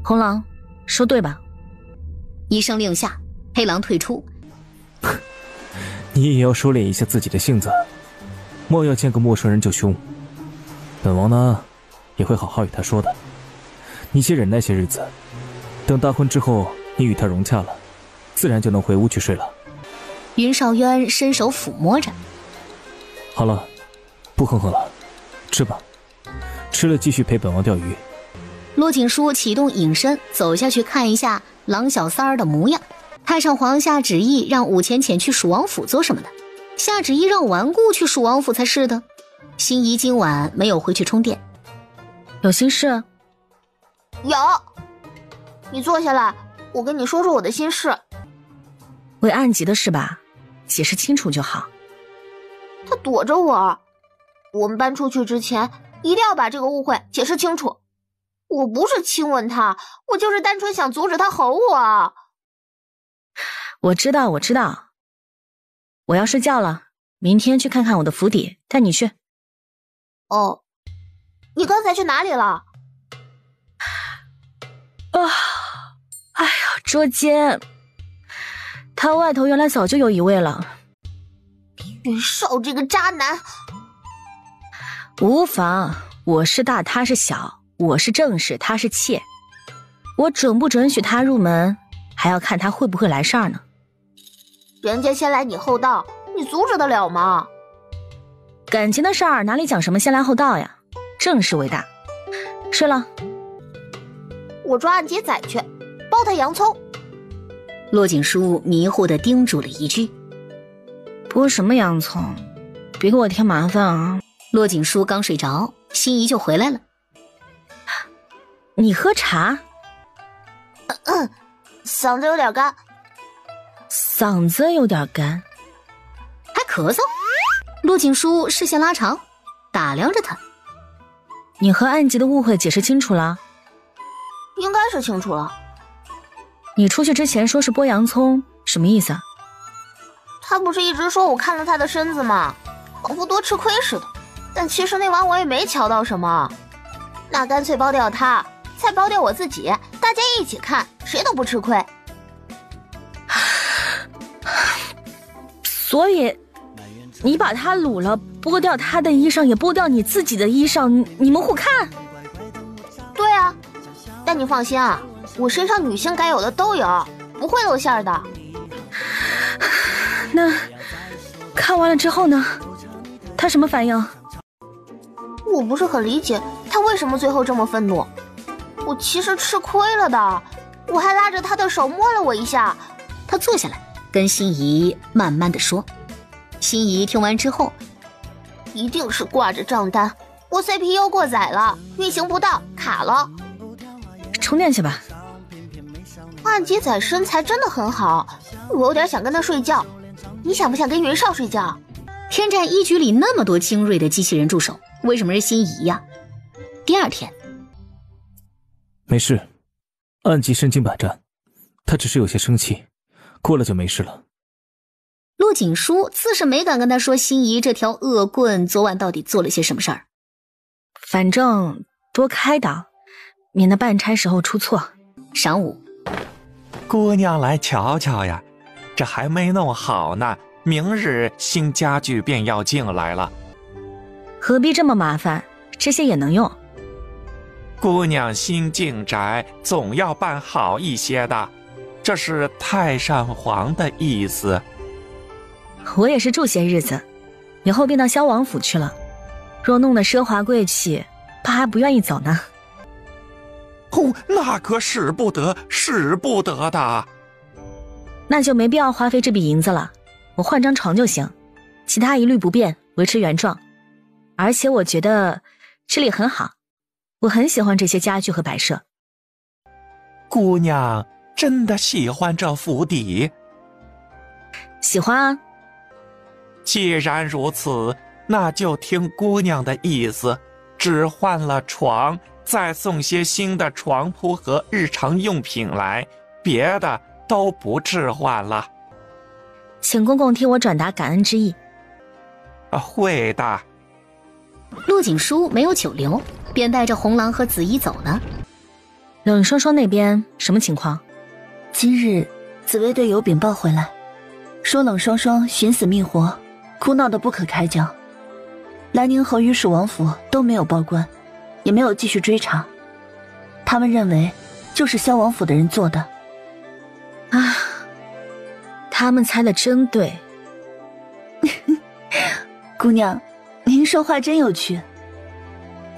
H: 红狼，说对吧？
C: 一声令下，黑狼退出。
A: 你也要收敛一下自己的性子，莫要见个陌生人就凶。本王呢，也会好好与他说的。你先忍耐些日子，等大婚之后，你与他融洽了，自然就能回屋去睡了。
C: 云少渊伸手抚摸着。
A: 好了，不哼哼了，吃吧，吃了继续陪本王钓鱼。
C: 骆锦书启动隐身，走下去看一下郎小三儿的模样。太上皇下旨意让武浅浅去蜀王府做什么的？下旨意让顽固去蜀王府才是的。心仪今晚没有回去充电，
H: 有心事？
E: 有，你坐下来，我跟你说说我的心事。
H: 为暗疾的事吧，解释清楚就好。
E: 他躲着我，我们搬出去之前一定要把这个误会解释清楚。我不是亲吻他，我就是单纯想阻止他吼我。
H: 我知道，我要睡觉了，明天去看看我的府邸，带你去。
E: 哦，你刚才去哪里了？
H: 哎呀，捉奸！他外头原来早就有一位了。
E: 云少这个渣男！
H: 无妨，我是大，他是小，我是正室，他是妾。我准不准许他入门，还要看他会不会来事儿呢。
E: 人家先来你后到，你阻止得了吗？
H: 感情的事儿哪里讲什么先来后到呀？正事为大。睡了。
E: 我抓暗疾仔去，包他洋葱。
C: 骆锦书迷糊地叮嘱了一句：“
H: 剥什么洋葱？别给我添麻烦啊！”
C: 骆锦书刚睡着，心仪就回来了。
H: 你喝茶？
E: 嗓子有点干。
H: 嗓子有点干，
C: 还咳嗽？骆锦书视线拉长，打量着他。
H: 你和暗疾的误会解释清楚了？
E: 应该是清楚了。
H: 你出去之前说是剥洋葱，什么意思啊？
E: 他不是一直说我看了他的身子吗？仿佛多吃亏似的。但其实那晚我也没瞧到什么，那干脆剥掉他，再剥掉我自己，大家一起看，谁都不吃亏。
H: 所以你把他掳了，剥掉他的衣裳，也剥掉你自己的衣裳，你们互看？
E: 对啊，但你放心啊，我身上女性该有的都有，不会露馅的。
H: 那看完了之后呢？他什么反应？
E: 我不是很理解他为什么最后这么愤怒。我其实吃亏了的，我还拉着他的手摸了我一下。
C: 他坐下来跟心仪慢慢的说。心仪听完之后，
E: 一定是挂着账单，我 CPU 过载了，运行不到，卡了。
H: 充电去吧。
E: 暗疾仔身材真的很好，我有点想跟他睡觉。你想不想跟云少睡觉？
C: 天战一局里那么多精锐的机器人助手，为什么是心仪呀？第二天，
A: 没事，暗疾身经百战，他只是有些生气，过了就没事了。
C: 骆锦书自是没敢跟他说心仪这条恶棍昨晚到底做了些什么事儿。
H: 反正多开导，免得办差时候出错。
C: 晌午，
O: 姑娘来瞧瞧呀，这还没弄好呢，明日新家具便要进来了。
H: 何必这么麻烦？这些也能用。
O: 姑娘新进宅，总要办好一些的，这是太上皇的意思。
H: 我也是住些日子，以后便到萧王府去了。若弄得奢华贵气，爸还不愿意走呢。
O: 哦，那可使不得，使不得的。
H: 那就没必要花费这笔银子了，我换张床就行，其他一律不变，维持原状。而且我觉得这里很好，我很喜欢这些家具和摆设。
O: 姑娘真的喜欢这府邸？
H: 喜欢啊。
O: 既然如此，那就听姑娘的意思，只换了床，再送些新的床铺和日常用品来，别的都不置换了。
H: 请公公替我转达感恩之意。
O: 会的。
C: 陆锦书没有久留，便带着红狼和紫衣走了。
H: 冷霜霜那边什么情况？
J: 今日紫薇队有禀报回来，说冷霜霜寻死觅活，哭闹得不可开交。兰宁侯与蜀王府都没有报官，也没有继续追查，他们认为就是萧王府的人做的。
H: 啊，他们猜的真对。
J: 姑娘，您您说话真有趣。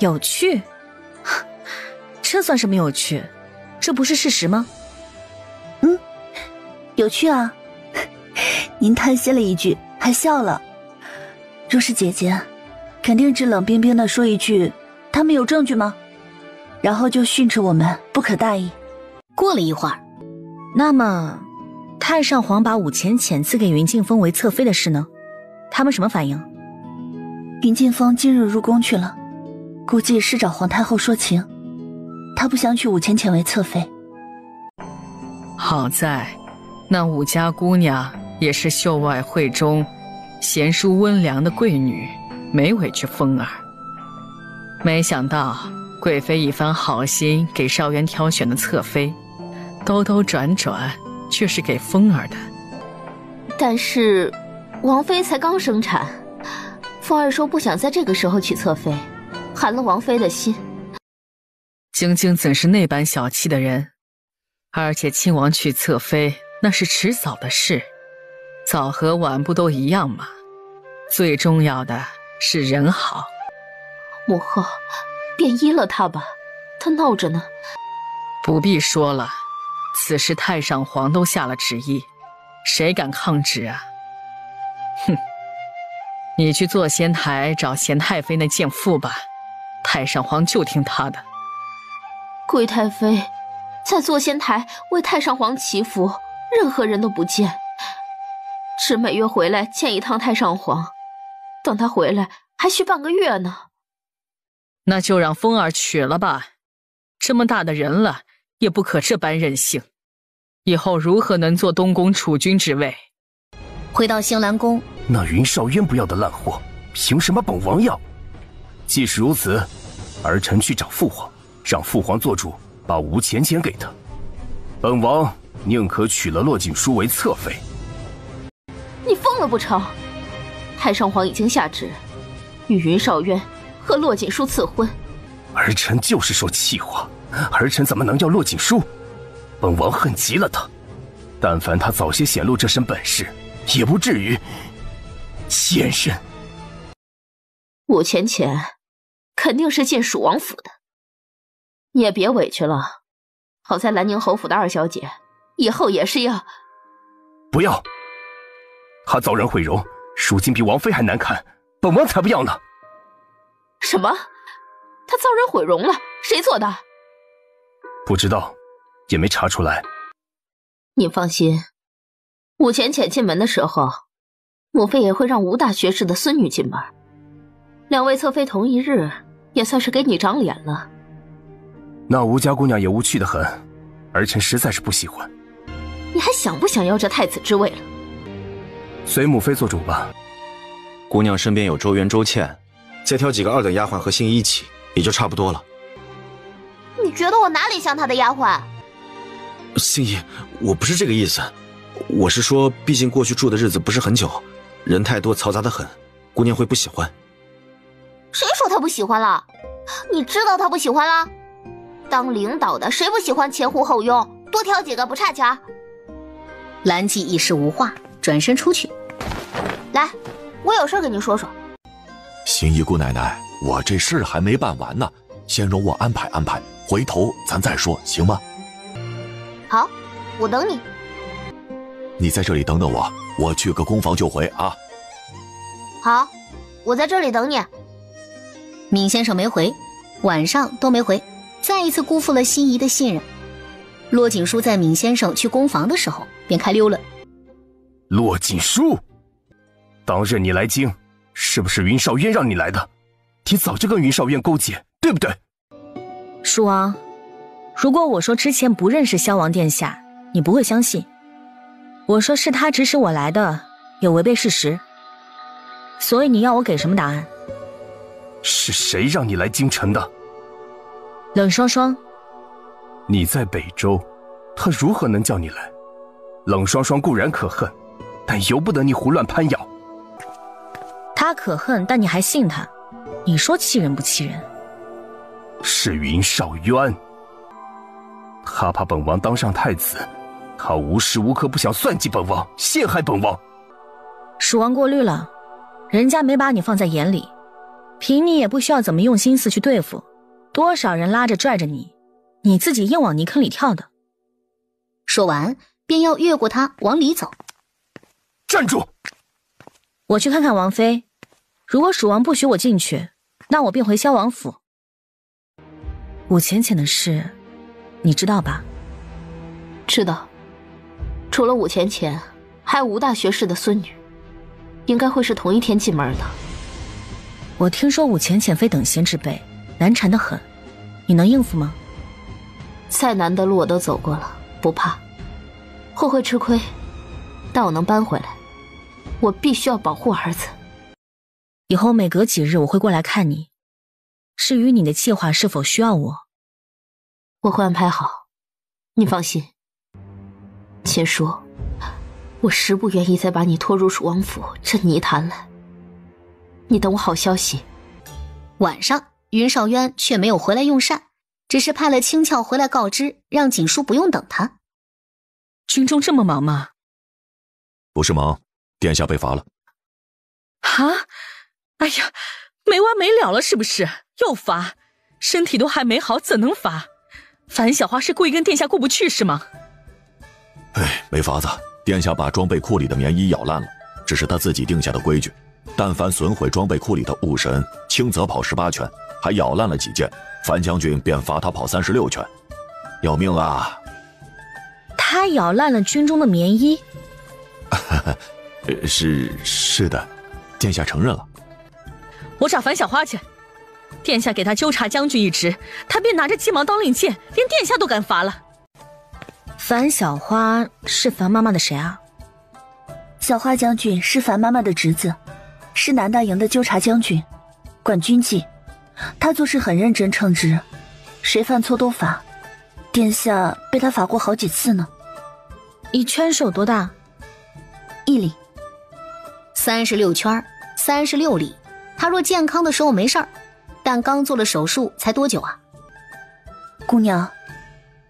H: 有趣？这算什么有趣？这不是事实吗？
J: 有趣啊。您叹息了一句，还笑了。若是姐姐，肯定只冷冰冰地说一句他们有证据吗？然后就训斥我们不可大意。
C: 过了一会儿，
H: 那么太上皇把5钱遣赐给云静风为侧妃的事呢？他们什么反应？
J: 云静风今日入宫去了，估计是找皇太后说情，她不想娶5钱遣为侧妃。
N: 好在那5家姑娘也是秀外慧中贤淑温良的贵女，没委屈风儿。没想到贵妃一番好心给少渊挑选的侧妃，兜兜转转却是给风儿的。
E: 但是王妃才刚生产，风儿说不想在这个时候娶侧妃，寒了王妃的心。
N: 晶晶怎是那般小气的人？而且亲王娶侧妃那是迟早的事，早和晚不都一样吗？最重要的是人好。
E: 母后，便依了他吧，他闹着呢。
N: 不必说了，此事太上皇都下了旨意，谁敢抗旨啊？哼，你去坐仙台找贤太妃那贱妇吧，太上皇就听她的。
E: 贵太妃在坐仙台为太上皇祈福，任何人都不见，只每月回来见一趟太上皇，等他回来还需半个月呢。
N: 那就让风儿娶了吧，这么大的人了，也不可这般任性，以后如何能做东宫储君之位？
C: 回到兴兰宫，
G: 那云少渊不要的烂货，凭什么本王要？既是如此，儿臣去找父皇，让父皇做主，把5钱钱给他。本王宁可娶了骆锦书为侧妃。
E: 你疯了不成？太上皇已经下旨，与云少渊和骆锦书赐婚。
G: 儿臣就是说气话，儿臣怎么能要骆锦书？本王恨极了他，但凡他早些显露这身本事，也不至于现身。
E: 5钱钱肯定是进蜀王府的，你也别委屈了。好在兰宁侯府的2小姐以后也是要……
G: 不要！他遭人毁容，如今比王妃还难看，本王才不要呢！
E: 什么？他遭人毁容了？谁做的？
G: 不知道，也没查出来。
E: 您放心，5钱钱进门的时候，母妃也会让吴大学士的孙女进门。2位侧妃同一日，也算是给你长脸了。
G: 那吴家姑娘也无趣得很，儿臣实在是不喜欢。
E: 你还想不想要这太子之位了？
G: 随母妃做主吧。
F: 姑娘身边有周元、周倩，再挑几个2等丫鬟和新一起，也就差不多了。
E: 你觉得我哪里像她的丫鬟？
F: 新一，我不是这个意思，我是说，毕竟过去住的日子不是很久，人太多，嘈杂得很，姑娘会不喜欢。
E: 谁说她不喜欢了？你知道她不喜欢了？当领导的谁不喜欢前呼后拥，多挑几个不差钱？
C: 兰季一时无话，转身出去。
E: 来，我有事跟你说说。
B: 新一姑奶奶，我这事还没办完呢，先容我安排安排，回头咱再说，行吗？
E: 好，我等你。
B: 你在这里等等我，我去个公房就回啊。
E: 好，我在这里等你。
C: 闵先生没回，晚上都没回，再一次辜负了心仪的信任。骆锦书在闵先生去公房的时候便开溜了。
G: 骆锦书，当日你来京，是不是云少渊让你来的？你早就跟云少渊勾结，对不对？
H: 叔王，如果我说之前不认识萧王殿下，你不会相信。我说是他指使我来的，也违背事实。所以你要我给什么答案？
G: 是谁让你来京城的？
H: 冷霜霜。
G: 你在北周，他如何能叫你来？冷霜霜固然可恨，但由不得你胡乱攀咬。
H: 他可恨，但你还信他，你说气人不气人？
G: 是云少渊，他怕本王当上太子，他无时无刻不想算计本王，陷害本王。
H: 蜀王过虑了，人家没把你放在眼里，凭你也不需要怎么用心思去对付，多少人拉着拽着你，你自己硬往泥坑里跳的。
C: 说完，便要越过他往里走。
L: 站住！
H: 我去看看王妃，如果蜀王不许我进去，那我便回萧王府。武浅浅的事，你知道吧？
E: 知道。除了武浅浅，还有吴大学士的孙女，应该会是同一天进门的。
H: 我听说武浅浅非等闲之辈，难缠得很，你能应付吗？
E: 再难的路我都走过了，不怕。或会吃亏，但我能扳回来。我必须要保护儿子。
H: 以后每隔几日我会过来看你。至于你的计划是否需要我，
E: 我会安排好，你放心。且说，我实不愿意再把你拖入蜀王府这泥潭来。你等我好消息。
C: 晚上，云少渊却没有回来用膳，只是派了青翘回来告知，让锦书不用等他。
N: 军中这么忙吗？
I: 不是忙，殿下被罚了。
N: 啊！哎呀，没完没了了是不是？又罚？身体都还没好，怎能罚？樊小花是故意跟殿下过不去是吗？
I: 哎，没法子，殿下把装备库里的棉衣咬烂了，这是他自己定下的规矩。但凡损毁装备库里的物神，轻则跑18圈，还咬烂了几件，樊将军便罚他跑36圈。要命啊！
H: 他咬烂了军中的棉衣？
I: 是的，殿下承认了。
N: 我找樊小花去，殿下给他纠察将军一职，他便拿着鸡毛当令箭，连殿下都敢罚了。
H: 樊小花是樊妈妈的谁啊？
J: 小花将军是樊妈妈的侄子，是南大营的纠察将军，管军纪。他做事很认真称职，谁犯错都罚。殿下被他罚过好几次呢。
H: 一圈是有多大？1里。
C: 36圈，36里。他若健康的时候没事儿，但刚做了手术才多久啊？
J: 姑娘，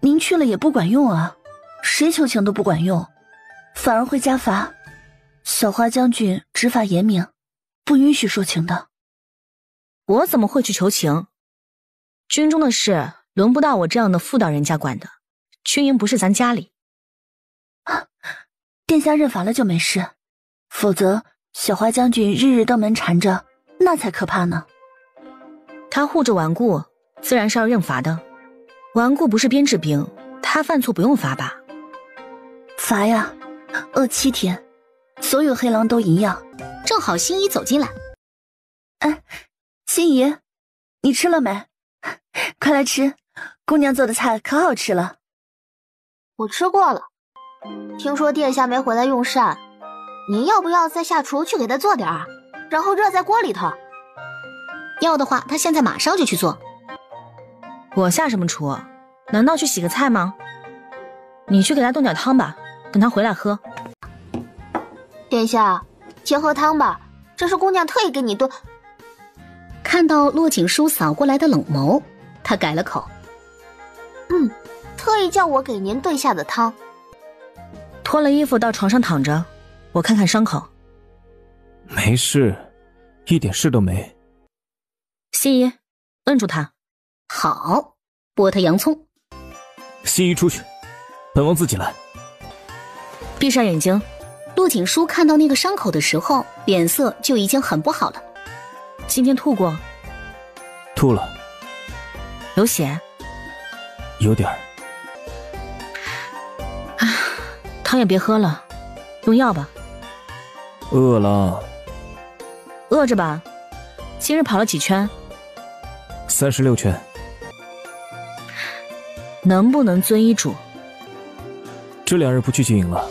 J: 您去了也不管用啊，谁求情都不管用，反而会加罚。小花将军执法严明，不允许说情的。
H: 我怎么会去求情？军中的事轮不到我这样的妇道人家管的，军营不是咱家里。
J: 殿下认罚了就没事，否则小花将军日日登门缠着，那才可怕呢。
H: 他护着顽固，自然是要认罚的。顽固不是编制兵，他犯错不用罚吧？
J: 罚呀，饿7天，所有黑狼都一样。
C: 正好心怡走进来。
J: 哎，心怡，你吃了没？快来吃，姑娘做的菜可好吃了。
E: 我吃过了。听说殿下没回来用膳，您要不要再下厨去给他做点儿，然后热在锅里头？
C: 要的话，他现在马上就去做。
H: 我下什么厨？难道去洗个菜吗？你去给他炖点汤吧，等他回来喝。
E: 殿下，先喝汤吧，这是姑娘特意给你炖。
C: 看到骆锦书扫过来的冷眸，他改了口。
E: 特意叫我给您炖下的汤。
H: 脱了衣服到床上躺着，我看看伤口。
A: 没事，一点事都没。
H: 西姨，摁住他。
C: 好，剥他洋葱。
A: 西姨出去，本王自己来。
H: 闭上眼睛。
C: 骆锦书看到那个伤口的时候，脸色就已经很不好了。
H: 今天吐过？
A: 吐了。
H: 有血？
A: 有点儿。
H: 汤也别喝了，用药吧。
A: 饿了。
H: 饿着吧。今日跑了几圈
A: ？36圈。
H: 能不能遵医嘱？
A: 这2日不去军营了，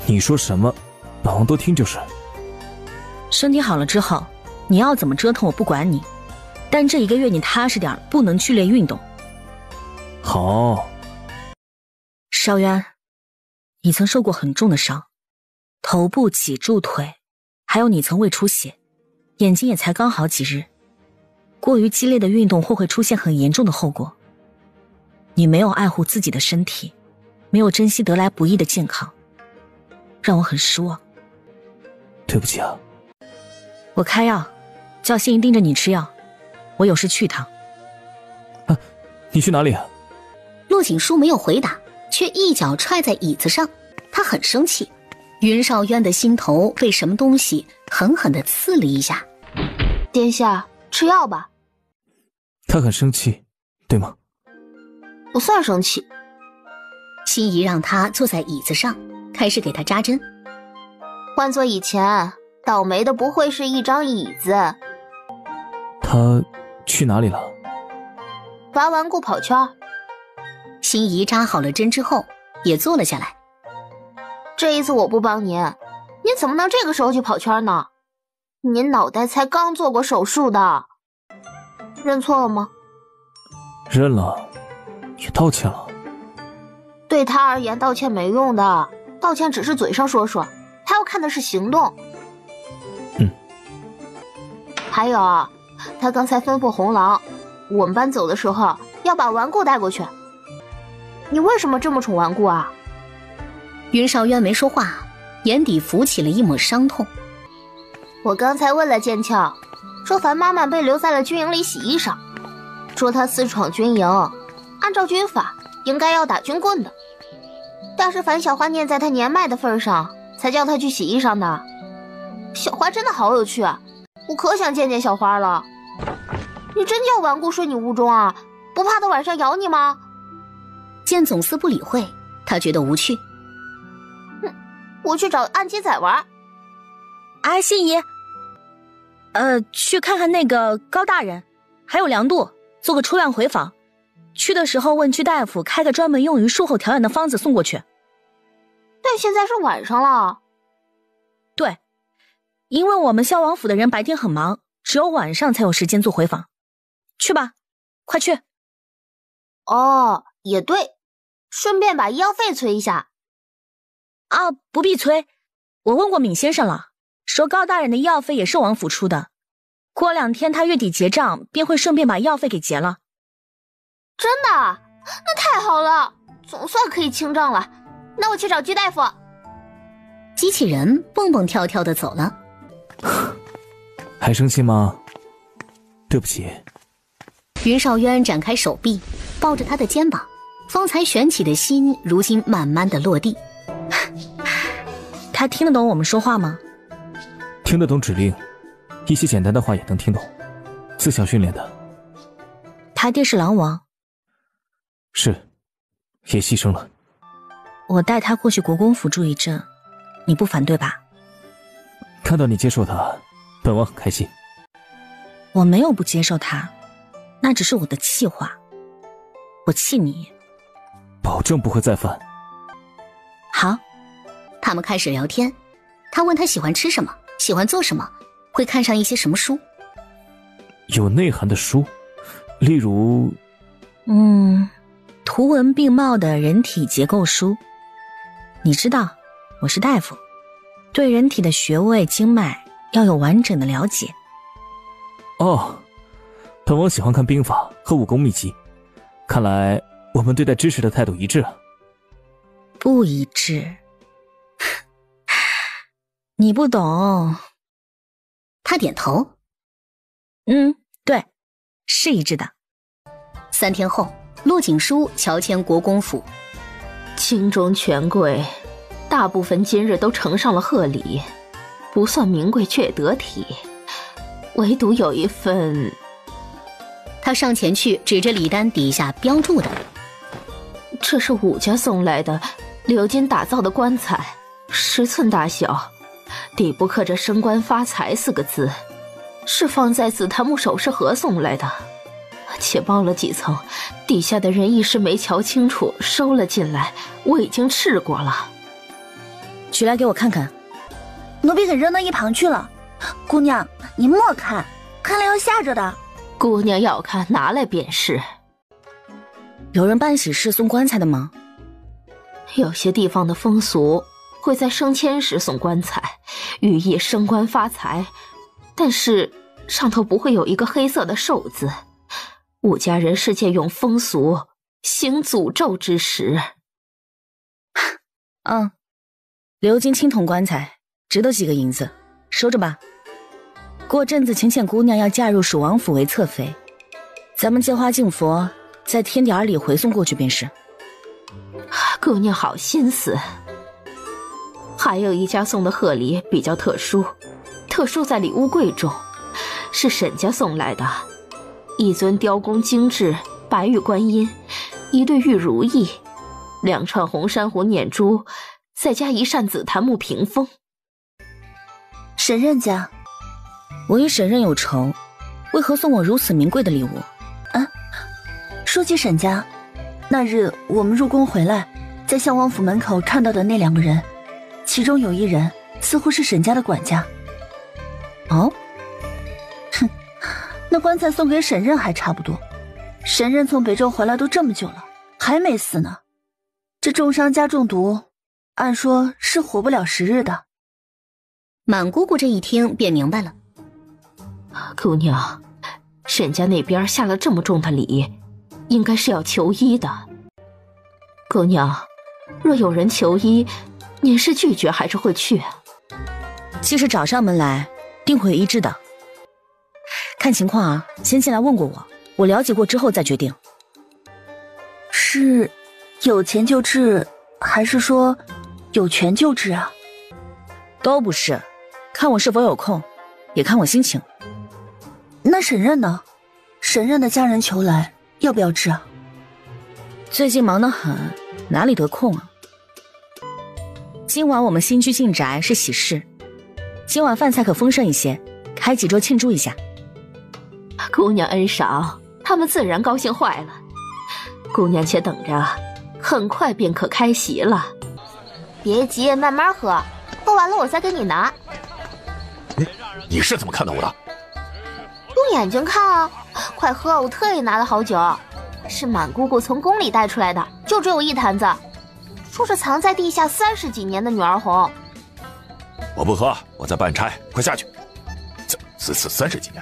A: 你说什么，本王都听就是。
H: 身体好了之后，你要怎么折腾我不管你，但这1个月你踏实点，不能剧烈运动。
A: 好。
H: 邵渊，你曾受过很重的伤，头部、脊柱、腿，还有你曾胃出血，眼睛也才刚好几日。过于激烈的运动或会出现很严重的后果。你没有爱护自己的身体，没有珍惜得来不易的健康，让我很失望。
A: 对不起啊。
H: 我开药，叫心怡盯着你吃药，我有事去一趟。
A: 啊，你去哪里啊？
C: 骆锦书没有回答，却一脚踹在椅子上，他很生气。云少渊的心头被什么东西狠狠地刺了一下。
E: 殿下，吃药吧。
A: 他很生气，对吗？
E: 不算生气。
C: 心怡让他坐在椅子上，开始给他扎针。
E: 换做以前，倒霉的不会是一张椅子。
A: 他去哪里了？
E: 拔顽固跑圈。
C: 心怡扎好了针之后，也坐了下来。
E: 这一次我不帮您，您怎么能这个时候去跑圈呢？您脑袋才刚做过手术的，认错了吗？
A: 认了，也道歉了。
E: 对他而言，道歉没用的，道歉只是嘴上说说，他要看的是行动。还有啊，他刚才吩咐红狼，我们搬走的时候要把顽固带过去。你为什么这么宠顽固啊？
C: 云少渊没说话，眼底浮起了一抹伤痛。
E: 我刚才问了剑鞘，说樊妈妈被留在了军营里洗衣裳，说她私闯军营，按照军法应该要打军棍的，但是樊小花念在她年迈的份上，才叫她去洗衣裳的。小花真的好有趣啊，我可想见见小花了。你真叫顽固睡你屋中啊？不怕她晚上咬你吗？
C: 剑总司不理会，他觉得无趣。
E: 我去找暗鸡仔玩。
H: 哎，心怡，去看看那个高大人，还有梁度，做个出量回访。去的时候问居大夫开个专门用于术后调养的方子送过去。
E: 但现在是晚上了。
H: 对，因为我们萧王府的人白天很忙，只有晚上才有时间做回访。去吧，快去。
E: 哦，也对，顺便把医药费催一下。
H: 啊，不必催，我问过闵先生了，说高大人的医药费也是王府出的，过2天他月底结账，便会顺便把医药费给结了。
E: 真的？那太好了，总算可以清账了。那我去找居大夫。
C: 机器人蹦蹦跳跳的走了。
A: 还生气吗？对不起。
C: 云少渊展开手臂，抱着他的肩膀，方才悬起的心如今慢慢的落地。
H: 他听得懂我们说话吗？
A: 听得懂指令，一些简单的话也能听懂，自小训练的。
H: 他爹是狼王。
A: 是，也牺牲了。
H: 我带他过去国公府住一阵，你不反对吧？
A: 看到你接受他，本王很开心。
H: 我没有不接受他，那只是我的气话。我气你。
A: 保证不会再犯。
C: 好。他们开始聊天，他问他喜欢吃什么，喜欢做什么，会看上一些什么书。
A: 有内涵的书，例如
H: 图文并茂的人体结构书。你知道我是大夫，对人体的穴位经脉要有完整的了解。
A: 哦，本王喜欢看兵法和武功秘籍，看来我们对待知识的态度一致啊。
H: 不一致。你不懂。
C: 他点头。
H: 对，是一致的。
C: 3天后，骆锦书乔迁国公府。
E: 京中权贵大部分今日都呈上了贺礼，不算名贵却也得体，唯独有一份。
C: 他上前去指着礼单底下标注的，
E: 这是武家送来的鎏金打造的棺材，10寸大小，底部刻着升官发财4个字，是放在紫檀木首饰盒送来的，且包了几层，底下的人一时没瞧清楚，收了进来，我已经试过了。
H: 取来给我看看。
J: 奴婢给扔到一旁去了。姑娘，你莫看，看了要吓着的。
E: 姑娘要看，拿来便是。
H: 有人办喜事送棺材的吗？
E: 有些地方的风俗会在升迁时送棺材，寓意升官发财，但是上头不会有一个黑色的寿字。武家人是借用风俗行诅咒之时。
H: 鎏金青铜棺材值得几个银子，收着吧。过阵子晴浅姑娘要嫁入蜀王府为侧妃，咱们借花敬佛，再添点礼回送过去便是。
P: 姑娘好心思。还有一家送的贺礼比较特殊，特殊在礼物贵重，是沈家送来的，一尊雕工精致白玉观音，一对玉如意，2串红珊瑚念珠，再加1扇紫檀木屏风。
J: 沈任家，
H: 我与沈任有仇，为何送我如此名贵的礼物？
J: 啊，说起沈家，那日我们入宫回来，在襄王府门口看到的那2个人，其中有一人似乎是沈家的管家。
H: 哦，
J: 哼，那棺材送给沈任还差不多。沈任从北周回来都这么久了，还没死呢。这重伤加中毒，按说是活不了10日的。
C: 满姑姑这一听便明白了。
P: 姑娘，沈家那边下了这么重的礼，应该是要求医的。姑娘，若有人求医，您是拒绝还是会去？
H: 即使找上门来，定会有医治的。看情况啊，先进来问过我，我了解过之后再决定。
J: 是有钱就治，还是说有权就治啊？
H: 都不是，看我是否有空，也看我心情。
J: 那沈任呢？沈任的家人求来，要不要治啊？
H: 最近忙得很，哪里得空啊？今晚我们新居进宅是喜事，今晚饭菜可丰盛一些，开几桌庆祝一下。
P: 姑娘恩赏，他们自然高兴坏了。姑娘且等着，很快便可开席了。
E: 别急，慢慢喝，喝完了我再给你拿。
B: 你是怎么看到我的？
E: 用眼睛看啊！快喝，我特意拿了好酒，是满姑姑从宫里带出来的，就只有1坛子，说是藏在地下30几年的女儿红。
B: 我不喝，我在办差，快下去。30几年？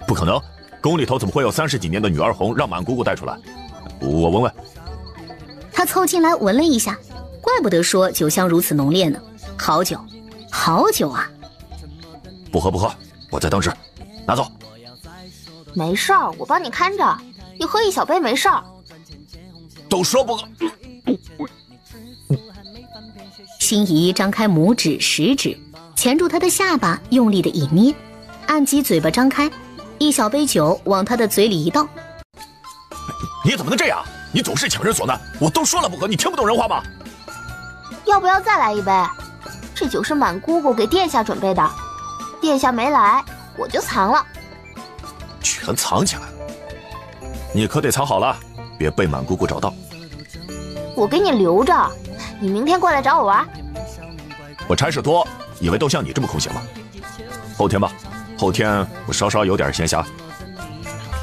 B: 不可能，宫里头怎么会有30几年的女儿红让满姑姑带出来？我闻闻。
C: 他凑近来闻了一下，怪不得说酒香如此浓烈呢。好酒，好酒啊！
B: 不喝，我在当值，拿走。
E: 没事儿，我帮你看着，你喝1小杯没事儿。
B: 都说不喝。
C: 心仪张开拇指、食指，钳住他的下巴，用力的一捏，按吉嘴巴张开，1小杯酒往他的嘴里一倒。
B: 你怎么能这样？你总是强人所难，我都说了不喝，你听不懂人话吗？
E: 要不要再来一杯？这酒是满姑姑给殿下准备的，殿下没来，我就藏了。
B: 全藏起来了，你可得藏好了，别被满姑姑找到。
E: 我给你留着，你明天过来找我玩。
B: 我差事多，以为都像你这么空闲吗？后天吧，后天我稍稍有点闲暇。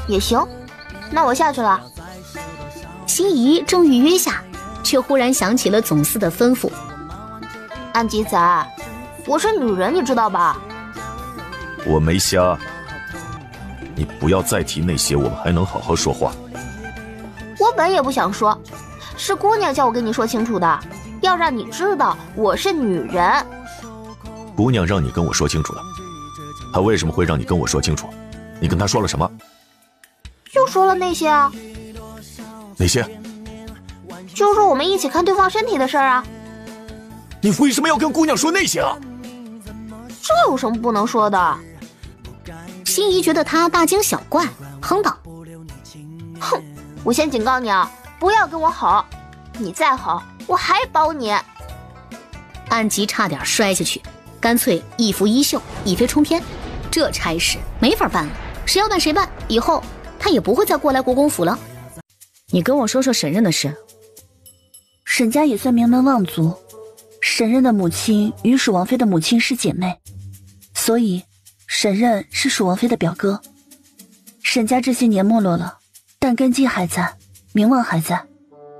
E: 也行，那我下去了。
C: 心仪正欲约下，却忽然想起了总司的吩咐。
E: 安吉仔，我是女人，你知道吧？
B: 我没瞎。你不要再提那些，我们还能好好说话。
E: 我本也不想说，是姑娘叫我跟你说清楚的，要让你知道我是女人。
B: 姑娘让你跟我说清楚了，她为什么会让你跟我说清楚？你跟她说了什么？
E: 就说了那些啊。
B: 哪些？
E: 就说我们一起看对方身体的事儿啊。
B: 你为什么要跟姑娘说那些啊？
E: 这有什么不能说的？
C: 心仪觉得他大惊小怪，哼道：“
E: 哼，我先警告你啊，不要跟我吼，你再吼，我还包你。”
C: 安吉差点摔下去，干脆一拂衣袖，一飞冲天。这差事没法办了，谁要办谁办，以后他也不会再过来国公府了。
H: 你跟我说说沈任的事。
J: 沈家也算名门望族，沈任的母亲与蜀王妃的母亲是姐妹，所以沈任是蜀王妃的表哥。沈家这些年没落了，但根基还在，名望还在。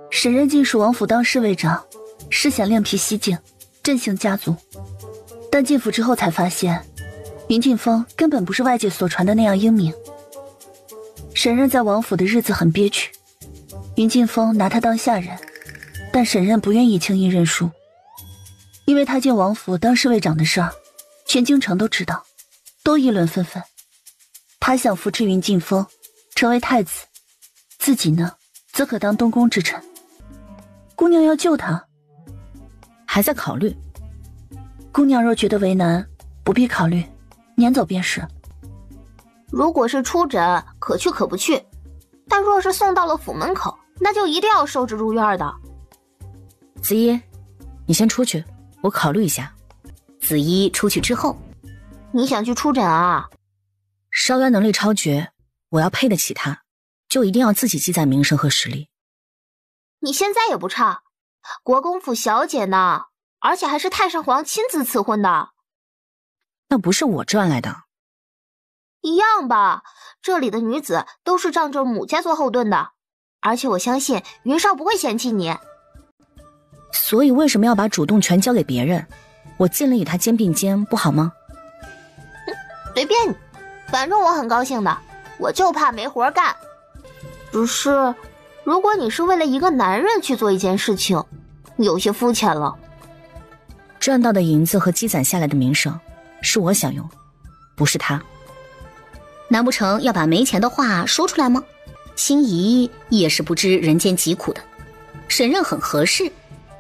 J: 沈任进蜀王府当侍卫长，是想另辟蹊径，振兴家族。但进府之后才发现，云劲风根本不是外界所传的那样英明。沈任在王府的日子很憋屈，云劲风拿他当下人，但沈任不愿意轻易认输，因为他进王府当侍卫长的事儿，全京城都知道，都议论纷纷。他想扶持云劲风，成为太子，自己呢，则可当东宫之臣。姑娘要救他，
H: 还在考虑。
J: 姑娘若觉得为难，不必考虑，撵走便是。
E: 如果是出诊，可去可不去；但若是送到了府门口，那就一定要收治入院的。
H: 子怡，你先出去，我考虑一下。
C: 子怡出去之后，
E: 你想去出诊啊？
H: 稍渊能力超绝，我要配得起他，就一定要自己积攒名声和实力。
E: 你现在也不差，国公府小姐呢，而且还是太上皇亲自赐婚的。
H: 那不是我赚来的。
E: 一样吧，这里的女子都是仗着母家做后盾的，而且我相信云少不会嫌弃你。
H: 所以为什么要把主动权交给别人？我尽力与他肩并肩，不好吗？
E: 随便你，反正我很高兴的，我就怕没活干。只是，如果你是为了一个男人去做一件事情，有些肤浅了。
H: 赚到的银子和积攒下来的名声，是我想用，不是他。
C: 难不成要把没钱的话说出来吗？心仪也是不知人间疾苦的，审认很合适，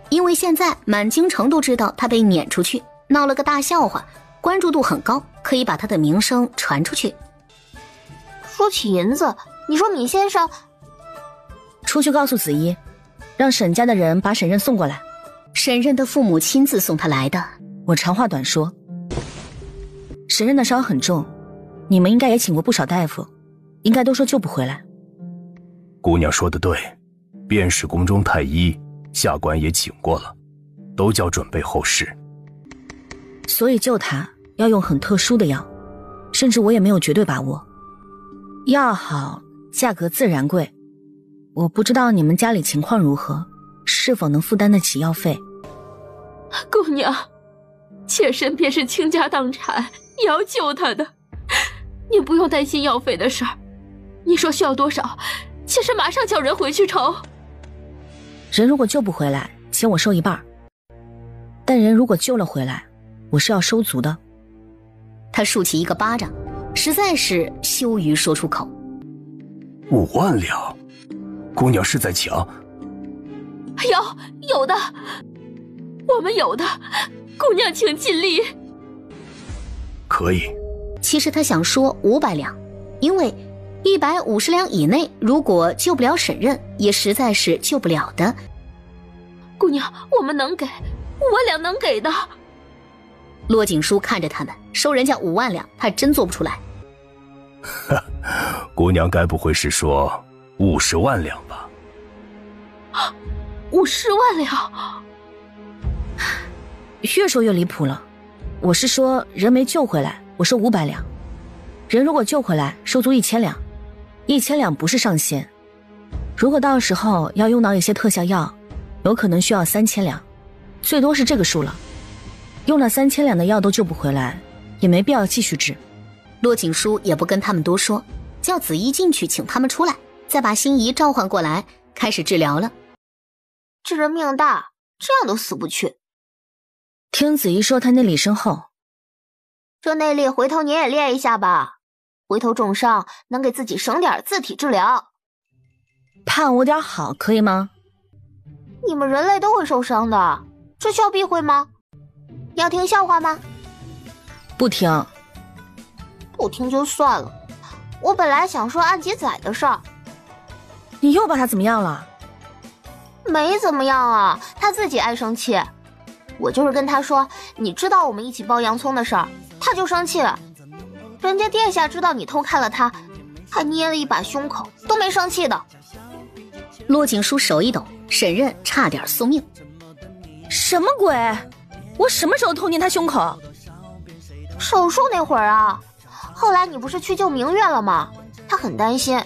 C: 因为现在满京城都知道他被撵出去，闹了个大笑话，关注度很高，可以把他的名声传出去。
E: 说起银子，你说闵先生
H: 出去告诉子怡，让沈家的人把沈任送过来。
C: 沈任的父母亲自送他来的。
H: 我长话短说，沈任的伤很重，你们应该也请过不少大夫，应该都说救不回来。
G: 姑娘说的对，便是宫中太医，下官也请过了，都叫准备后事。
H: 所以救他要用很特殊的药，甚至我也没有绝对把握。药好，价格自然贵。我不知道你们家里情况如何，是否能负担得起药费。
P: 姑娘，妾身便是倾家荡产也要救他的，你不用担心药费的事儿。你说需要多少，妾身马上叫人回去筹。
H: 人如果救不回来，请我收一半，但人如果救了回来，我是要收足的。
C: 他竖起一个巴掌，实在是羞于说出口。
G: 5万两，姑娘是在抢？
P: 有的，我们有的，姑娘请尽力。
G: 可以。
C: 其实他想说500两，因为150两以内，如果救不了沈任，也实在是救不了的。
P: 姑娘，我们能给5万两，能给的。
C: 骆景书看着他们收人家5万两，他真做不出来。
G: 姑娘该不会是说50万两吧
P: ？50万两，
H: 越说越离谱了。我是说人没救回来，我收500两；人如果救回来，收足1000两。1000两不是上限，如果到时候要用到一些特效药，有可能需要3000两，最多是这个数了。用了3000两的药都救不回来，也没必要继续治。
C: 骆景书也不跟他们多说，叫子怡进去请他们出来，再把心仪召唤过来，开始治疗了。
E: 这人命大，这样都死不去。
H: 听子怡说他内力深厚，
E: 这内力回头你也练一下吧，回头重伤能给自己省点自体治疗。
H: 盼我点好可以吗？
E: 你们人类都会受伤的，这需要避讳吗？要听笑话吗？
H: 不听。
E: 不听就算了，我本来想说安吉仔的事儿。
H: 你又把他怎么样了？
E: 没怎么样啊，他自己爱生气。我就是跟他说，你知道我们一起剥洋葱的事儿，他就生气了。人家殿下知道你偷看了他，还捏了一把胸口，都没生气的。
C: 骆景书手一抖，沈任差点送命。
H: 什么鬼？我什么时候偷捏他胸口？
E: 手术那会儿啊。后来你不是去救明月了吗？他很担心，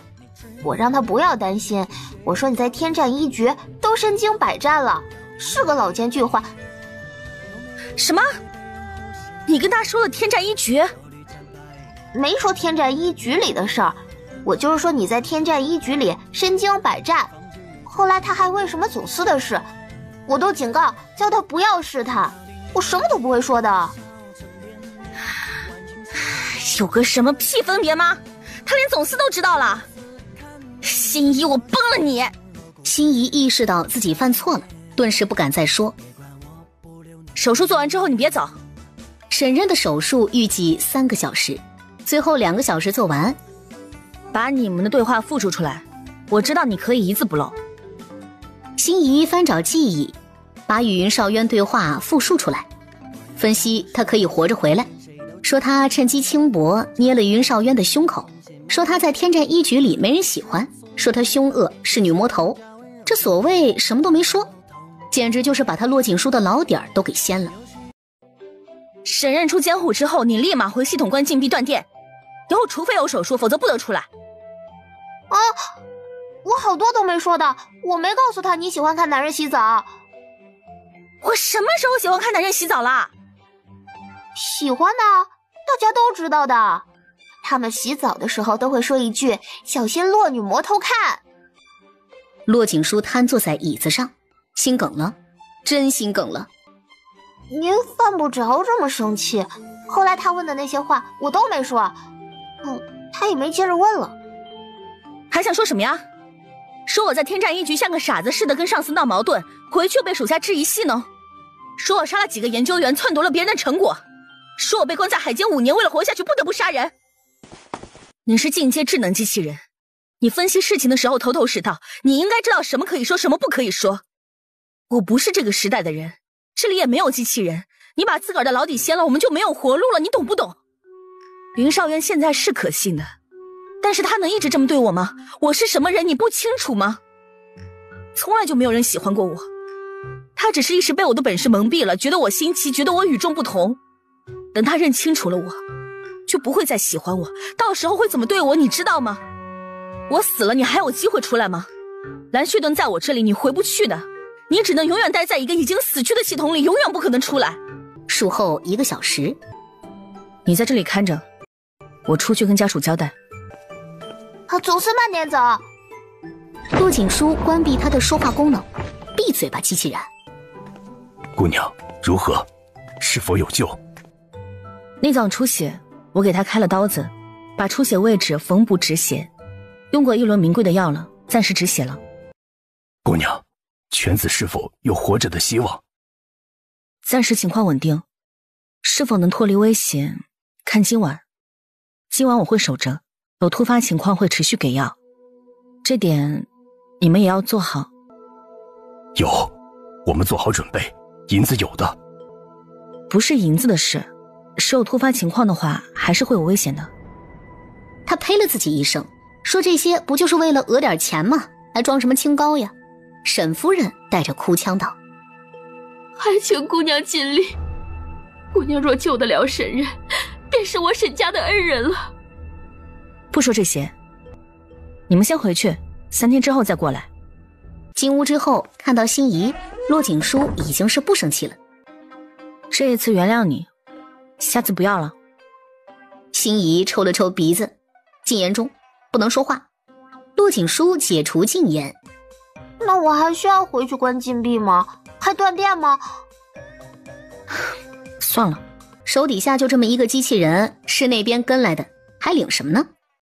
E: 我让他不要担心。我说你在天战一局都身经百战了，是个老奸巨猾。
H: 什么？你跟他说了天战一局？
E: 没说天战一局里的事儿，我就是说你在天战一局里身经百战。后来他还为什么走私的事，我都警告叫他不要试探，我什么都不会说的。
H: 有个什么屁分别吗？他连总司都知道了。心怡，我崩了你！
C: 心怡意识到自己犯错了，顿时不敢再说。
H: 手术做完之后你别走。
C: 沈任的手术预计3个小时，最后2个小时做完。
H: 把你们的对话复述出来，我知道你可以一字不漏。
C: 心怡翻找记忆，把与云少渊对话复述出来，分析他可以活着回来，说他趁机轻薄捏了云少渊的胸口，说他在天战一局里没人喜欢，说他凶恶是女魔头。这所谓什么都没说，简直就是把他骆锦书的老底儿都给掀了。
H: 沈任出监护之后，你立马回系统关禁闭断电，以后除非有手术，否则不得出来。
E: 啊，我好多都没说的，我没告诉他你喜欢看男人洗澡。
H: 我什么时候喜欢看男人洗澡了？
E: 喜欢的，大家都知道的。他们洗澡的时候都会说一句小心骆女魔头看。
C: 骆锦书瘫坐在椅子上，心梗了，真心梗了。
E: 您犯不着这么生气，后来他问的那些话我都没说，他也没接着问了。
H: 还想说什么呀？说我在天战一局像个傻子似的跟上司闹矛盾，回去又被属下质疑戏弄，说我杀了几个研究员，篡夺了别人的成果，说我被关在海监5年，为了活下去不得不杀人。你是进阶智能机器人，你分析事情的时候头头是道，你应该知道什么可以说，什么不可以说。我不是这个时代的人，这里也没有机器人，你把自个儿的老底掀了，我们就没有活路了，你懂不懂？云少渊现在是可信的，但是他能一直这么对我吗？我是什么人你不清楚吗？从来就没有人喜欢过我，他只是一时被我的本事蒙蔽了，觉得我新奇，觉得我与众不同。等他认清楚了我，就不会再喜欢我，到时候会怎么对我你知道吗？我死了你还有机会出来吗？蓝血盾在我这里你回不去的，你只能永远待在一个已经死去的系统里，永远不可能出来。
C: 术后1个小时，
H: 你在这里看着，我出去跟家属交代。
E: 总司慢点走。
C: 骆锦书关闭他的说话功能，闭嘴吧机器人。
G: 姑娘如何？是否有救？
H: 内脏出血，我给他开了刀子，把出血位置缝补止血，用过1轮名贵的药了，暂时止血了。
G: 姑娘，犬子是否有活着的希望？
H: 暂时情况稳定，是否能脱离危险，看今晚。今晚我会守着，有突发情况会持续给药，这点你们也要做好。
G: 有，我们做好准备，银子有的。
H: 不是银子的事，是有突发情况的话，还是会有危险的。
C: 他呸了自己一声，说这些不就是为了讹点钱吗？还装什么清高呀？沈夫人带着哭腔道：
D: 还请姑娘尽力，姑娘若救得了沈任，便是我沈家的恩人了。
H: 不说这些，你们先回去，3天之后再过来。
C: 进屋之后看到心怡，骆锦书已经是不生气了。
H: 这一次原谅你，下次不要了。
C: 心怡抽了抽鼻子，禁言中不能说话。骆锦书解除禁言。
E: 那我还需要回去关禁闭吗？还断电吗？
H: 算了，
C: 手底下就这么一个机器人，是那边跟来的，还领什么呢？